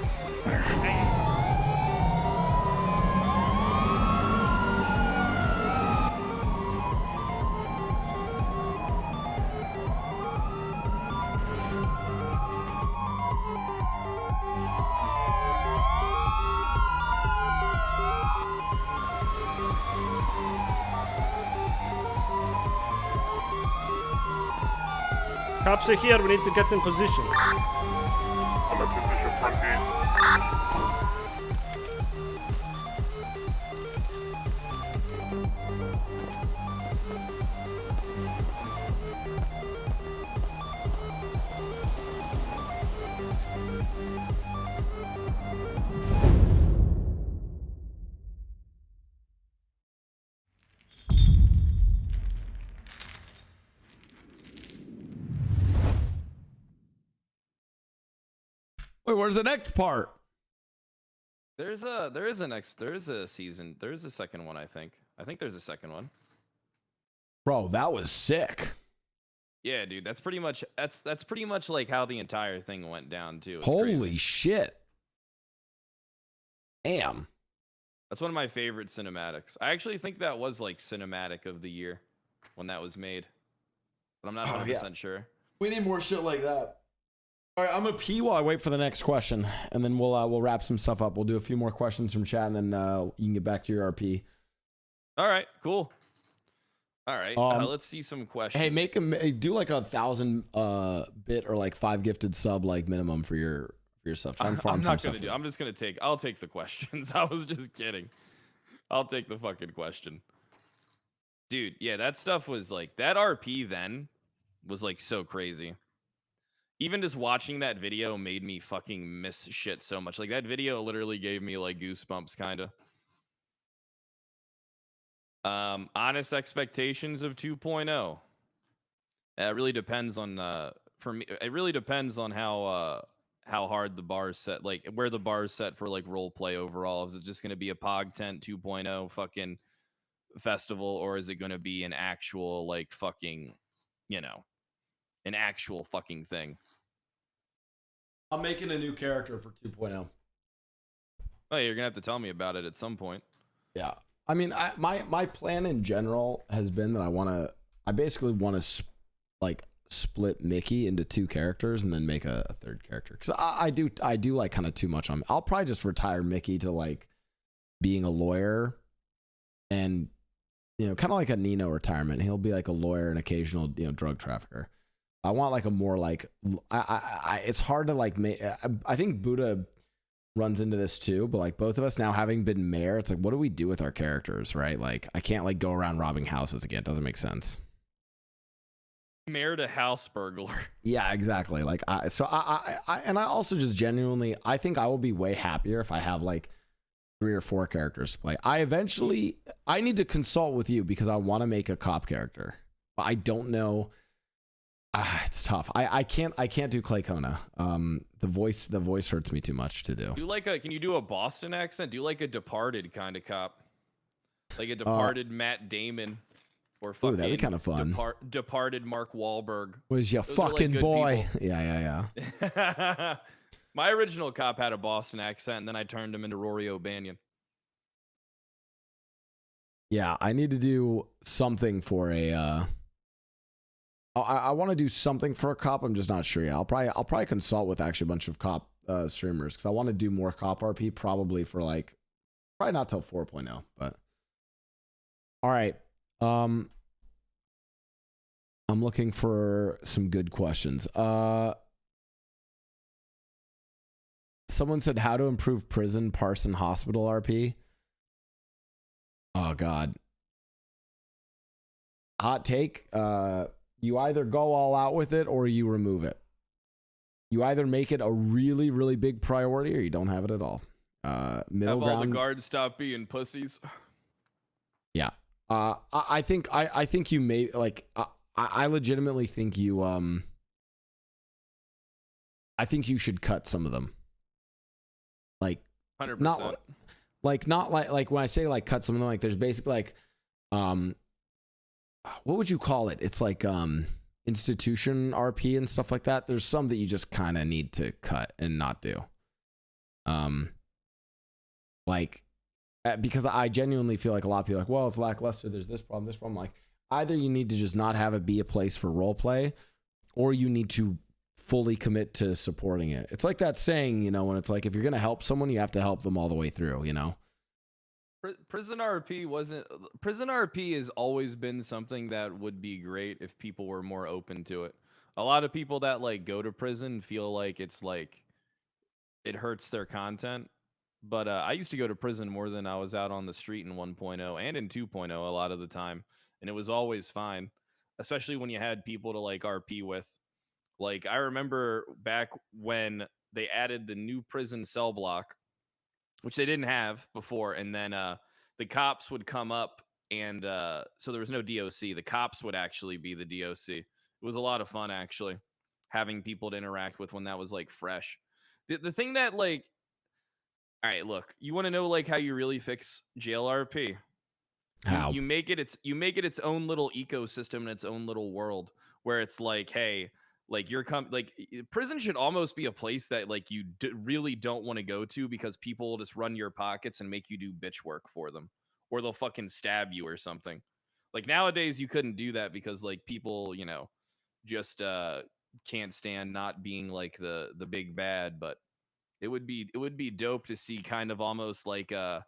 Cops are here, we need to get in position. I'm in position, front gate. Wait, where's the next part? There is a season. There is a second one, I think. I think there's a second one. Bro, that was sick. Yeah, dude, that's pretty much like how the entire thing went down too. It's Holy crazy. shit. Damn. That's one of my favorite cinematics. I actually think that was like cinematic of the year when that was made. But I'm not 100% sure. We need more shit like that. All right, I'm gonna pee while I wait for the next question, and then we'll wrap some stuff up. We'll do a few more questions from chat, and then you can get back to your RP. All right, cool. All right, let's see some questions. Hey, do like 1,000 bit or like 5 gifted sub like minimum for your stuff. Try and farm some stuff. I'm just gonna take. I'll take the questions. I was just kidding. I'll take the fucking question. Dude, yeah, that stuff was like that RP then was like so crazy. Even just watching that video made me fucking miss shit so much. Like that video literally gave me like goosebumps kind of. Honest expectations of 2.0. It really depends on for me it really depends on how hard the bar is set, like where the bar is set for like role play overall. Is it just going to be a Pog Tent 2.0 fucking festival, or is it going to be an actual like fucking, you know, an actual fucking thing? I'm making a new character for 2.0. Oh, you're gonna have to tell me about it at some point. Yeah, I mean, my plan in general has been that I basically want to like split Mickey into 2 characters and then make a third character, because I do like kind of too much on. I'll probably just retire Mickey to like being a lawyer, and you know, kind of like a Nino retirement. He'll be like a lawyer and occasional, you know, drug trafficker. I want like a more like it's hard to like make. I think Buddha runs into this too, but like both of us now having been mayor, it's like, what do we do with our characters, right? Like I can't like go around robbing houses again. It doesn't make sense. Mayor to house burglar. Yeah, exactly. Like I also just genuinely, I think I will be way happier if I have like 3 or 4 characters to play. I need to consult with you because I want to make a cop character, but I don't know. It's tough. I can't do Clay Kona. The voice hurts me too much to do. Can you do a Boston accent? Do like a Departed kind of cop, like a Departed Matt Damon, or fucking that'd be kind of fun. Departed Mark Wahlberg. Was your Those fucking like boy? Yeah. My original cop had a Boston accent, and then I turned him into Rory O'Banion. Yeah, I need to do something for a. I want to do something for a cop. I'm just not sure. Yeah, I'll probably consult with actually a bunch of cop streamers, because I want to do more cop RP probably for like probably not till 4.0. But all right, I'm looking for some good questions. Someone said how to improve prison, Parson Hospital RP. Oh God. Hot take. You either go all out with it or you remove it. You either make it a really, really big priority or you don't have it at all. Middle ground. Have all the guards stop being pussies. Yeah. I think you may like. I legitimately think you. I think you should cut some of them. Like 100%. Not like when I say like cut some of them, like there's basically like what would you call it? It's like institution RP and stuff like that. There's some that you just kind of need to cut and not do. Because I genuinely feel like a lot of people are like, well, it's lackluster. There's this problem, this problem. Like either you need to just not have it be a place for role play, or you need to fully commit to supporting it. It's like that saying, you know, when it's like, if you're going to help someone, you have to help them all the way through, you know? Prison RP has always been something that would be great if people were more open to it. A lot of people that like go to prison feel like it's like it hurts their content. But I used to go to prison more than I was out on the street in 1.0 and in 2.0 a lot of the time. And it was always fine, especially when you had people to like RP with. Like I remember back when they added the new prison cell block, which they didn't have before. And then the cops would come up, and so there was no DOC. The cops would actually be the DOC. It was a lot of fun, actually, having people to interact with when that was like fresh. The thing that like, all right, look, you want to know like how you really fix jail RP? How? You make it its own little ecosystem and its own little world where it's like, hey, like prison should almost be a place that like you really don't want to go to, because people will just run your pockets and make you do bitch work for them, or they'll fucking stab you or something. Like nowadays you couldn't do that because like people, you know, just can't stand not being like the big bad, but it would be dope to see kind of almost like a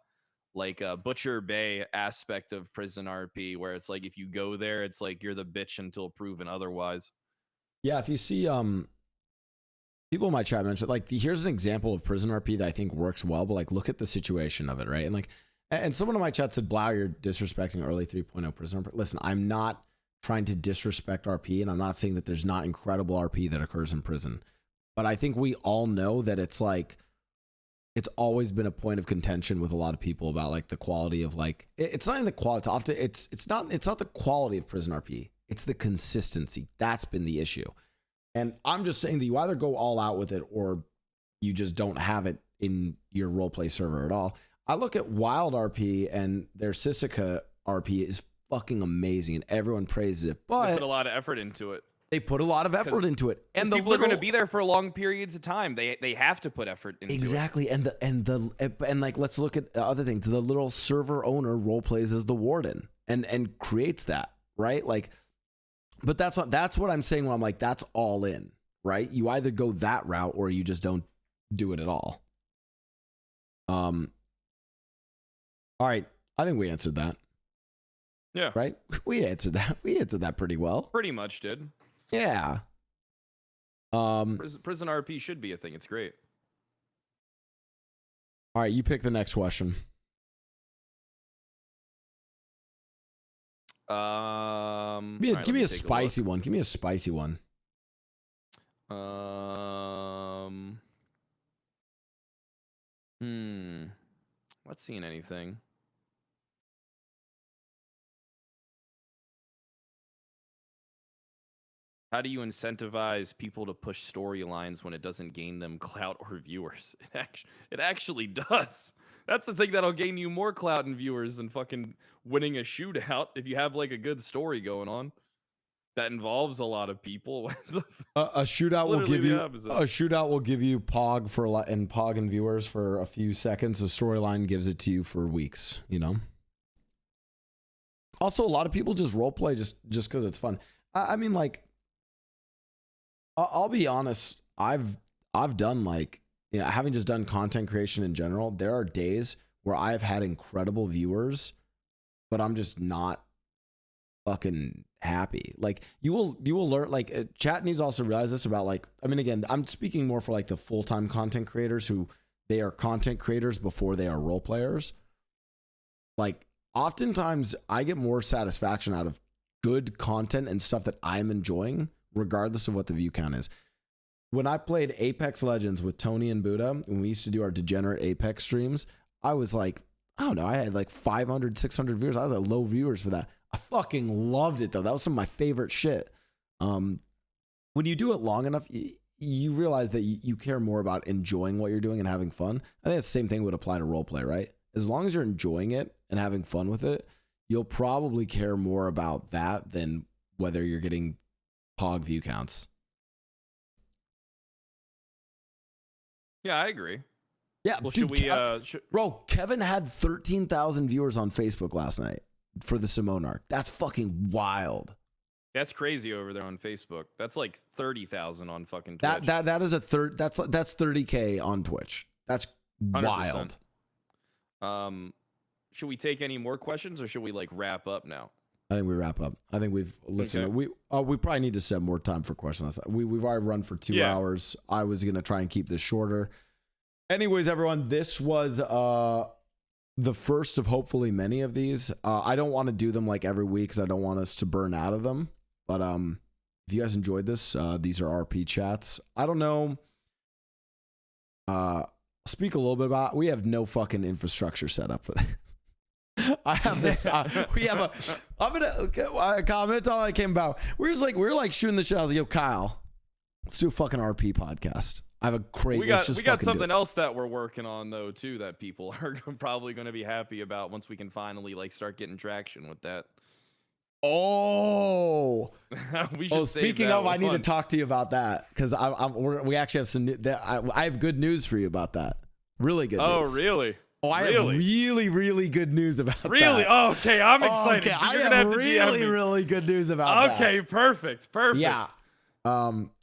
Butcher Bay aspect of prison RP, where it's like if you go there, it's like you're the bitch until proven otherwise. Yeah, if you see people in my chat mentioned, like, here's an example of prison RP that I think works well, but like look at the situation of it, right? And like, and someone in my chat said, Blau, you're disrespecting early 3.0 prison RP. Listen, I'm not trying to disrespect RP, and I'm not saying that there's not incredible RP that occurs in prison, but I think we all know that it's like, it's always been a point of contention with a lot of people about like the quality of like, it's not even the quality, it's often, it's not the quality of prison RP, it's the consistency. That's been the issue. And I'm just saying that you either go all out with it or you just don't have it in your roleplay server at all. I look at Wild RP and their Sisica RP is fucking amazing and everyone praises it, but they put a lot of effort into it. They put a lot of effort into it, and the people are going to be there for long periods of time. They have to put effort into exactly. it. And like, let's look at other things. The little server owner role plays as the warden and creates that, right? Like, but that's what I'm saying when I'm like, that's all in, right? You either go that route or you just don't do it at all. All right, I think we answered that. Yeah. Right? We answered that pretty well. Pretty much did. Yeah. Prison RP should be a thing. It's great. All right, you pick the next question. Give me a spicy one. Give me a spicy one. Not seeing anything. How do you incentivize people to push storylines when it doesn't gain them clout or viewers? It actually does. That's the thing that'll gain you more clout and viewers than fucking winning a shootout. If you have like a good story going on that involves a lot of people. A shootout will give you pog for a lot and pog and viewers for a few seconds. The storyline gives it to you for weeks, you know. Also, a lot of people just roleplay just because it's fun. I mean, like, I'll be honest. I've done like, you know, having just done content creation in general, there are days where I've had incredible viewers, but I'm just not fucking happy. Like you will learn, like chat needs to also realize this about like, I mean, again, I'm speaking more for like the full-time content creators who they are content creators before they are role players. Like oftentimes I get more satisfaction out of good content and stuff that I'm enjoying, regardless of what the view count is. When I played Apex Legends with Tony and Buddha, when we used to do our degenerate Apex streams, I was like, I don't know, I had like 500, 600 viewers. I was at low viewers for that. I fucking loved it though. That was some of my favorite shit. When you do it long enough, you realize that you care more about enjoying what you're doing and having fun. I think the same thing would apply to roleplay, right? As long as you're enjoying it and having fun with it, you'll probably care more about that than whether you're getting pog view counts. Yeah, I agree. Yeah, well, dude, should we bro, Kevin had 13,000 viewers on Facebook last night for the Simone arc. That's fucking wild. That's crazy over there on Facebook. That's like 30,000 on fucking Twitch. That is a third. That's 30K on Twitch. That's 100%. Wild. Should we take any more questions or should we like wrap up now? I think we wrap up. I think we've listened. Okay. We probably need to set more time for questions. We've already run for 2 hours. I was gonna try and keep this shorter. Anyways, everyone, this was the first of hopefully many of these. I don't want to do them like every week because I don't want us to burn out of them. But if you guys enjoyed this, these are RP chats. I don't know. Speak a little bit about. We have no fucking infrastructure set up for that. I have this. We have a. I'm gonna comment on how it came about. We're like shooting the shit. I was like, yo, Kyle, let's do a fucking RP podcast. I have a great. We got something else that we're working on though too that people are probably going to be happy about once we can finally like start getting traction with that. Oh, speaking of, I need to talk to you about that because we actually have some. I have good news for you about that. Really good news. Oh, really? Oh, I have really, really good news about that. Really? Oh, okay, I'm excited. Okay, I have really good news about that. Okay, perfect. Yeah.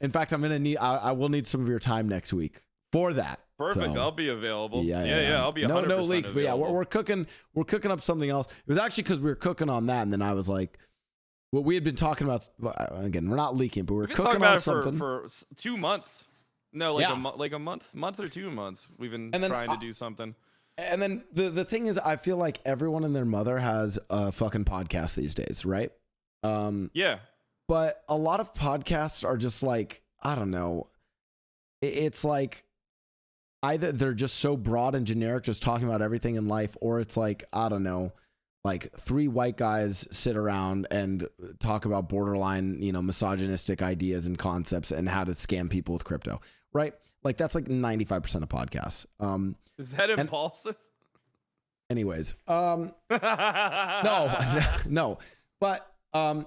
In fact, I will need some of your time next week for that. Perfect. So, I'll be available. Yeah. I'll be 100% no leaks, but yeah, available. we're cooking up something else. It was actually because we were cooking on that, and then I was like, what we had been talking about. Again, we're not leaking, but we're We've been cooking talking about on it something for 2 months. No, like Yeah. like a month or 2 months. We've been And then trying to do something. And then the thing is, I feel like everyone and their mother has a fucking podcast these days, right? Yeah. But a lot of podcasts are just like, I don't know. It's like either they're just so broad and generic, just talking about everything in life, or it's like, I don't know, like 3 white guys sit around and talk about borderline, misogynistic ideas and concepts and how to scam people with crypto, right? Like that's like 95% of podcasts. Is that impulsive? Anyways, no, but I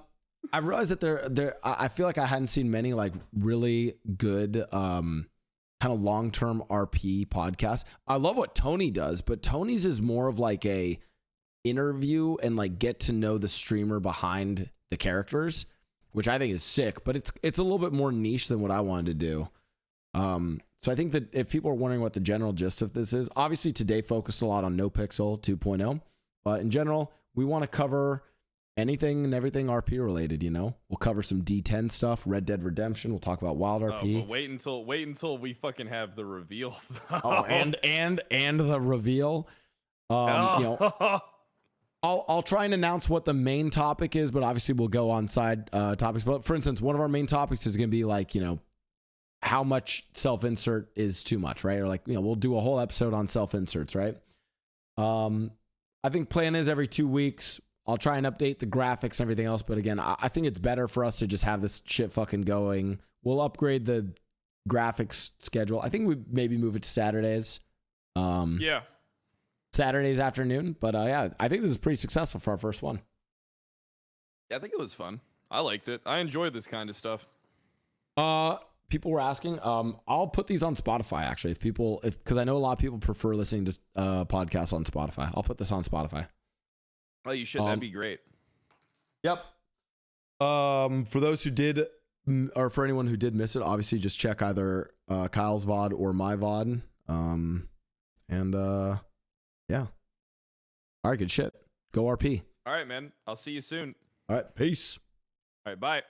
realized that I feel like I hadn't seen many like really good kind of long-term RP podcasts. I love what Tony does, but Tony's is more of like a interview and like get to know the streamer behind the characters, which I think is sick, but it's a little bit more niche than what I wanted to do. So I think that if people are wondering what the general gist of this is, obviously today focused a lot on NoPixel 2.0, but in general, we want to cover anything and everything RP related, We'll cover some D10 stuff, Red Dead Redemption, we'll talk about Wild RP. But wait until we fucking have the reveal. Oh, and the reveal. I'll try and announce what the main topic is, but obviously we'll go on side topics. But for instance, one of our main topics is going to be like, how much self-insert is too much, right? Or like, we'll do a whole episode on self-inserts, right? I think plan is every 2 weeks. I'll try and update the graphics and everything else. But again, I think it's better for us to just have this shit fucking going. We'll upgrade the graphics schedule. I think we maybe move it to Saturdays. Yeah. Saturdays afternoon. But yeah, I think this is pretty successful for our first one. Yeah, I think it was fun. I liked it. I enjoyed this kind of stuff. People were asking. I'll put these on Spotify actually. Because I know a lot of people prefer listening to podcasts on Spotify. I'll put this on Spotify. Oh, you should. That'd be great. Yep. For those who did, or for anyone who did miss it, obviously just check either Kyle's VOD or my VOD. Yeah. All right, good shit. Go RP. All right, man. I'll see you soon. All right, peace. All right, bye.